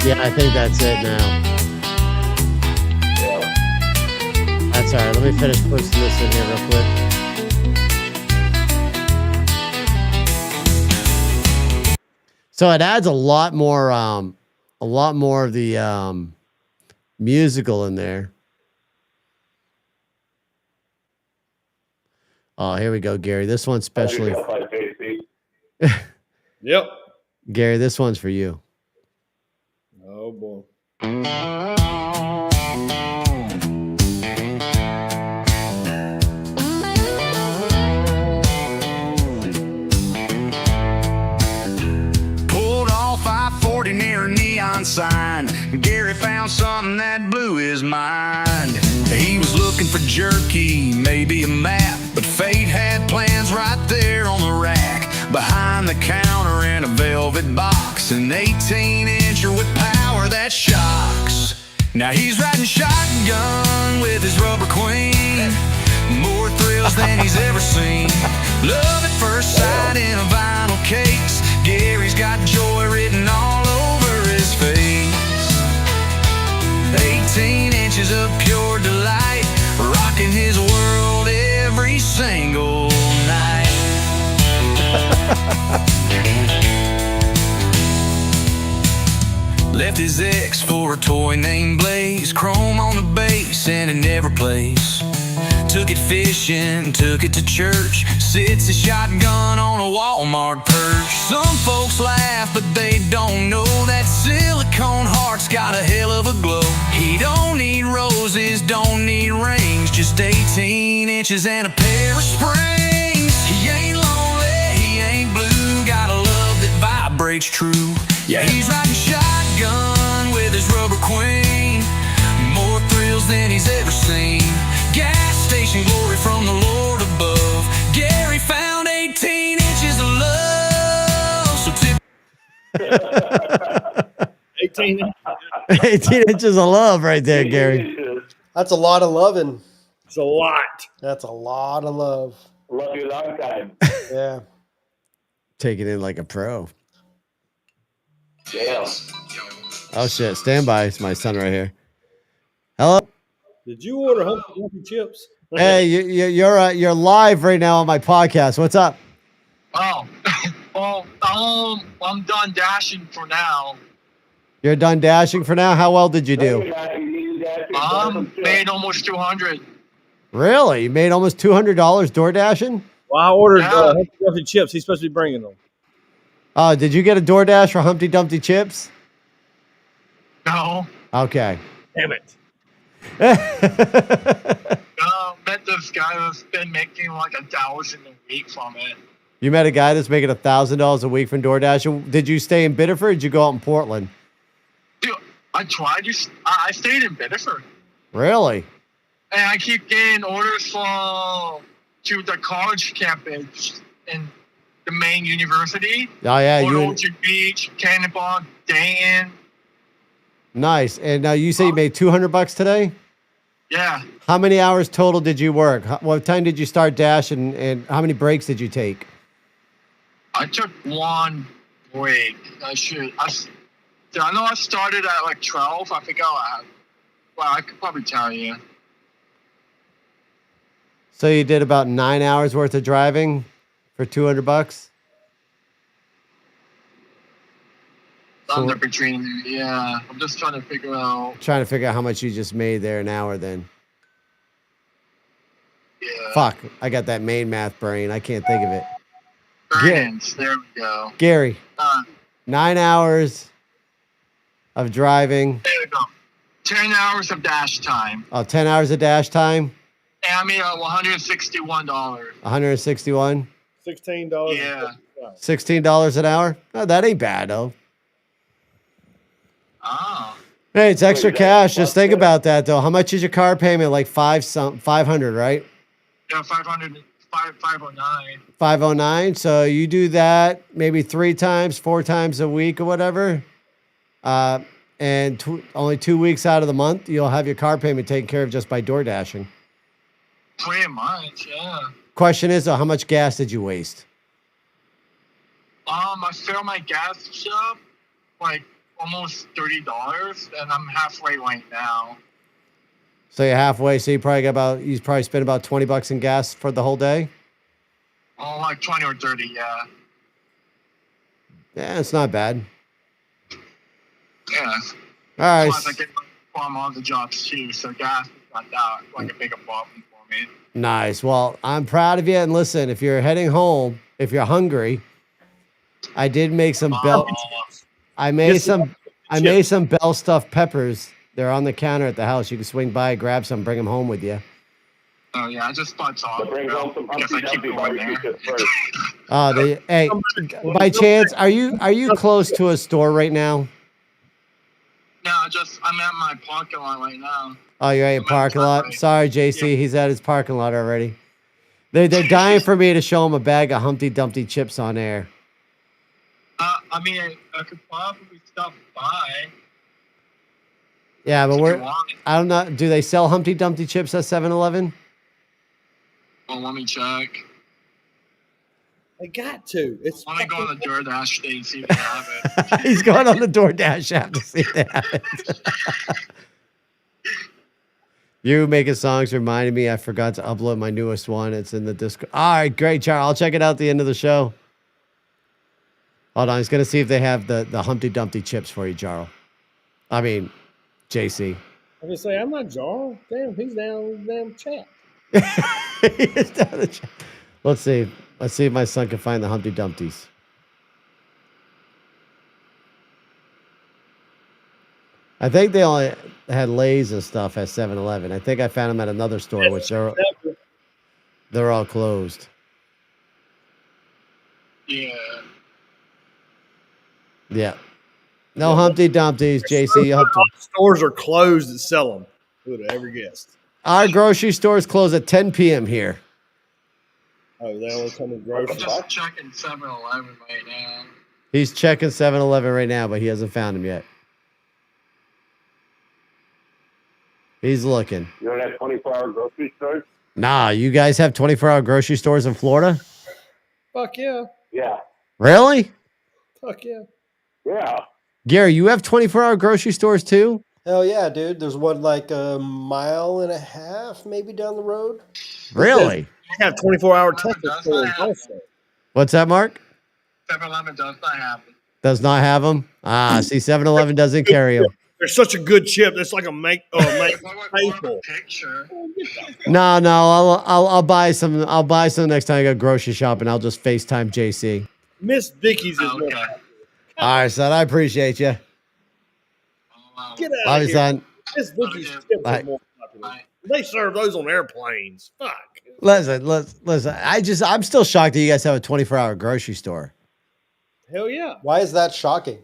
Speaker 2: Yeah, I think that's it now. That's all right. Let me finish posting this in here real quick. So it adds a lot more of the musical in there. Oh, here we go, Gary. This one's specially.
Speaker 5: Yep.
Speaker 2: Gary, this one's for you.
Speaker 5: Oh boy.
Speaker 3: mind. He was looking for jerky, maybe a map, but fate had plans right there on the rack. Behind the counter in a velvet box, an 18-incher with power that shocks. Now he's riding shotgun with his rubber queen. More thrills than he's ever seen. Love at first sight in a vinyl case. Gary's got joy written all over his face. 18 inches of pure delight, rocking his world every single night. Left his ex for a toy named Blaze, chrome on the base and it never plays. Took it fishing, took it to church, sits a shotgun on a Walmart perch. Some folks laugh, but they don't know that silicone heart's got a hell of a glow. He don't need roses, don't need rings, just 18 inches and a pair of springs. He ain't lonely, he ain't blue, got a love that vibrates true. Yeah, he's riding shotgun with his rubber queen. More thrills than he's ever seen. Gas station glory from the Lord above. Gary found 18 inches of love. So
Speaker 5: 18.
Speaker 2: 18 inches of love right there, Gary.
Speaker 1: That's a lot of loving.
Speaker 5: It's a lot.
Speaker 1: That's a lot of love.
Speaker 7: Love you a long time.
Speaker 1: Yeah.
Speaker 2: Take it in like a pro.
Speaker 7: Damn.
Speaker 2: Oh shit! Stand by. It's my son right here. Hello.
Speaker 5: Did you order Humpty chips?
Speaker 2: Hey, you're live right now on my podcast. What's up?
Speaker 9: Oh, well, I'm done dashing for now.
Speaker 2: You're done dashing for now. How well did you do?
Speaker 9: Made almost 200.
Speaker 2: Really? You made almost $200 door dashing?
Speaker 5: Well, I ordered
Speaker 9: Yeah.
Speaker 5: Humpty chips. He's supposed to be bringing them.
Speaker 2: Oh, did you get a DoorDash for Humpty Dumpty chips?
Speaker 9: No,
Speaker 2: Okay.
Speaker 5: Damn it.
Speaker 9: met this guy that's been making like $1,000 a week from it.
Speaker 2: You met a guy that's making $1,000 a week from DoorDash. Did you stay in Biddeford or did you go out in Portland?
Speaker 9: Dude, I tried to. I stayed in Biddeford,
Speaker 2: Really?
Speaker 9: and I keep getting orders from to the college campus in the main university.
Speaker 2: Oh, yeah.
Speaker 9: Port
Speaker 2: You
Speaker 9: Orchard Beach, Cannonball, Dayton.
Speaker 2: nice. And now you say you made $200 today?
Speaker 9: Yeah,
Speaker 2: How many hours total did you work? What time did you start dashing and how many breaks did you take?
Speaker 9: I took one break. I know I started at like 12. I forgot what I had. Well, I could probably tell you.
Speaker 2: So you did about 9 hours worth of driving for $200?
Speaker 9: Under between, yeah. I'm just trying to figure out.
Speaker 2: Trying to figure out how much you just made there an hour then.
Speaker 9: Yeah.
Speaker 2: Fuck, I got that main math brain. I can't think of it.
Speaker 9: Earnings. There we go.
Speaker 2: Gary,
Speaker 9: Uh,
Speaker 2: 9 hours of driving.
Speaker 9: there we go. 10 hours of dash time.
Speaker 2: Oh, 10 hours of dash time.
Speaker 9: And I made $161.
Speaker 2: 161.
Speaker 5: $16.
Speaker 9: Yeah.
Speaker 2: $16 an hour. Oh, that ain't bad though.
Speaker 9: Oh.
Speaker 2: Hey, it's extra
Speaker 7: Wait,
Speaker 2: cash.
Speaker 7: that's
Speaker 2: Just think
Speaker 7: good.
Speaker 2: about that though. How much is your car payment? Like 500, right?
Speaker 9: Yeah, 509.
Speaker 2: 509. So you do that maybe 3 times, 4 times a week or whatever. And only 2 weeks out of the month, you'll have your car payment taken care of just by door dashing.
Speaker 9: Pretty much, yeah.
Speaker 2: Question is, though, how much gas did you waste?
Speaker 9: I filled my gas up like almost $30, and I'm halfway right now.
Speaker 2: So you're halfway. So you probably spent about $20 in gas for the whole day.
Speaker 9: Oh, like 20 or 30, yeah.
Speaker 2: Yeah, it's not bad.
Speaker 9: Yeah.
Speaker 2: All right.
Speaker 9: Plus, I get from all the jobs too, so gas is not that like a bigger problem for me.
Speaker 2: Nice. Well, I'm proud of you. And listen, if you're heading home, if you're hungry, I did make some bell. I made some bell stuffed peppers. They're on the counter at the house. You can swing by, grab some, bring them home with you.
Speaker 9: Oh yeah, I just bought
Speaker 7: So
Speaker 9: Taco
Speaker 7: bring home some
Speaker 9: Bell because I
Speaker 7: Humpty
Speaker 9: keep
Speaker 7: Dumpty
Speaker 9: going
Speaker 7: barbecue
Speaker 9: there.
Speaker 7: chips first.
Speaker 2: Hey, by chance, are you close to a store right now?
Speaker 9: No, I'm at my parking lot right now.
Speaker 2: Oh, you're at your
Speaker 9: I'm at
Speaker 2: parking
Speaker 9: the
Speaker 2: lot?
Speaker 9: driveway.
Speaker 2: Sorry, JC. He's at his parking lot already. They're dying for me to show him a bag of Humpty Dumpty chips on air.
Speaker 9: I mean, I could probably stop by.
Speaker 2: Yeah, but
Speaker 9: if you want.
Speaker 2: I don't know. Do they sell Humpty Dumpty chips at 7-Eleven?
Speaker 9: Well, let me check.
Speaker 5: They got to. It's
Speaker 9: I want to go on the DoorDash thing and see if they have it.
Speaker 2: He's going on the DoorDash app to see if they have it. You making songs reminded me I forgot to upload my newest one. It's in the Discord. All right, great, Charles. I'll check it out at the end of the show. Hold on. He's going to see if they have the Humpty Dumpty chips for you, Jarl. I mean, JC.
Speaker 5: I just say, I'm not Jarl. Damn, he's down in the damn chat.
Speaker 2: He's down the chat. Let's see. Let's see if my son can find the Humpty Dumpties. I think they only had Lay's and stuff at 7-Eleven. I think I found them at another store, which they're all closed.
Speaker 9: Yeah.
Speaker 2: Yeah. No Humpty Dumpties, JC.
Speaker 5: Stores are closed that sell them. Who would have ever guessed?
Speaker 2: Our grocery stores close at 10 p.m. here.
Speaker 5: Oh, they only come in groceries.
Speaker 9: I'm just checking 7-Eleven right now.
Speaker 2: He's checking 7-Eleven right now, but he hasn't found him yet. He's looking.
Speaker 7: You don't have 24-hour grocery stores?
Speaker 2: Nah, you guys have 24-hour grocery stores in Florida?
Speaker 5: Fuck yeah.
Speaker 7: Yeah.
Speaker 2: Really?
Speaker 5: Fuck yeah.
Speaker 7: Yeah.
Speaker 2: Gary, you have 24-hour grocery stores too?
Speaker 1: Hell yeah, dude. There's one like a mile and a half maybe down the road.
Speaker 2: Really?
Speaker 5: They have 24-hour Tesla stores also.
Speaker 2: What's that, Mark?
Speaker 9: 7-Eleven does not have it.
Speaker 2: Does not have them? Ah, see, 7-Eleven doesn't carry them.
Speaker 5: They're such a good chip. It's like a staple.
Speaker 9: Picture.
Speaker 2: No, I'll buy some. I'll buy some next time I go grocery shopping. I'll just FaceTime JC.
Speaker 5: Miss Vicky's is
Speaker 9: Oh,
Speaker 5: more
Speaker 9: okay.
Speaker 2: All right, son. I appreciate you.
Speaker 5: Get
Speaker 2: Love
Speaker 5: out
Speaker 2: you,
Speaker 5: of here.
Speaker 2: son.
Speaker 5: Miss Vicky's
Speaker 9: Okay.
Speaker 5: chips
Speaker 2: Bye.
Speaker 5: are more popular. They serve those on airplanes. Fuck.
Speaker 2: Listen. I'm still shocked that you guys have a 24-hour grocery store.
Speaker 5: Hell yeah.
Speaker 1: Why is that shocking?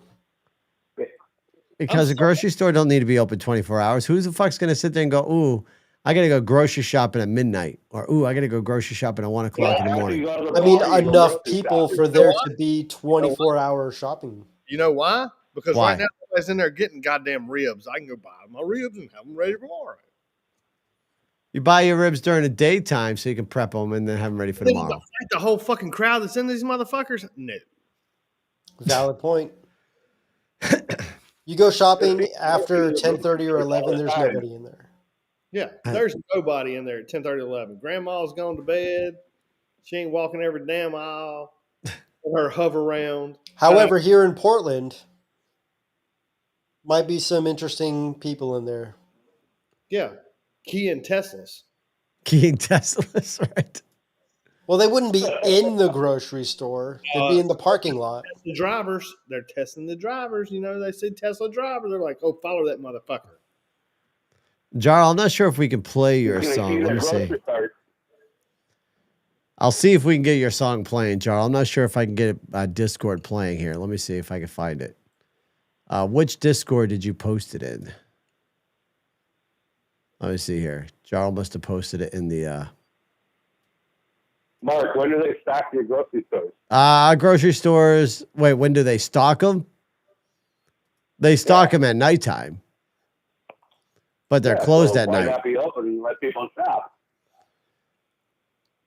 Speaker 2: Because a grocery store don't need to be open 24 hours. Who the fuck's gonna sit there and go, ooh, I gotta go grocery shopping at midnight, or ooh, I gotta go grocery shopping at 1 o'clock in the morning.
Speaker 1: I mean, enough people for there to be 24-hour shopping.
Speaker 5: You know why? Because
Speaker 2: Why?
Speaker 5: right now everybody's in there getting goddamn ribs. I can go buy my ribs and have them ready for tomorrow.
Speaker 2: You buy your ribs during the daytime so you can prep them and then have them ready for
Speaker 5: Then you
Speaker 2: tomorrow.
Speaker 5: fight the whole fucking crowd that's in these motherfuckers? No.
Speaker 1: Valid point. You go shopping after 10:30 or 11, there's nobody in there.
Speaker 5: Yeah, there's nobody in there at 10:30, 11. Grandma's gone to bed. She ain't walking every damn aisle. Her hover around.
Speaker 1: However, here in Portland, might be some interesting people in there.
Speaker 5: Yeah, Kia and Teslas.
Speaker 2: Keying Teslas, right?
Speaker 1: Well, they wouldn't be in the grocery store. They'd be in the parking lot.
Speaker 5: The drivers, they're testing the drivers. You know, they say Tesla driver. They're like, oh, follow that motherfucker.
Speaker 2: Jarl, I'm not sure if we can play your song. Let me see. I'll see if we can get your song playing, Jarl. I'm not sure if I can get Discord playing here. Let me see if I can find it. Which Discord did you post it in? Let me see here. Jarl must have posted it in the...
Speaker 7: Mark, when do they stock your grocery stores?
Speaker 2: Grocery stores. Wait, when do they stock them? They stock them at nighttime, but they're closed at
Speaker 7: why
Speaker 2: night.
Speaker 7: not be open and let people shop?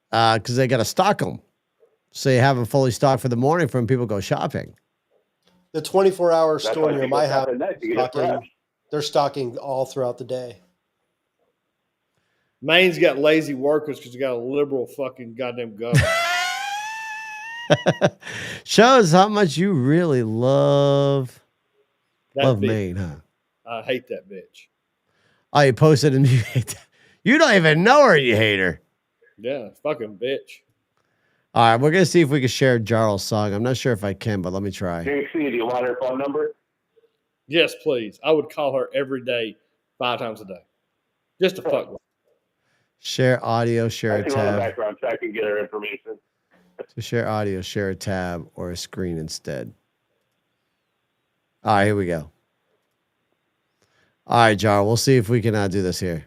Speaker 2: Because they got to stock them, so you have them fully stocked for the morning for when people go shopping.
Speaker 1: The 24-hour
Speaker 7: That's
Speaker 1: store
Speaker 7: why
Speaker 1: near
Speaker 7: people
Speaker 1: my
Speaker 7: shop
Speaker 1: house,
Speaker 7: at night to get it fresh.
Speaker 1: they're stocking all throughout the day.
Speaker 5: Maine's got lazy workers because you got a liberal fucking goddamn government.
Speaker 2: Shows how much you really love
Speaker 5: That bitch.
Speaker 2: Maine, huh?
Speaker 5: I hate that bitch.
Speaker 2: Oh, you posted and you hate that. You don't even know her, you hate her.
Speaker 5: Yeah, fucking bitch.
Speaker 2: All right, we're gonna see if we can share Jarl's song. I'm not sure if I can, but let me try.
Speaker 7: JC, do you want her phone number?
Speaker 5: Yes, please. I would call her every day, 5 times a day, just to fuck with her.
Speaker 2: Share audio, share
Speaker 7: I
Speaker 2: a
Speaker 7: can run a
Speaker 2: tab.
Speaker 7: background check and get her information.
Speaker 2: To share audio, share a tab or a screen instead. All right, here we go. All right, Jar. We'll see if we can do this here.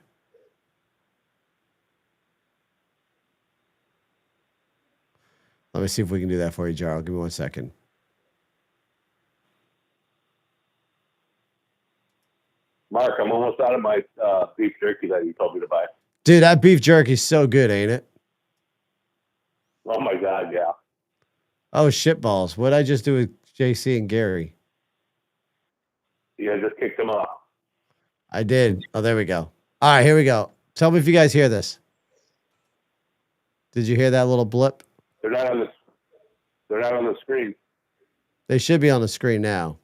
Speaker 2: Let me see if we can do that for you, Jar. Give me 1 second.
Speaker 7: Mark, I'm almost out of my beef jerky that you told me to buy.
Speaker 2: Dude, that beef jerky's so good, ain't it?
Speaker 7: Oh my God, yeah.
Speaker 2: Oh, shitballs. What'd I just do with JC and Gary?
Speaker 7: Yeah, just kicked them off.
Speaker 2: I did. Oh, there we go. All right, here we go. Tell me if you guys hear this. Did you hear that little blip?
Speaker 7: They're not on the screen.
Speaker 2: They should be on the screen now.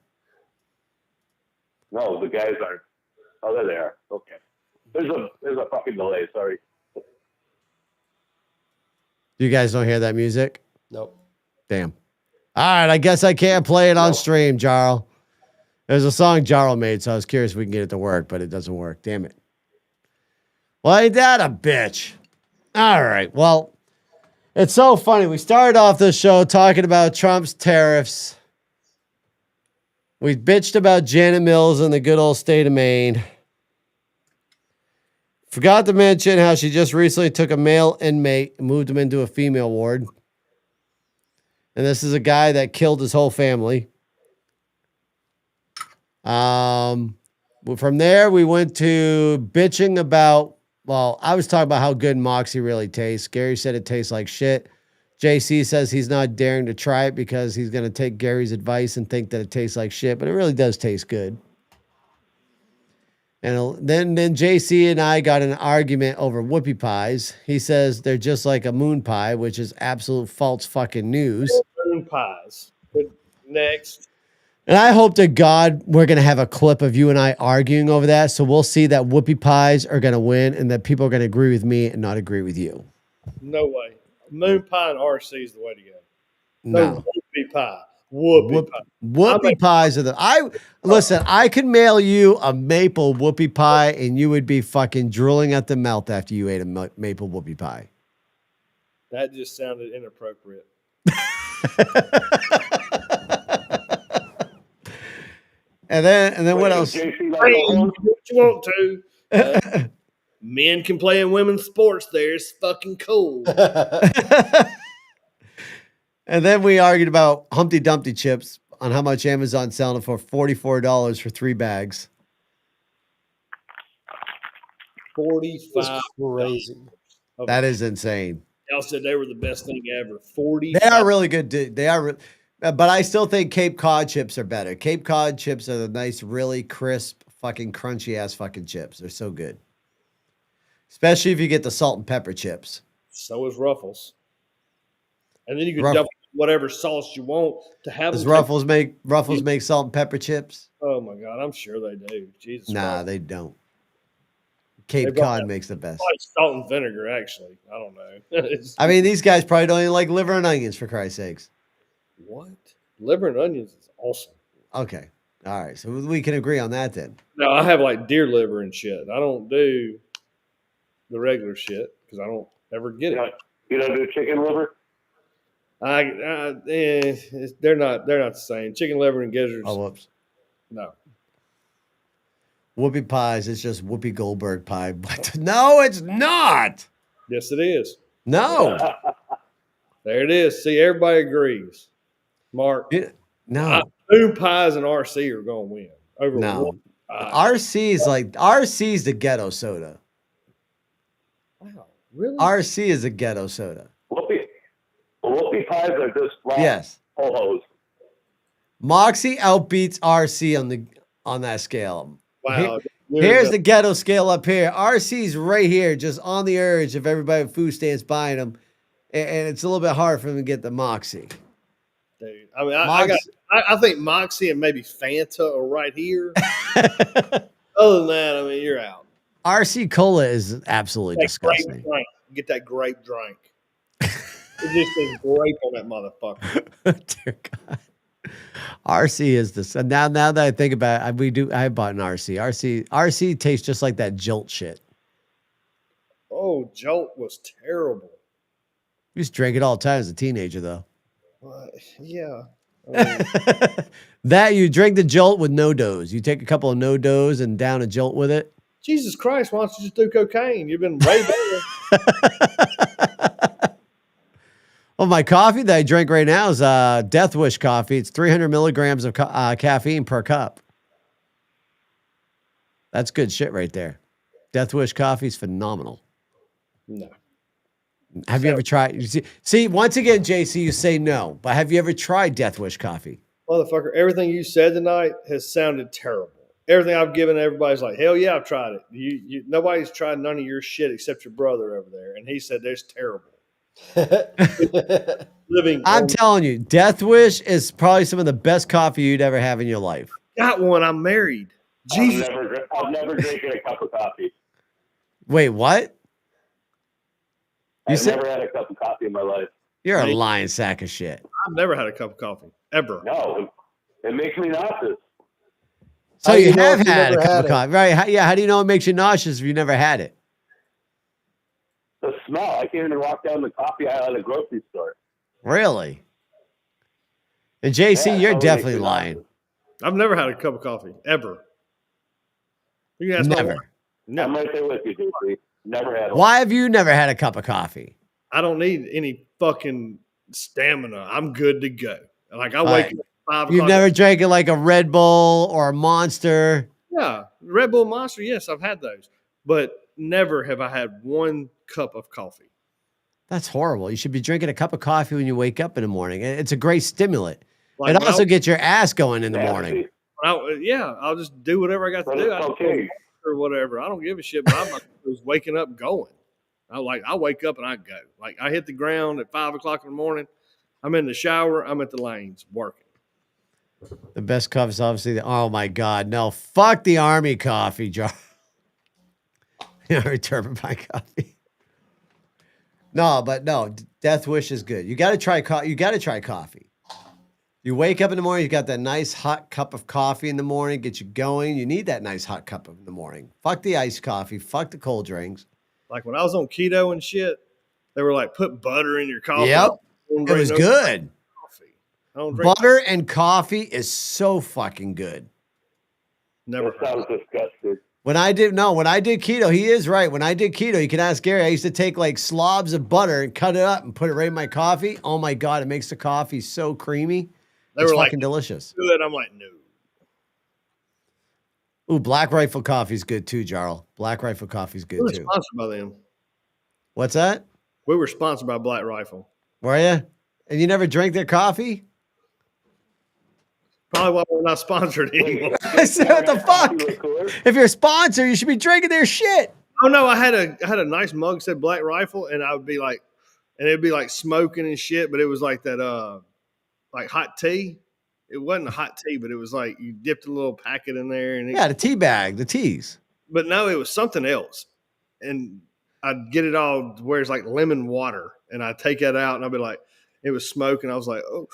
Speaker 7: No, the guys aren't. Oh, there they are. Okay. There's a fucking delay. Sorry.
Speaker 2: You guys don't hear that music?
Speaker 1: Nope.
Speaker 2: Damn. All right, I guess I can't play it on stream, Jarl. There's a song Jarl made, so I was curious if we can get it to work, but it doesn't work. Damn it. Well, ain't that a bitch? All right. Well, it's so funny. We started off the show talking about Trump's tariffs. We bitched about Janet Mills in the good old state of Maine. Forgot to mention how she just recently took a male inmate and moved him into a female ward. And this is a guy that killed his whole family. From there, we went to bitching about, well, I was talking about how good Moxie really tastes. Gary said it tastes like shit. JC says he's not daring to try it because he's going to take Gary's advice and think that it tastes like shit, but it really does taste good. And then JC and I got in an argument over whoopie pies. He says they're just like a moon pie, which is absolute false fucking news.
Speaker 5: Moon pies. But next.
Speaker 2: And I hope to God we're going to have a clip of you and I arguing over that. So we'll see that whoopie pies are going to win and that people are going to agree with me and not agree with you.
Speaker 5: No way. Moon pie and RC is the way to go.
Speaker 2: No.
Speaker 5: Whoopie pie. Whoopie pie.
Speaker 2: Whoopie pies are listen, I could mail you a maple whoopie pie and you would be fucking drooling at the mouth after you ate a maple whoopie pie.
Speaker 5: That just sounded inappropriate.
Speaker 2: And then what else?
Speaker 5: Hey, what you want to? Men can play in women's sports there. It's fucking cool.
Speaker 2: And then we argued about Humpty Dumpty chips on how much Amazon's selling for $44 for 3 bags.
Speaker 5: 45.
Speaker 1: Crazy.
Speaker 2: That is insane.
Speaker 5: Y'all said they were the best thing ever. 40.
Speaker 2: They are really good. They are, but I still think Cape Cod chips are better. Cape Cod chips are the nice, really crisp, fucking crunchy ass fucking chips. They're so good. Especially if you get the salt and pepper chips.
Speaker 5: So is Ruffles. And then you can dump whatever sauce you want to have.
Speaker 2: Does Ruffles make salt and pepper chips?
Speaker 5: Oh my God, I'm sure they do. Jesus.
Speaker 2: Nah,
Speaker 5: Christ.
Speaker 2: they don't. Cape Cod makes the best.
Speaker 5: Probably salt and vinegar, actually. I don't know.
Speaker 2: I mean, these guys probably don't even like liver and onions, for Christ's sakes.
Speaker 5: What? Liver and onions is awesome.
Speaker 2: Okay. All right. So we can agree on that then.
Speaker 5: No, I have like deer liver and shit. I don't do the regular shit because I don't ever get it.
Speaker 7: You don't do chicken liver?
Speaker 5: They're not the same. Chicken liver and gizzards.
Speaker 2: Oh, whoops.
Speaker 5: No.
Speaker 2: Whoopi pies. It's just Whoopi Goldberg pie. But no, it's not.
Speaker 5: Yes, it is.
Speaker 2: No.
Speaker 5: There it is. See, everybody agrees. Mark.
Speaker 2: No.
Speaker 5: Moon pies and RC are going to win. Over
Speaker 2: no. RC's the ghetto soda.
Speaker 5: Wow. Really?
Speaker 2: RC is a ghetto soda.
Speaker 7: Whoopie pies are just flat ho-hos.
Speaker 2: Moxie outbeats RC on that scale.
Speaker 5: Wow.
Speaker 2: Here's the ghetto scale up here. RC's right here, just on the urge of everybody at food stands buying them. And it's a little bit hard for them to get the Moxie.
Speaker 5: Dude, I mean, I think Moxie and maybe Fanta are right here. Other than that, I mean, you're out.
Speaker 2: RC Cola is absolutely disgusting.
Speaker 5: Get that grape drink. It just says grape on that motherfucker.
Speaker 2: Dear God. RC is this. Now that I think about it, I bought an RC. RC tastes just like that Jolt shit.
Speaker 5: Oh, Jolt was terrible.
Speaker 2: I used to drink it all the time as a teenager, though.
Speaker 5: Yeah.
Speaker 2: That you drink the Jolt with no dose. You take a couple of no dose and down a Jolt with it.
Speaker 5: Jesus Christ, why don't you just do cocaine? You've been way better.
Speaker 2: Well, my coffee that I drink right now is Death Wish coffee. It's 300 milligrams of caffeine per cup. That's good shit right there. Death Wish coffee is phenomenal.
Speaker 5: No.
Speaker 2: Have you ever tried? You see, once again, JC, you say no, but have you ever tried Death Wish coffee?
Speaker 5: Motherfucker, everything you said tonight has sounded terrible. Everything I've given everybody's like, hell yeah, I've tried it. Nobody's tried none of your shit except your brother over there, and he said there's terrible.
Speaker 2: I'm telling you, Death Wish is probably some of the best coffee you'd ever have in your life.
Speaker 5: Got one. I'm married. Jesus.
Speaker 7: I've never drinking a cup of coffee.
Speaker 2: Wait, what?
Speaker 7: I've never had a cup of coffee in my life.
Speaker 2: You're a lying sack of shit.
Speaker 5: I've never had a cup of coffee ever.
Speaker 7: No, it makes me nauseous.
Speaker 2: So you have had a cup of coffee, right? How do you know it makes you nauseous if you never had it?
Speaker 7: The smell. I can't even walk down the coffee aisle at a grocery store.
Speaker 2: Really? And JC,
Speaker 7: Yeah,
Speaker 2: you're
Speaker 7: totally
Speaker 2: definitely
Speaker 7: makes me
Speaker 2: lying.
Speaker 7: nauseous.
Speaker 5: I've never had a cup of coffee ever. You can ask my
Speaker 2: Never.
Speaker 5: wife. No,
Speaker 7: I'm right there with you, JC. Never had one.
Speaker 2: Why have you never had a cup of coffee?
Speaker 5: I don't need any fucking stamina. I'm good to go. Like I wake
Speaker 2: Right.
Speaker 5: up at 5 o'clock.
Speaker 2: You've never drank it like a Red Bull or a Monster.
Speaker 5: Yeah, Red Bull Monster. Yes, I've had those, but never have I had one cup of coffee.
Speaker 2: That's horrible. You should be drinking a cup of coffee when you wake up in the morning. It's a great stimulant.
Speaker 5: Like
Speaker 2: It
Speaker 5: when
Speaker 2: also
Speaker 5: I-
Speaker 2: gets your ass going in the
Speaker 7: Yeah,
Speaker 2: morning.
Speaker 7: see,
Speaker 5: I'll just do whatever I got to
Speaker 7: But
Speaker 5: do.
Speaker 7: it's
Speaker 5: I
Speaker 7: okay.
Speaker 5: or whatever. I don't give a shit. But I'm just waking up going. I wake up and I go. Like I hit the ground at 5 o'clock in the morning. I'm in the shower. I'm at the lanes working.
Speaker 2: The best coffee is obviously oh my God. No, fuck the Army coffee jar. Turbine coffee. No, but no, Death Wish is good. You got to try coffee. You got to try coffee. You wake up in the morning, you got that nice hot cup of coffee in the morning, get you going. You need that nice hot cup in the morning. Fuck the iced coffee. Fuck the cold drinks.
Speaker 5: Like when I was on keto and shit, they were like, put butter in your coffee.
Speaker 2: Yep.
Speaker 5: I don't
Speaker 2: It was
Speaker 5: drink no
Speaker 2: good.
Speaker 5: coffee. I don't drink
Speaker 2: Butter and coffee is so fucking good.
Speaker 5: Never.
Speaker 7: That sounds disgusting.
Speaker 2: When I did keto, he is right. When I did keto, you can ask Gary. I used to take like slobs of butter and cut it up and put it right in my coffee. Oh my God, it makes the coffee so creamy.
Speaker 5: They
Speaker 2: It's
Speaker 5: were like,
Speaker 2: fucking delicious.
Speaker 5: do it. I'm like, no.
Speaker 2: Ooh, Black Rifle coffee's good too, Jarl. Black Rifle coffee's
Speaker 5: We
Speaker 2: good
Speaker 5: were
Speaker 2: too.
Speaker 5: sponsored by them.
Speaker 2: What's that?
Speaker 5: We were sponsored by Black Rifle.
Speaker 2: Were you? And you never drank their coffee?
Speaker 5: Probably why we're not sponsored anymore.
Speaker 2: I said, what the fuck?
Speaker 7: Liqueur?
Speaker 2: If you're a sponsor, you should be drinking their shit.
Speaker 5: Oh no, I had a nice mug that said Black Rifle, and I would be like, and it'd be like smoking and shit, but it was like that like hot tea. It wasn't a hot tea, but it was like you dipped a little packet in there, and
Speaker 2: Yeah, the tea bag, the teas.
Speaker 5: but no, it was something else. And I'd get it all where it's like lemon water, and I'd take that out, and I'd be like, it was smoking. I was like, oh,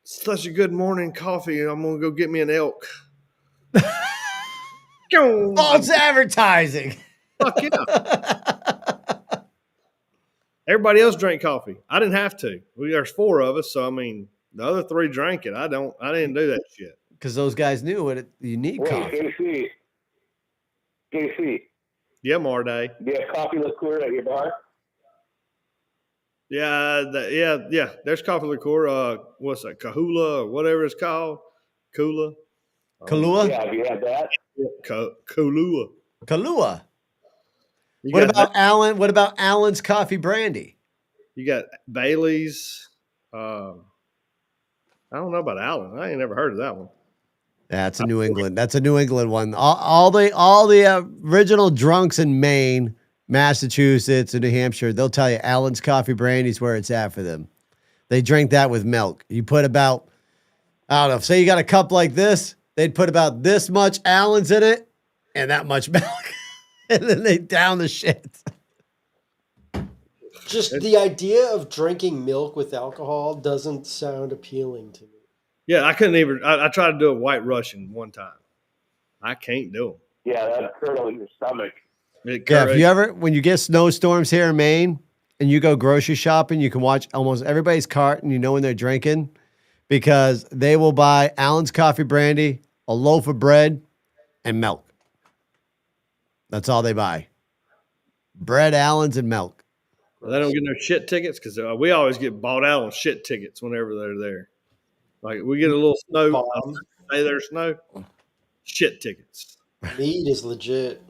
Speaker 5: such a good morning coffee. I'm gonna go get me an elk.
Speaker 2: False advertising.
Speaker 5: Fuck yeah. Everybody else drank coffee. I didn't have to. There's 4 of us, so I mean, the other 3 drank it. I didn't do that shit.
Speaker 2: Because those guys knew you need
Speaker 7: Wait,
Speaker 2: coffee.
Speaker 7: JC,
Speaker 5: Yeah, Marday.
Speaker 7: do you have coffee liqueur at your bar?
Speaker 5: Yeah. There's coffee liqueur. What's that? Kahula or whatever it's called. Kula.
Speaker 2: Kahlua?
Speaker 7: Yeah, have you had that?
Speaker 5: Kahlua.
Speaker 2: Kahlua.
Speaker 5: You
Speaker 2: What
Speaker 5: got-
Speaker 2: about Alan? What about Alan's coffee brandy?
Speaker 5: You got Bailey's. I don't know about Allen. I ain't never heard of that one.
Speaker 2: That's a New England. That's a New England one. All the original drunks in Maine, Massachusetts, and New Hampshire, they'll tell you Allen's coffee brandy is where it's at for them. They drink that with milk. You put about, I don't know, say you got a cup like this, they'd put about this much Allen's in it and that much milk. And then they down the shit.
Speaker 1: Just the idea of drinking milk with alcohol doesn't sound appealing to me.
Speaker 5: Yeah, I couldn't even. I tried to do a White Russian one time. I can't do them.
Speaker 7: Yeah, that curdle in your stomach.
Speaker 2: Yeah, if you ever, when you get snowstorms here in Maine and you go grocery shopping, you can watch almost everybody's cart and you know when they're drinking. because they will buy Allen's coffee brandy, a loaf of bread, and milk. That's all they buy. Bread, Allen's, and milk.
Speaker 5: They don't get no shit tickets because we always get bought out on shit tickets whenever they're there. Like we get a little snow,
Speaker 1: Bomb.
Speaker 5: say there's snow, shit tickets.
Speaker 1: Mead is legit.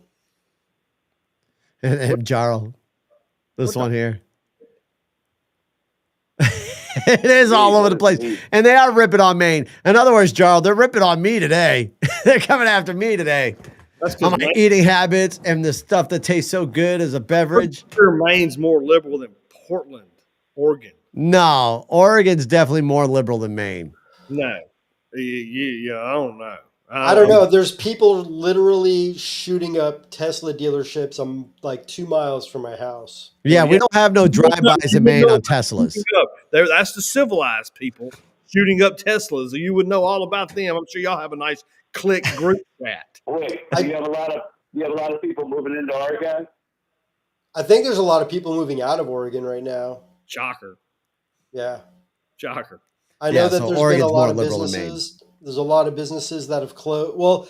Speaker 2: And Jarl, this
Speaker 5: What
Speaker 2: one here. It is all over the place. And they are ripping on Maine. In other words, Jarl, they're ripping on me today. They're coming after me today.
Speaker 5: That's
Speaker 2: On
Speaker 5: because
Speaker 2: my eating habits and the stuff that tastes so good as a beverage.
Speaker 5: Maine's more liberal than Portland, Oregon.
Speaker 2: No, Oregon's definitely more liberal than Maine.
Speaker 5: No, yeah, I don't know.
Speaker 1: I don't know. There's people literally shooting up Tesla dealerships. I'm like 2 miles from my house.
Speaker 2: Yeah, we don't have no drive-bys in Maine on Teslas.
Speaker 5: That's the civilized people shooting up Teslas. You would know all about them. I'm sure y'all have a nice click group chat.
Speaker 7: Wait, you have a lot of people moving into Oregon?
Speaker 1: I think there's a lot of people moving out of Oregon right now.
Speaker 5: Shocker.
Speaker 1: Yeah.
Speaker 5: Shocker.
Speaker 1: I know that
Speaker 2: so
Speaker 1: there's
Speaker 2: Oregon's
Speaker 1: been a lot
Speaker 2: more
Speaker 1: of
Speaker 2: liberal than Maine.
Speaker 1: businesses. There's a lot of businesses that have closed. Well,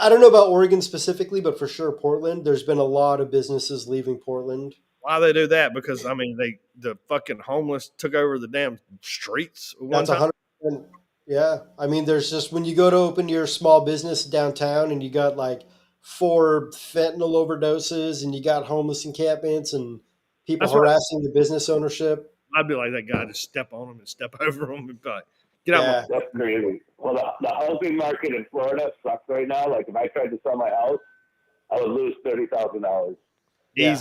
Speaker 1: I don't know about Oregon specifically, but for sure Portland. There's been a lot of businesses leaving Portland.
Speaker 5: Why they do that? Because I mean, the fucking homeless took over the damn streets one
Speaker 1: That's
Speaker 5: time.
Speaker 1: 100%. Yeah. I mean, there's just when you go to open your small business downtown and you got like 4 fentanyl overdoses and you got homeless encampments and people
Speaker 5: That's right.
Speaker 1: harassing the business ownership.
Speaker 5: I'd be like that guy, just step on them and step over them and be like, get out.
Speaker 1: Yeah.
Speaker 7: That's crazy. Well, the housing market in Florida sucks right now. Like, if I tried to sell my house, I would lose $30,000.
Speaker 1: Yeah.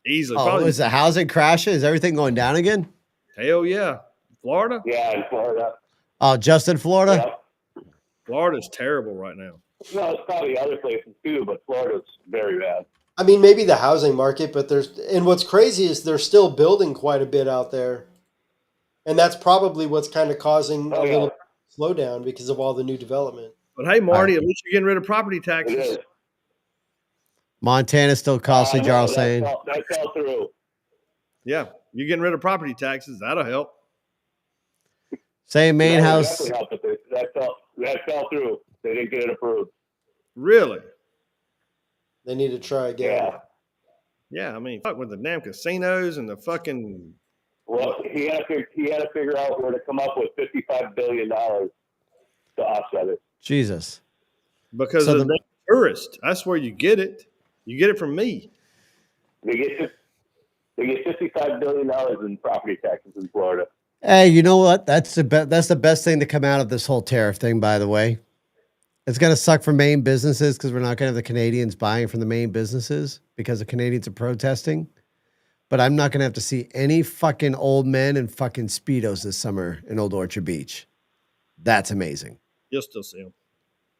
Speaker 5: Easily.
Speaker 2: Oh,
Speaker 5: Probably.
Speaker 2: is the housing crashing? Is everything going down again?
Speaker 5: Hell yeah. Florida?
Speaker 7: Yeah, in Florida.
Speaker 2: Oh, just in Florida?
Speaker 7: Yeah.
Speaker 5: Florida's terrible right now.
Speaker 7: No, it's probably other places too, but Florida's very bad.
Speaker 1: I mean, maybe the housing market, but and what's crazy is they're still building quite a bit out there. And that's probably what's kind of causing a little slowdown because of all the new development.
Speaker 5: But hey, Marty, at least you're getting rid of property
Speaker 7: It
Speaker 5: taxes.
Speaker 7: is.
Speaker 2: Montana's still costly, Jarl
Speaker 7: That
Speaker 2: saying.
Speaker 7: fell through.
Speaker 5: Yeah, you're getting rid of property taxes. That'll help.
Speaker 2: Saying Maine
Speaker 7: That would
Speaker 2: house.
Speaker 7: definitely help, but that fell through. They didn't get it approved.
Speaker 5: Really?
Speaker 1: They need to try again.
Speaker 7: Yeah.
Speaker 5: Yeah, I mean, fuck with the damn casinos and the fucking.
Speaker 7: Well, he had to figure out where to come up with $55 billion to offset it.
Speaker 2: Jesus.
Speaker 5: Because
Speaker 2: So
Speaker 5: of
Speaker 2: the-
Speaker 5: the tourist. That's where you get it. You get it from me.
Speaker 7: They get $55 billion in property taxes in Florida.
Speaker 2: Hey, you know what? That's the best thing to come out of this whole tariff thing, by the way. It's going to suck for Maine businesses because we're not going to have the Canadians buying from the Maine businesses because the Canadians are protesting. But I'm not going to have to see any fucking old men in fucking Speedos this summer in Old Orchard Beach. That's amazing.
Speaker 5: You'll still see them.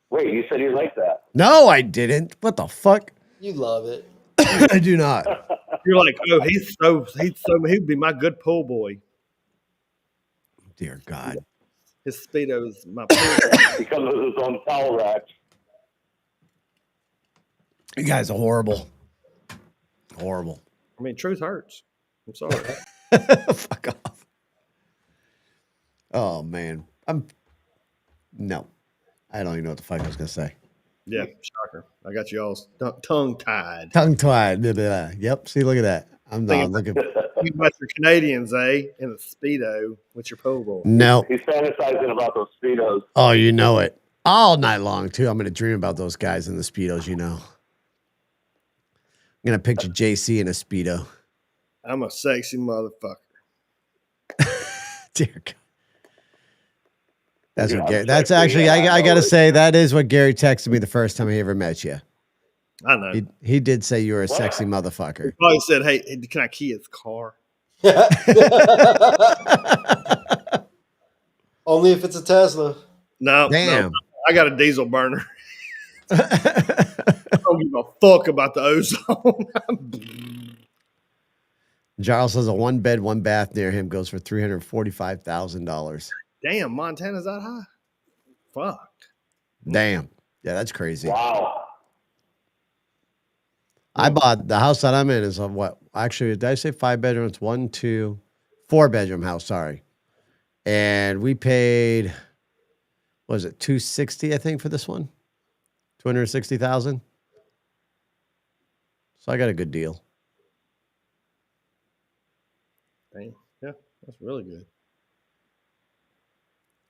Speaker 7: Wait, you said you liked that?
Speaker 2: No, I didn't. What the fuck?
Speaker 1: You love it.
Speaker 2: I do not.
Speaker 5: You're like, oh, he'd be my good pool boy.
Speaker 2: Dear God.
Speaker 5: His Speedo is my pool.
Speaker 7: Because of his own towel rack.
Speaker 2: You guys are horrible. Horrible.
Speaker 5: I mean, truth hurts. I'm sorry.
Speaker 2: Fuck off. Oh, man. No. I don't even know what the fuck I was going to say.
Speaker 5: Yeah, shocker. I got you all tongue tied.
Speaker 2: Tongue-tied. Blah, blah, blah. Yep. See, look at that. I'm not looking.
Speaker 5: You about your Canadians, eh? In a Speedo with your pool boy.
Speaker 2: No.
Speaker 7: He's fantasizing about those Speedos.
Speaker 2: Oh, you know it. All night long, too. I'm going to dream about those guys in the Speedos, you know. I'm going to picture JC in a Speedo.
Speaker 5: I'm a sexy motherfucker.
Speaker 2: Dear God. That's
Speaker 7: Yeah,
Speaker 2: what Gary,
Speaker 7: I'm
Speaker 2: that's
Speaker 7: sexy,
Speaker 2: actually,
Speaker 7: yeah,
Speaker 2: I
Speaker 7: I
Speaker 2: got to
Speaker 7: know it.
Speaker 2: say, that is what Gary texted me the first time he ever met you.
Speaker 5: I know.
Speaker 2: He did say you were a sexy motherfucker.
Speaker 5: Probably said, hey, can I key his car?
Speaker 1: Only if it's a Tesla.
Speaker 5: No.
Speaker 2: Damn.
Speaker 5: I got a diesel burner. I don't give a fuck about the ozone.
Speaker 2: Giles says a 1-bed, 1-bath near him goes for $345,000.
Speaker 5: Damn, Montana's that high? Fuck.
Speaker 2: Damn. Yeah, that's crazy.
Speaker 7: Wow.
Speaker 2: I bought the house that I'm in is a what? Actually, did I say 5 bedroom? It's 1, 2, 4 bedroom house. Sorry. And we paid, what was it, 260, I think, for this one? 260,000. So I got a good deal.
Speaker 5: Dang. Yeah, that's really good.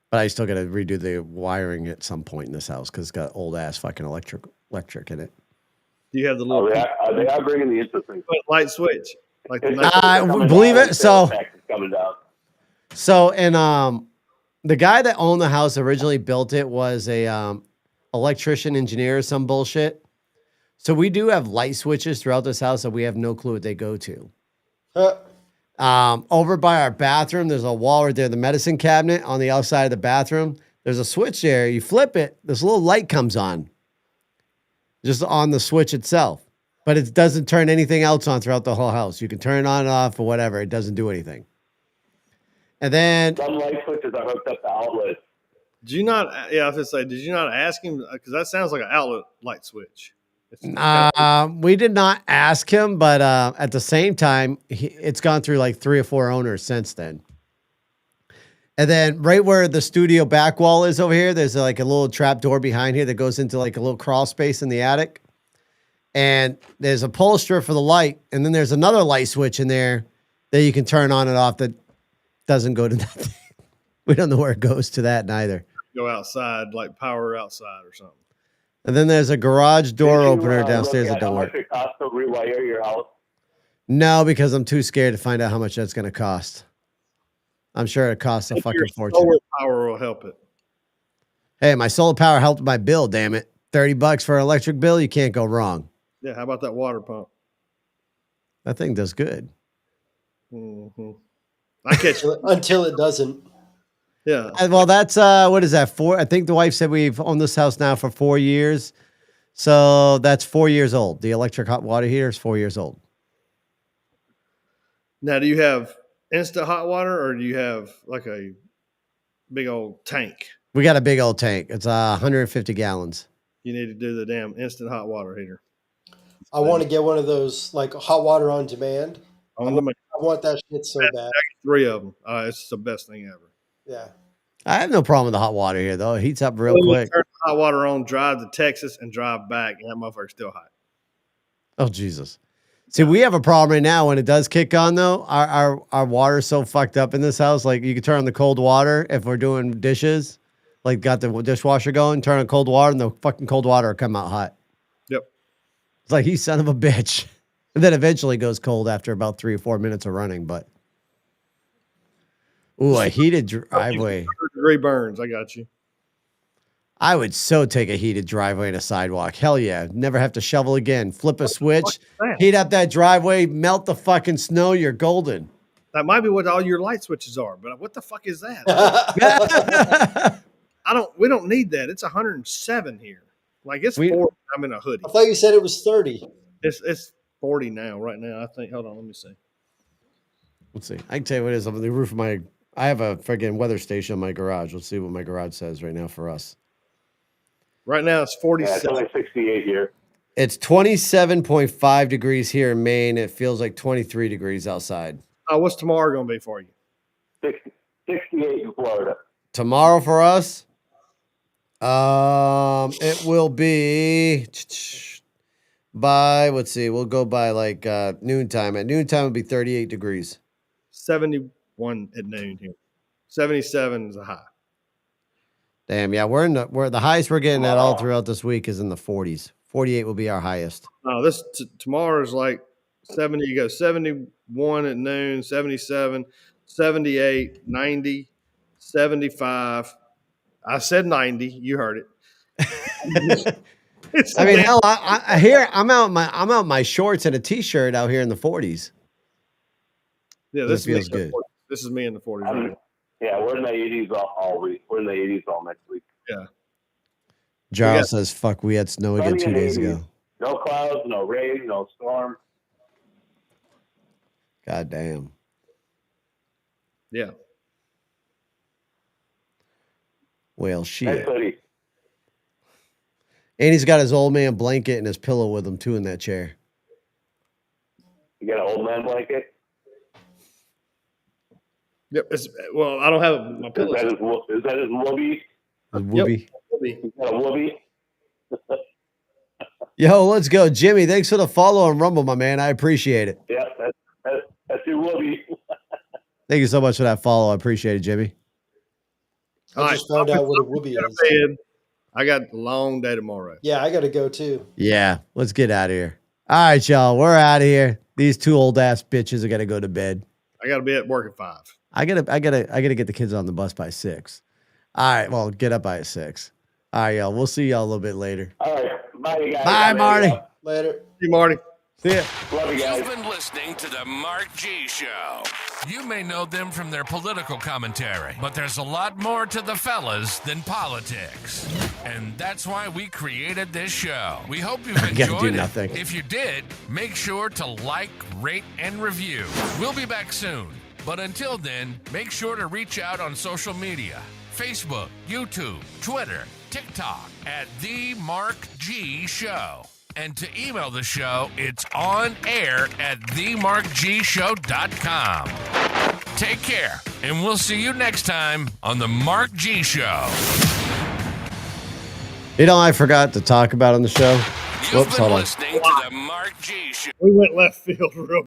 Speaker 2: But I still got to redo the wiring at some point in this house because it's got old ass fucking electric in it.
Speaker 5: Do you have the little
Speaker 7: They are bringing the interest rate.
Speaker 5: light switch? Like the
Speaker 2: Believe it. So,
Speaker 7: coming down.
Speaker 2: and the guy that owned the house originally built it was a electrician engineer or some bullshit. So we do have light switches throughout this house that we have no clue what they go to. Over by our bathroom, there's a wall right there, the medicine cabinet on the outside of the bathroom. There's a switch there. You flip it, this little light comes on. Just on the switch itself. But it doesn't turn anything else on throughout the whole house. You can turn it on and off or whatever. It doesn't do anything. And then
Speaker 7: Some light switches are hooked up to outlets.
Speaker 5: Did you not? Yeah, I was gonna say, did you not ask him? Because that sounds like an outlet light switch.
Speaker 2: we did not ask him, but at the same time, it's gone through like 3 or 4 owners since then. And then right where the studio back wall is over here, there's like a little trap door behind here that goes into like a little crawl space in the attic. And there's a pull strip for the light. And then there's another light switch in there that you can turn on and off that doesn't go to nothing. We don't know where it goes to that neither.
Speaker 5: Go outside, like power outside or something.
Speaker 2: And then there's a garage door opener
Speaker 7: Look
Speaker 2: downstairs
Speaker 7: at
Speaker 2: that don't
Speaker 7: how
Speaker 2: work.
Speaker 7: much it costs to rewire your house.
Speaker 2: No, because I'm too scared to find out how much that's going to cost. I'm sure it costs a
Speaker 5: If
Speaker 2: fucking
Speaker 5: your
Speaker 2: fortune.
Speaker 5: solar power will help it.
Speaker 2: Hey, my solar power helped my bill, damn it. $30 for an electric bill, you can't go wrong.
Speaker 5: Yeah, how about that water pump?
Speaker 2: That thing does good.
Speaker 5: Mm-hmm. I catch it.
Speaker 1: Until it doesn't.
Speaker 5: Yeah.
Speaker 2: Well, that's what is that? 4? I think the wife said we've owned this house now for 4 years. So that's 4 years old. The electric hot water heater is 4 years old.
Speaker 5: Now, do you have instant hot water or do you have like a big old tank?
Speaker 2: We got a big old tank. It's 150 gallons.
Speaker 5: You need to do the damn instant hot water heater.
Speaker 1: I want to get one of those like hot water on demand. I want that shit so bad.
Speaker 5: 3 of them. It's the best thing ever.
Speaker 1: Yeah.
Speaker 2: I have no problem with the hot water here, though. It heats up real quick.
Speaker 5: Turn the hot water on, drive to Texas, and drive back, and that motherfucker's still hot.
Speaker 2: Oh, Jesus. See, we have a problem right now. When it does kick on, though, our water's so fucked up in this house. Like, you can turn on the cold water if we're doing dishes. Like, got the dishwasher going, turn on cold water, and the fucking cold water will come out hot.
Speaker 5: Yep.
Speaker 2: It's like, you son of a bitch. And then eventually goes cold after about 3 or 4 minutes of running, but... Ooh, a heated driveway.
Speaker 5: 100-degree burns. I got you.
Speaker 2: I would so take a heated driveway and a sidewalk. Hell yeah. Never have to shovel again. Flip a switch, heat up that driveway, melt the fucking snow. You're golden.
Speaker 5: That might be what all your light switches are, but what the fuck is that? We don't need that. It's 107 here. Like it's 40. I'm in a hoodie.
Speaker 1: I thought you said it was 30.
Speaker 5: It's 40 now, right now. I think. Hold on, let me see.
Speaker 2: Let's see. I can tell you what it is on the roof of my. I have a friggin' weather station in my garage. Let's see what my garage says right now for us.
Speaker 5: Right now it's 47.
Speaker 7: Yeah, it's only 68 here.
Speaker 2: It's 27.5 degrees here in Maine. It feels like 23 degrees outside.
Speaker 5: What's tomorrow going to be for you?
Speaker 7: 68 in Florida.
Speaker 2: Tomorrow for us, it will be by, let's see, we'll go by like noontime. At noontime, it'll be 38 degrees.
Speaker 5: 71 at noon here. 77 is a high.
Speaker 2: Damn, yeah, we're the highest we're getting at all throughout this week is in the 40s. 48 will be our highest.
Speaker 5: No, tomorrow is like 70. You go 71 at noon, 77, 78, 90, 75. I said 90. You heard it.
Speaker 2: I mean, hell, I here I'm out my shorts and a t-shirt out here in the 40s.
Speaker 5: Yeah, this
Speaker 2: feels good.
Speaker 5: This is me in the 40s. Right?
Speaker 7: Yeah, we're in the 80s all week. We're in the 80s all next week.
Speaker 5: Yeah.
Speaker 2: Giles says, "Fuck, we had snow again 2 days
Speaker 7: 80s.
Speaker 2: ago."
Speaker 7: No clouds, no rain, no storm.
Speaker 2: God damn.
Speaker 5: Yeah.
Speaker 2: Well,
Speaker 7: Nice
Speaker 2: shit.
Speaker 7: hoodie.
Speaker 2: And he's got his old man blanket and his pillow with him too in that chair.
Speaker 7: You got an old man blanket?
Speaker 5: Yep. Well, I don't have my
Speaker 7: Is
Speaker 5: pillow.
Speaker 7: that his whoopee?
Speaker 2: Whoopee.
Speaker 7: Is that a whoopee?
Speaker 2: Yo, let's go. Jimmy, thanks for the follow on Rumble, my man. I appreciate it.
Speaker 7: Yeah, that's your whoopee.
Speaker 2: Thank you so much for that follow. I appreciate it, Jimmy.
Speaker 1: I just found out what a whoopee is.
Speaker 5: I got a long day tomorrow.
Speaker 1: Yeah, I got to go too.
Speaker 2: Yeah, let's get out of here. All right, y'all. We're out of here. These two old ass bitches are gonna go to bed.
Speaker 5: I got to be at work at 5.
Speaker 2: I gotta get the kids on the bus by 6. All right, well, get up by 6. All right, y'all. We'll see y'all a little bit later.
Speaker 7: All right. Bye, you guys.
Speaker 2: Bye, Marty.
Speaker 1: Later.
Speaker 5: See you, Marty.
Speaker 2: See ya.
Speaker 7: Love you guys.
Speaker 3: You've been listening to the Mark G Show. You may know them from their political commentary, but there's a lot more to the fellas than politics. And that's why we created this show. We hope you've
Speaker 2: gotta do
Speaker 3: enjoyed it.
Speaker 2: nothing.
Speaker 3: If you did, make sure to like, rate, and review. We'll be back soon. But until then, make sure to reach out on social media. Facebook, YouTube, Twitter, TikTok at The Mark G Show. And to email the show, it's on air at themarkgshow.com. Take care, and we'll see you next time on the Mark G Show.
Speaker 2: You know, I forgot to talk about on the show.
Speaker 3: You've
Speaker 2: Whoops,
Speaker 3: been
Speaker 2: hold on.
Speaker 3: listening to the Mark G Show.
Speaker 5: We went left field real